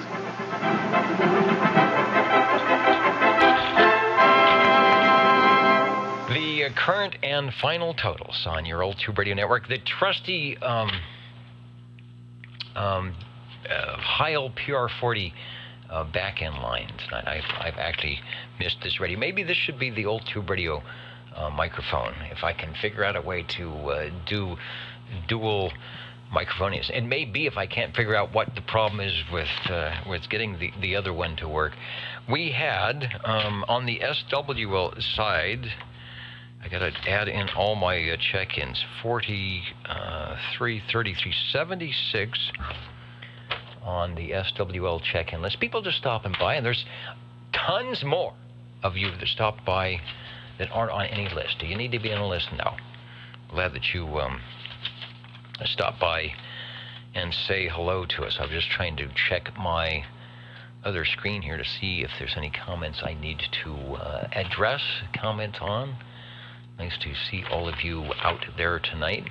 The current and final totals on your old Tube Radio Network. The trusty Heil PR40 back in line tonight. I've actually missed this radio. Maybe this should be the old Tube Radio microphone, if I can figure out a way to do dual microphones. It may be if I can't figure out what the problem is with getting the other one to work. We had on the SWL side, I got to add in all my check-ins, 43, 33, 76 on the SWL check-in list. People just stopping by, and there's tons more of you that stopped by that aren't on any list. Do you need to be on a list? No. Glad that you stopped by and say hello to us. I'm just trying to check my other screen here to see if there's any comments I need to address, comment on. Nice to see all of you out there tonight.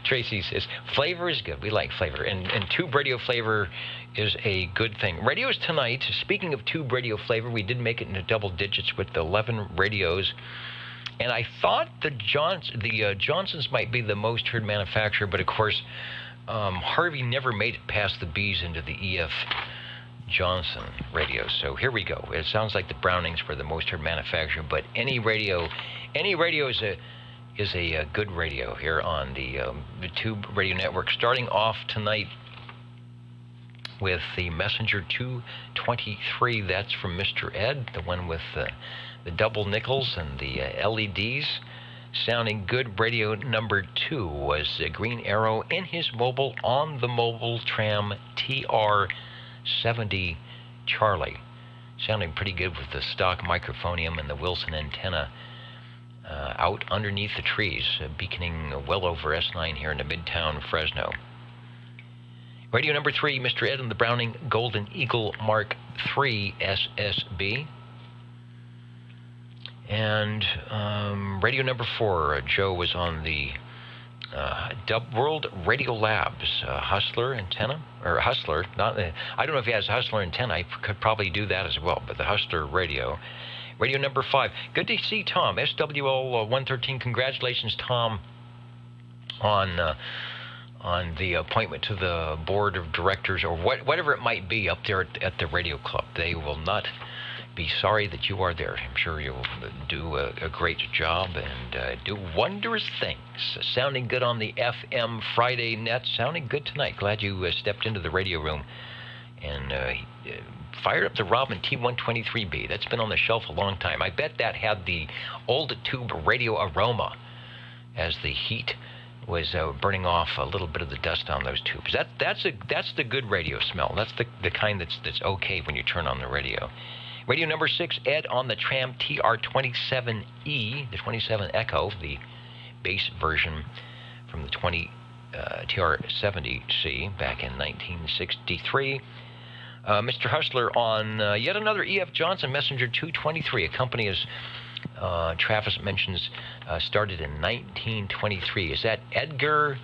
Tracy says, flavor is good. We like flavor. And Tube Radio flavor is a good thing. Radios tonight, speaking of Tube Radio flavor, we did make it into double digits with 11 radios. And I thought the Johnsons might be the most heard manufacturer, but of course, Harvey never made it past the B's into the E.F. Johnson radios. So here we go. It sounds like the Brownings were the most heard manufacturer, but any radio is a good radio here on the Tube Radio Network. Starting off tonight with the Messenger 223. That's from Mr. Ed, the one with the double nickels and the LEDs. Sounding good. Radio number 2 was Green Arrow in his mobile on the mobile tram TR70 Charlie. Sounding pretty good with the stock microphonium and the Wilson antenna out underneath the trees, beaconing well over S9 here in the Midtown Fresno. Radio number 3, Mr. Ed and the Browning Golden Eagle Mark III SSB. And radio number 4, Joe was on the World Radio Labs Hustler antenna, or Hustler, not I don't know if he has Hustler antenna. I could probably do that as well, but the Hustler radio. Radio number 5. Good to see Tom, SWL 113. Congratulations, Tom, on the appointment to the board of directors, or whatever it might be up there at the radio club. They will not be sorry that you are there. I'm sure you'll do a great job and do wondrous things. Sounding good on the FM Friday net. Sounding good tonight. Glad you stepped into the radio room and fired up the Robin T123B. That's been on the shelf a long time. I bet that had the old tube radio aroma as the heat was burning off a little bit of the dust on those tubes. That's the good radio smell. That's the kind that's okay when you turn on the radio. Radio number 6, Ed on the Tram TR27E, the 27 Echo, the bass version from the TR70C back in 1963. Mr. Hustler, on yet another E.F. Johnson Messenger 223, a company, as Travis mentions, started in 1923. Is that Edgar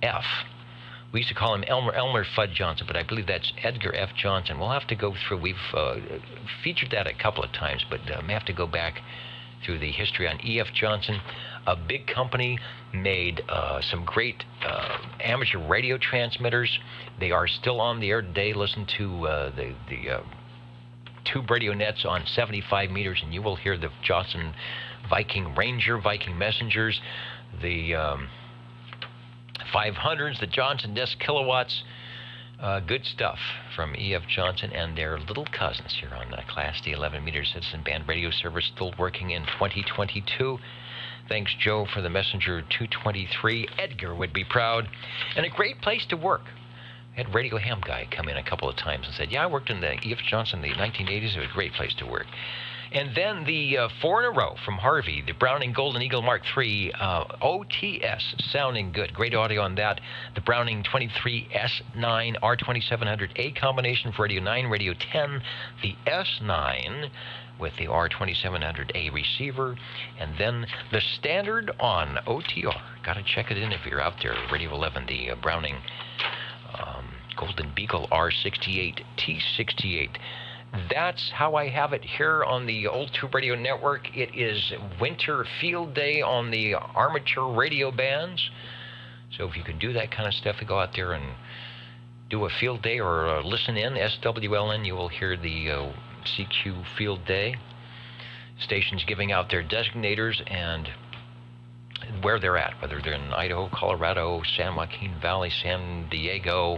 F.? We used to call him Elmer Fudd Johnson, but I believe that's Edgar F. Johnson. We'll have to go through. We've featured that a couple of times, but may have to go back through the history on E.F. Johnson. A big company, made some great amateur radio transmitters. They are still on the air today. Listen to the tube radio nets on 75 meters, and you will hear the Johnson Viking Ranger, Viking Messengers, the 500s, the Johnson Desk kilowatts. Good stuff from E.F. Johnson and their little cousins here on Class D 11 meter citizen band radio service, still working in 2022. Thanks, Joe, for the Messenger 223. Edgar would be proud. And a great place to work. I had Radio Ham Guy come in a couple of times and said, yeah, I worked in the E.F. Johnson in the 1980s. It was a great place to work. And then the 4 in a row from Harvey, the Browning Golden Eagle Mark III OTS, sounding good. Great audio on that. The Browning 23S9 R2700A combination for Radio 9, Radio 10. The S9 with the R2700A receiver. And then the standard on OTR. Got to check it in if you're out there. Radio 11, the Browning Golden Beagle R68 T68. That's how I have it here on the Old Tube Radio Network. It is winter field day on the armature radio bands. So if you can do that kind of stuff, to go out there and do a field day or listen in, SWLN, you will hear the CQ field day. Stations giving out their designators and where they're at, whether they're in Idaho, Colorado, San Joaquin Valley, San Diego,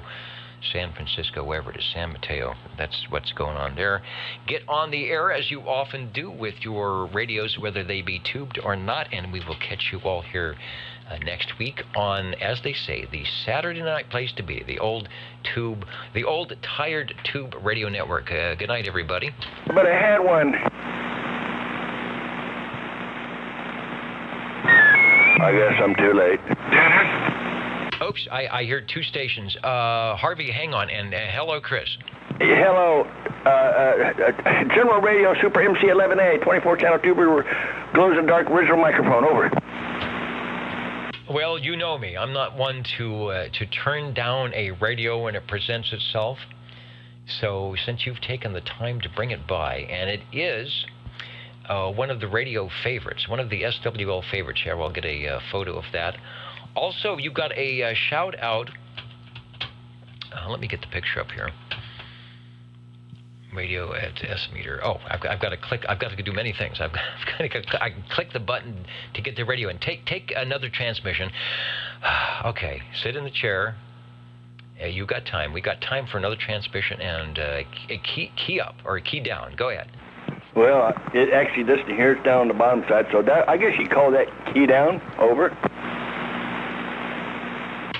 San Francisco, wherever it is, San Mateo. That's what's going on there. Get on the air, as you often do, with your radios, whether they be tubed or not, and we will catch you all here next week on, as they say, the Saturday night place to be, the old tired tube radio network. Good night, everybody. But I had one. I guess I'm too late. Dennis? Oops, I hear two stations. Harvey, hang on, and hello, Chris. Hello, General Radio Super MC11A, 24-channel tuber, glows in dark original microphone, over. Well, you know me. I'm not one to turn down a radio when it presents itself. So since you've taken the time to bring it by, and it is one of the radio favorites, one of the SWL favorites here, I'll get a photo of that. Also, you got a shout out. Let me get the picture up here. Radio at S meter. Oh, I've got to click. I've got to do many things. I click the button to get the radio and take another transmission. Okay, sit in the chair. You got time. We got time for another transmission and a key up or a key down. Go ahead. Well, it actually this here is down on the bottom side, so that, I guess you call that key down. Over.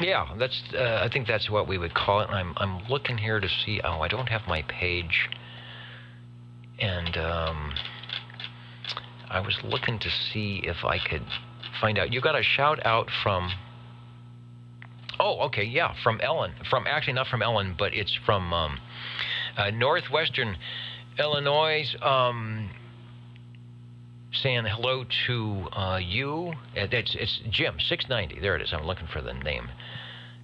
Yeah, that's. I think that's what we would call it. I'm looking here to see. Oh, I don't have my page. And I was looking to see if I could find out. You got a shout out from. Oh, okay, yeah, from Ellen. Actually, not from Ellen, but it's from Northwestern Illinois. Saying hello to you. It's Jim, 690. There it is. I'm looking for the name.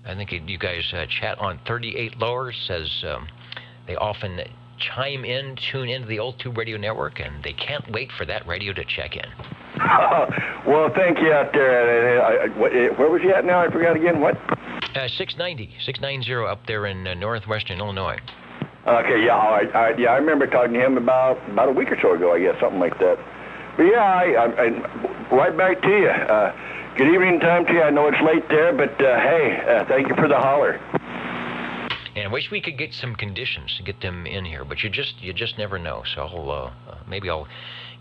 I think you guys chat on 38 lower. Says they often tune into the Old Tube Radio Network, and they can't wait for that radio to check in. Well, thank you out there. Where was you at now? I forgot again. What? 690 up there in Northwestern Illinois. Okay, yeah, all right. Yeah, I remember talking to him about a week or so ago, I guess, something like that. But yeah, I right back to you. Good evening time to you. I know it's late there, but hey, thank you for the holler. And I wish we could get some conditions to get them in here, but you just never know. So maybe I'll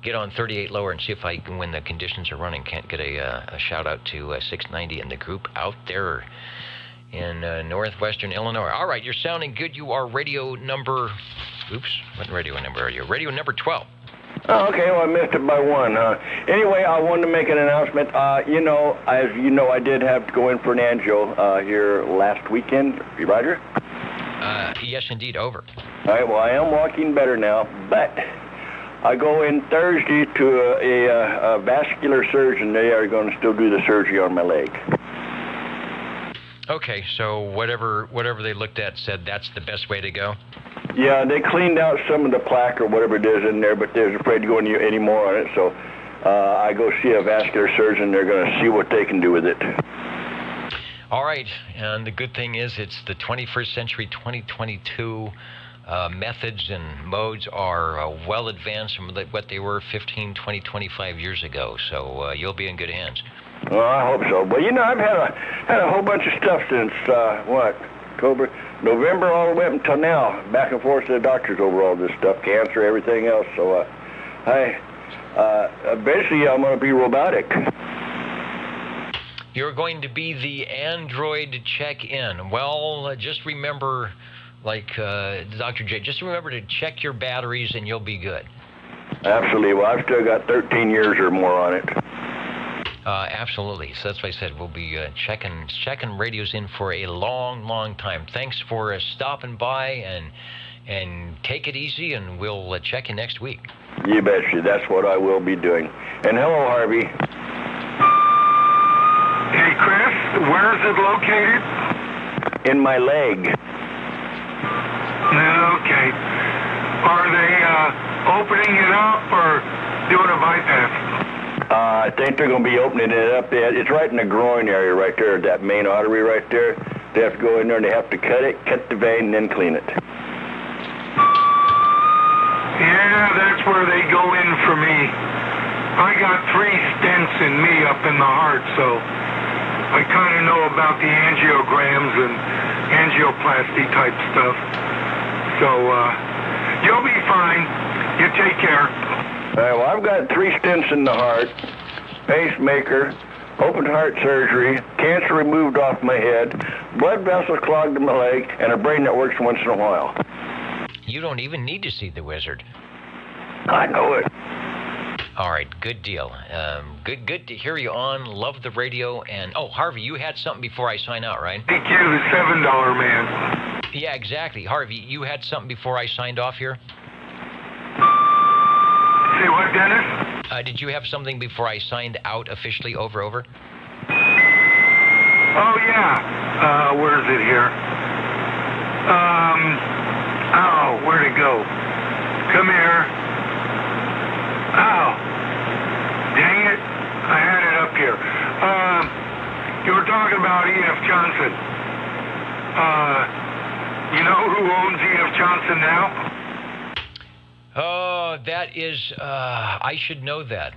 get on 38 lower and see if I can, when the conditions are running, can't get a shout out to 690 and the group out there in Northwestern Illinois. All right, you're sounding good. You are radio number. Oops, what radio number are you? Radio number 12. Oh, okay, well, I missed it by one. Anyway, I wanted to make an announcement. As you know, I did have to go in for an angio here last weekend. Roger? Yes, indeed, over. All right, well, I am walking better now, but I go in Thursday to a vascular surgeon. They are going to still do the surgery on my leg. Okay, so whatever they looked at said that's the best way to go? Yeah, they cleaned out some of the plaque or whatever it is in there, but they're afraid to go any more on it, so I go see a vascular surgeon. They're going to see what they can do with it. All right, and the good thing is it's the 21st century 2022. Methods and modes are well advanced from what they were 15, 20, 25 years ago, so you'll be in good hands. Well, I hope so. But, you know, I've had a whole bunch of stuff since, October, November, all the way up until now, back and forth to the doctors over all this stuff, cancer, everything else. So, eventually I'm going to be robotic. You're going to be the android check-in. Well, just remember, like Dr. J, just remember to check your batteries and you'll be good. Absolutely. Well, I've still got 13 years or more on it. Absolutely. So that's what I said. We'll be checking radios in for a long, long time. Thanks for stopping by, and take it easy, and we'll check you next week. You betcha. That's what I will be doing. And hello, Harvey. Hey, Chris, where is it located? In my leg. Okay. Are they opening it up or doing a bypass? I think they're going to be opening it up. It's right in the groin area right there, that main artery right there. They have to go in there and they have to cut the vein, and then clean it. Yeah, that's where they go in for me. I got 3 stents in me up in the heart, so I kind of know about the angiograms and angioplasty type stuff. So, you'll be fine. You take care. Well, I've got 3 stents in the heart, pacemaker, open heart surgery, cancer removed off my head, blood vessels clogged in my leg, and a brain that works once in a while. You don't even need to see the wizard. I know it. All right, good deal. Good to hear you on. Love the radio. And, oh, Harvey, you had something before I sign out, right? Thank you, the $7 man. Yeah, exactly. Harvey, you had something before I signed off here? Say what, Dennis? Did you have something before I signed out officially? Over? Oh, yeah. Where is it here? Where'd it go? Come here. Oh, dang it. I had it up here. You were talking about E.F. Johnson. You know who owns E.F. Johnson now? Oh, that is, I should know that.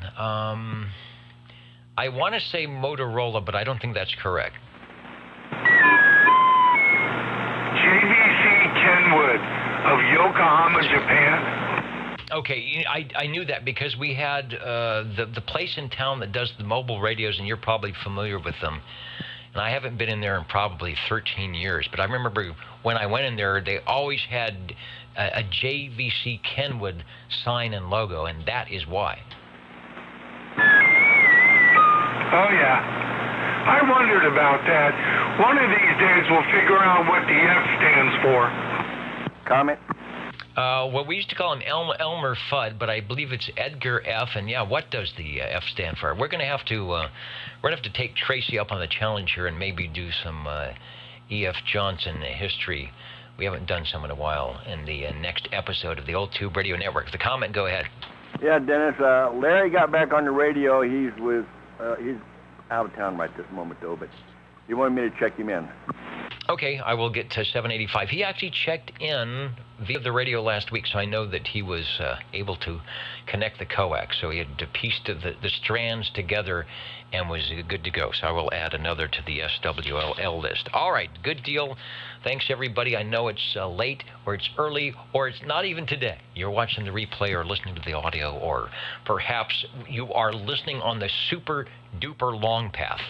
I want to say Motorola, but I don't think that's correct. JVC Kenwood of Yokohama, Japan. Okay, I knew that because we had the place in town that does the mobile radios, and you're probably familiar with them. And I haven't been in there in probably 13 years, but I remember when I went in there, they always had a JVC Kenwood sign and logo, and that is why. Oh, yeah. I wondered about that. One of these days we'll figure out what the F stands for. Comment? Well, we used to call him Elmer Fudd, but I believe it's Edgar F. And yeah, what does the F stand for? We're gonna have to take Tracy up on the challenge here and maybe do some E.F. Johnson history. We haven't done some in a while in the next episode of the Old Tube Radio Network. The comment, go ahead. Yeah, Dennis. Larry got back on the radio. He's out of town right this moment, though, but he wanted me to check him in. Okay, I will get to 785. He actually checked in via the radio last week, so I know that he was able to connect the coax. So he had pieced the strands together and was good to go. So I will add another to the SWLL list. All right, good deal. Thanks, everybody. I know it's late, or it's early, or it's not even today. You're watching the replay or listening to the audio, or perhaps you are listening on the super-duper long path.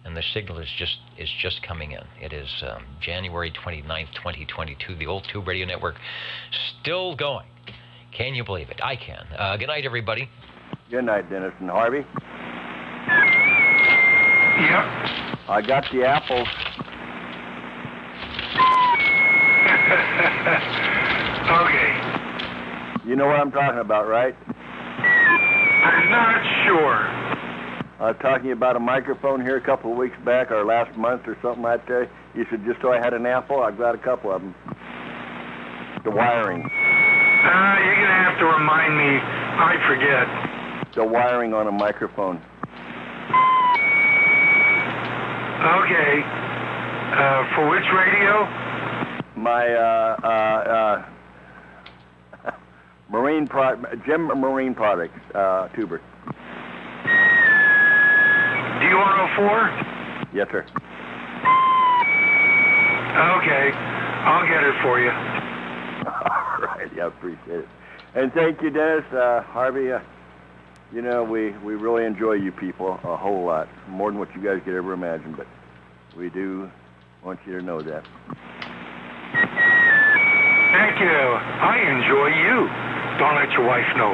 And the signal is just coming in. It is January 29th, 2022. The Old Tube Radio Network still going. Can you believe it? I can. Good night, everybody. Good night, Dennis and Harvey. Yep. I got the apples. Okay. You know what I'm talking about, right? I'm not sure. I was talking about a microphone here a couple of weeks back, or last month or something like that. You said just so I had an ample. I've got a couple of them. The wiring. You're going to have to remind me. I forget. The wiring on a microphone. Okay. For which radio? My, Jim Marine Products, tuber. D104? Yes, sir. Okay. I'll get it for you. All right. Yeah, appreciate it. And thank you, Dennis. Harvey, you know, we really enjoy you people a whole lot. More than what you guys could ever imagine, but we do want you to know that. Thank you. I enjoy you. Don't let your wife know.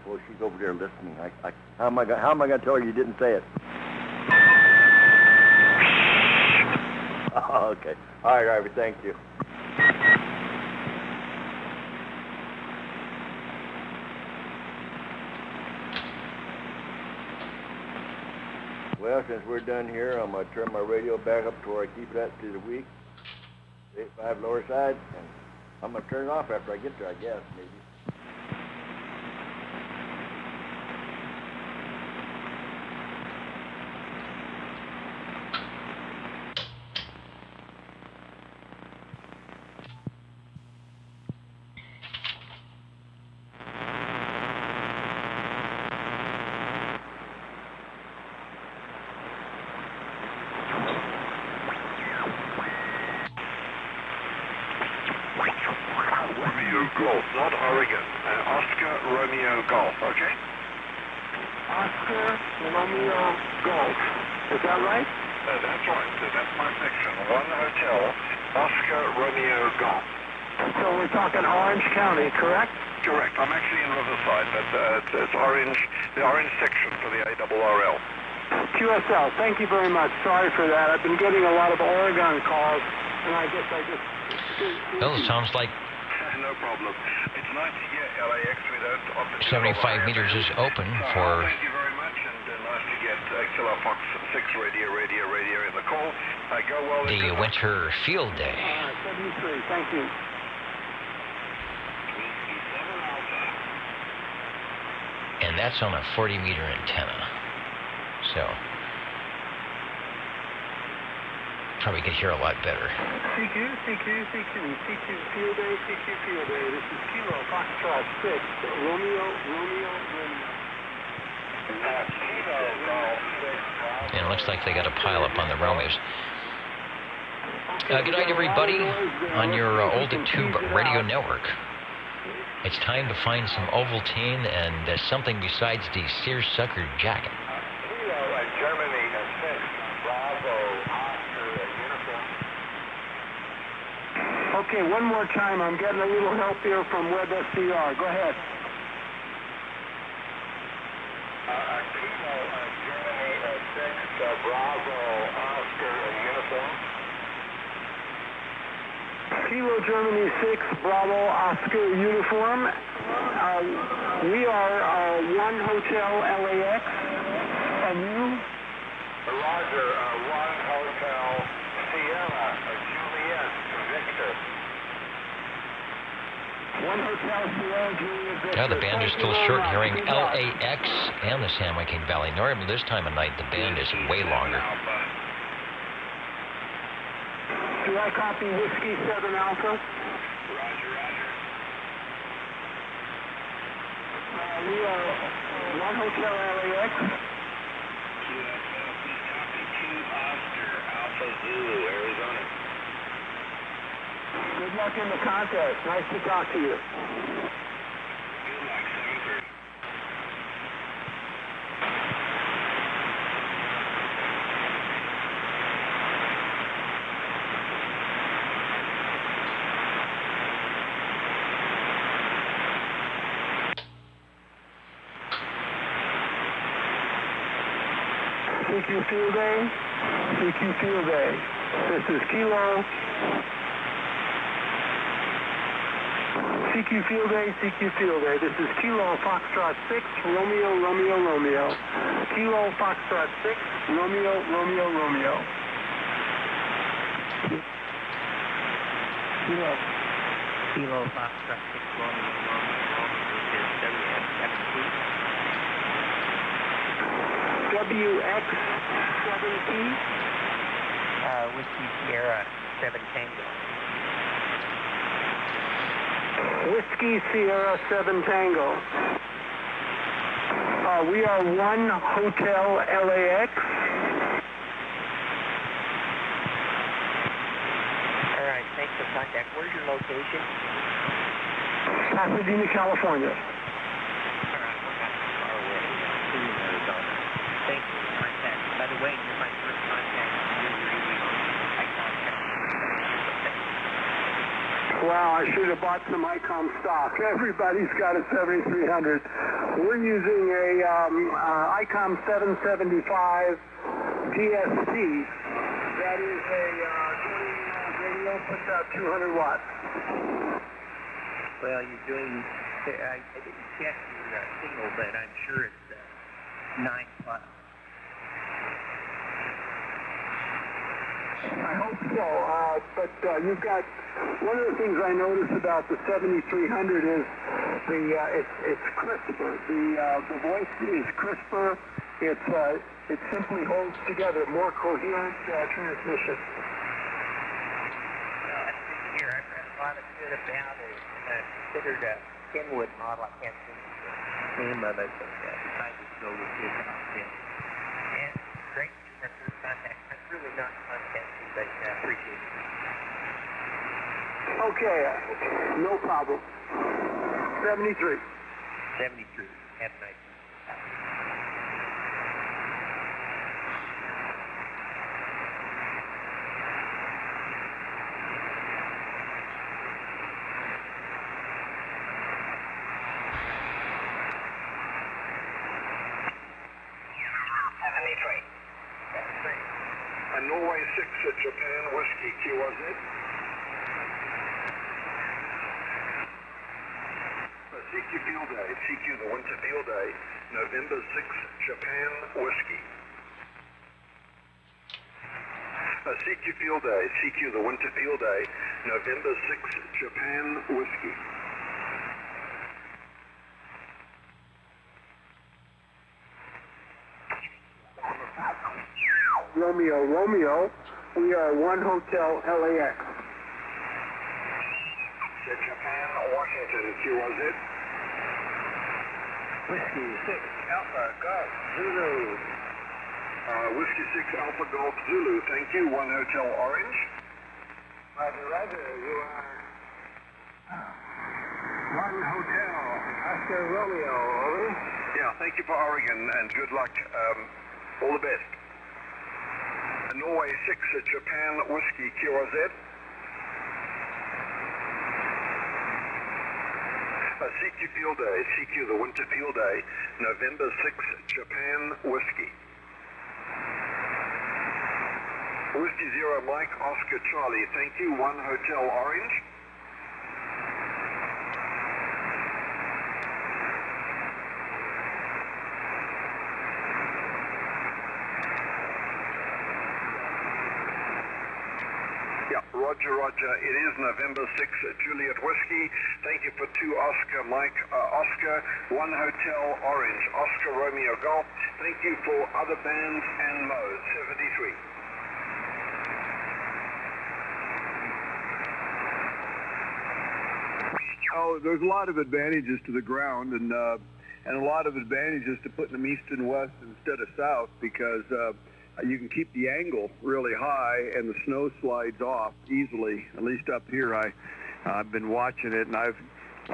Well, she's over there listening. How am I going to tell her you didn't say it? Oh, okay. All right, Harvey. Thank you. Well, since we're done here, I'm going to turn my radio back up to where I keep it at through the week. 85 lower side, and I'm going to turn it off after I get there, I guess, maybe. Golf, not Oregon. Oscar Romeo Golf, okay? Oscar Romeo Golf. Is that right? That's right. That's my section. One hotel, Oscar Romeo Golf. So we're talking Orange County, correct? Correct. I'm actually in Riverside. It's orange, the orange section for the ARRL. QSL, thank you very much. Sorry for that. I've been getting a lot of Oregon calls, and I guess I just... Well, it sounds like no problem. It's nice to get LAX. We don't often 75 meters is open for... Thank you very much, and nice to get XLR Fox 6 radio in the call. Go well the winter field day. 73, thank you. And that's on a 40-meter antenna. So... probably could hear a lot better. CQ Field Day, CQ Field Day. This is Kilo Foxtrot 6, Romeo. And it looks like they got a pile up on the Romeos. Good night, everybody, on your old tube radio network. It's time to find some Ovaltine and something besides the seersucker jacket. Germany, 6, Bravo. Okay, one more time. I'm getting a little help here from WebSCR. Go ahead. Kilo, Germany, 6, Bravo, Oscar, uniform. Kilo, Germany, 6, Bravo, Oscar, uniform. We are 1 Hotel LAX. And you? Roger, 1 Hotel Sierra, Juliet, Victor. 1 Hotel Sierra, Juliet, Victor. Yeah, the band is still short hearing LAX and the San Joaquin Valley. Normally this time of night, the band is way longer. Do I copy Whiskey 7 Alpha? Roger. We are 1 Hotel LAX. QSL, please copy 2 Oscar, Alpha Zulu, Arizona. Good luck in the contest. Nice to talk to you. Good luck, 7:30. CQ Field Day. CQ Field Day. This is Kilo. CQ Field Day, CQ Field Day. This is Kilo Foxtrot 6, Romeo, Romeo, Romeo. Kilo Foxtrot 6, Romeo, Romeo, Romeo. Kilo Foxtrot 6, Romeo, Romeo, Romeo. This is WX7T. Whiskey Sierra 7 Tango. Whiskey Sierra 7 Tango. We are 1 Hotel LAX. All right, thanks for contact. Where's your location? Pasadena, California. All right, we're not too far away. Arizona. Thanks for the contact. By the way, you're my first contact. Wow, I should have bought some ICOM stock. Everybody's got a 7300. We're using a ICOM 775 DSC. That is a 20 radio, puts out 200 watts. Well, you're doing, I didn't check your signal, but I'm sure it's 9 plus. I hope so, but you've got, one of the things I notice about the 7300 is it's crisper. The voice is crisper. It simply holds together, more coherent transmission. Well, that's good to hear. I've read a lot of good about it. Considered a Kenwood model. I can't think of the name of it, but decided to go with this option. And great to see my first contact. I'm really not contacting, but appreciate it. Okay, no problem. 73. 73. Have a nice A Norway 6 at Japan Whiskey QRZ. CQ Field Day, CQ the Winter Field Day, November 6, Japan Whiskey. CQ Field Day, CQ the Winter Field Day, November 6, Japan Whiskey. Romeo, Romeo. We are 1 Hotel LAX. Japan, Washington, QRZ. Whiskey 6 Alpha Golf Zulu. Whiskey 6 Alpha Golf Zulu, thank you. 1 Hotel Orange. Roger, roger. You are 1 Hotel Oscar Romeo, over. Yeah, thank you for Oregon and good luck. All the best. Norway 6 at Japan Whiskey QRZ. CQ Field Day, CQ the Winter Field Day, November 6, Japan Whiskey. Whiskey 0 Mike Oscar Charlie, thank you. 1 Hotel Orange. Roger, roger. It is November 6, Juliet Whiskey. Thank you for 2 Oscar Mike Oscar, 1 Hotel Orange, Oscar Romeo Golf. Thank you for other bands and modes. 73. Oh, there's a lot of advantages to the ground and a lot of advantages to putting them east and west instead of south because you can keep the angle really high and the snow slides off easily. At least up here, I've been watching it, and I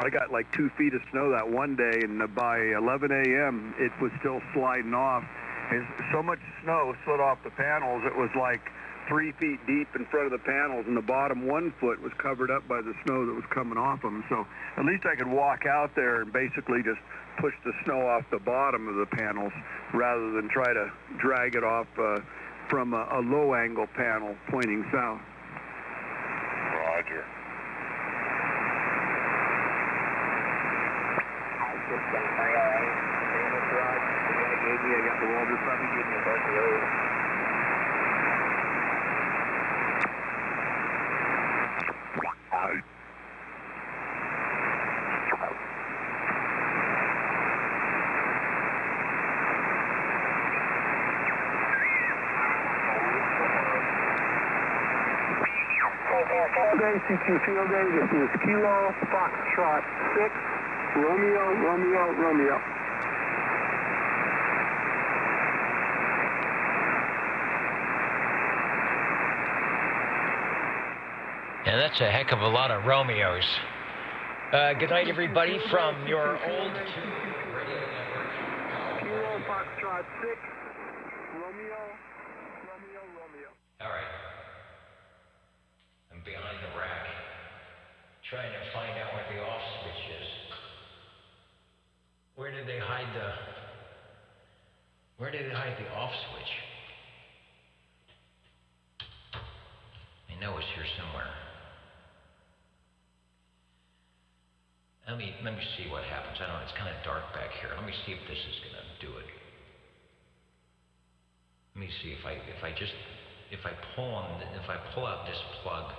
got like 2 feet of snow that one day, and by 11 a.m. it was still sliding off. And so much snow slid off the panels, it was like 3 feet deep in front of the panels, and the bottom 1 foot was covered up by the snow that was coming off them. So at least I could walk out there and basically just push the snow off the bottom of the panels rather than try to drag it off from a low angle panel pointing south. Roger. I got the Walter from you. Give me a bunch of those. Day, CQ Field Day, this is Kilo Foxtrot 6, Romeo, Romeo, Romeo. And that's a heck of a lot of Romeos. Good night, everybody, from your old tube radio network. Kilo Foxtrot 6, Romeo, Romeo, Romeo. All right. I'm behind the rack, trying to find out where the off switch is. Where did they hide the off switch? I know it's here somewhere. Let me see what happens. I don't know, it's kind of dark back here. Let me see if this is gonna do it. Let me see if I pull out this plug,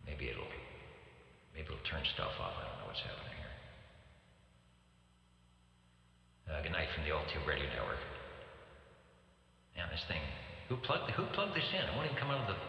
maybe it'll turn stuff off. I don't know what's happening here. Good night from the old Tube Radio Network. Man, this thing, who plugged this in? It won't even come out of the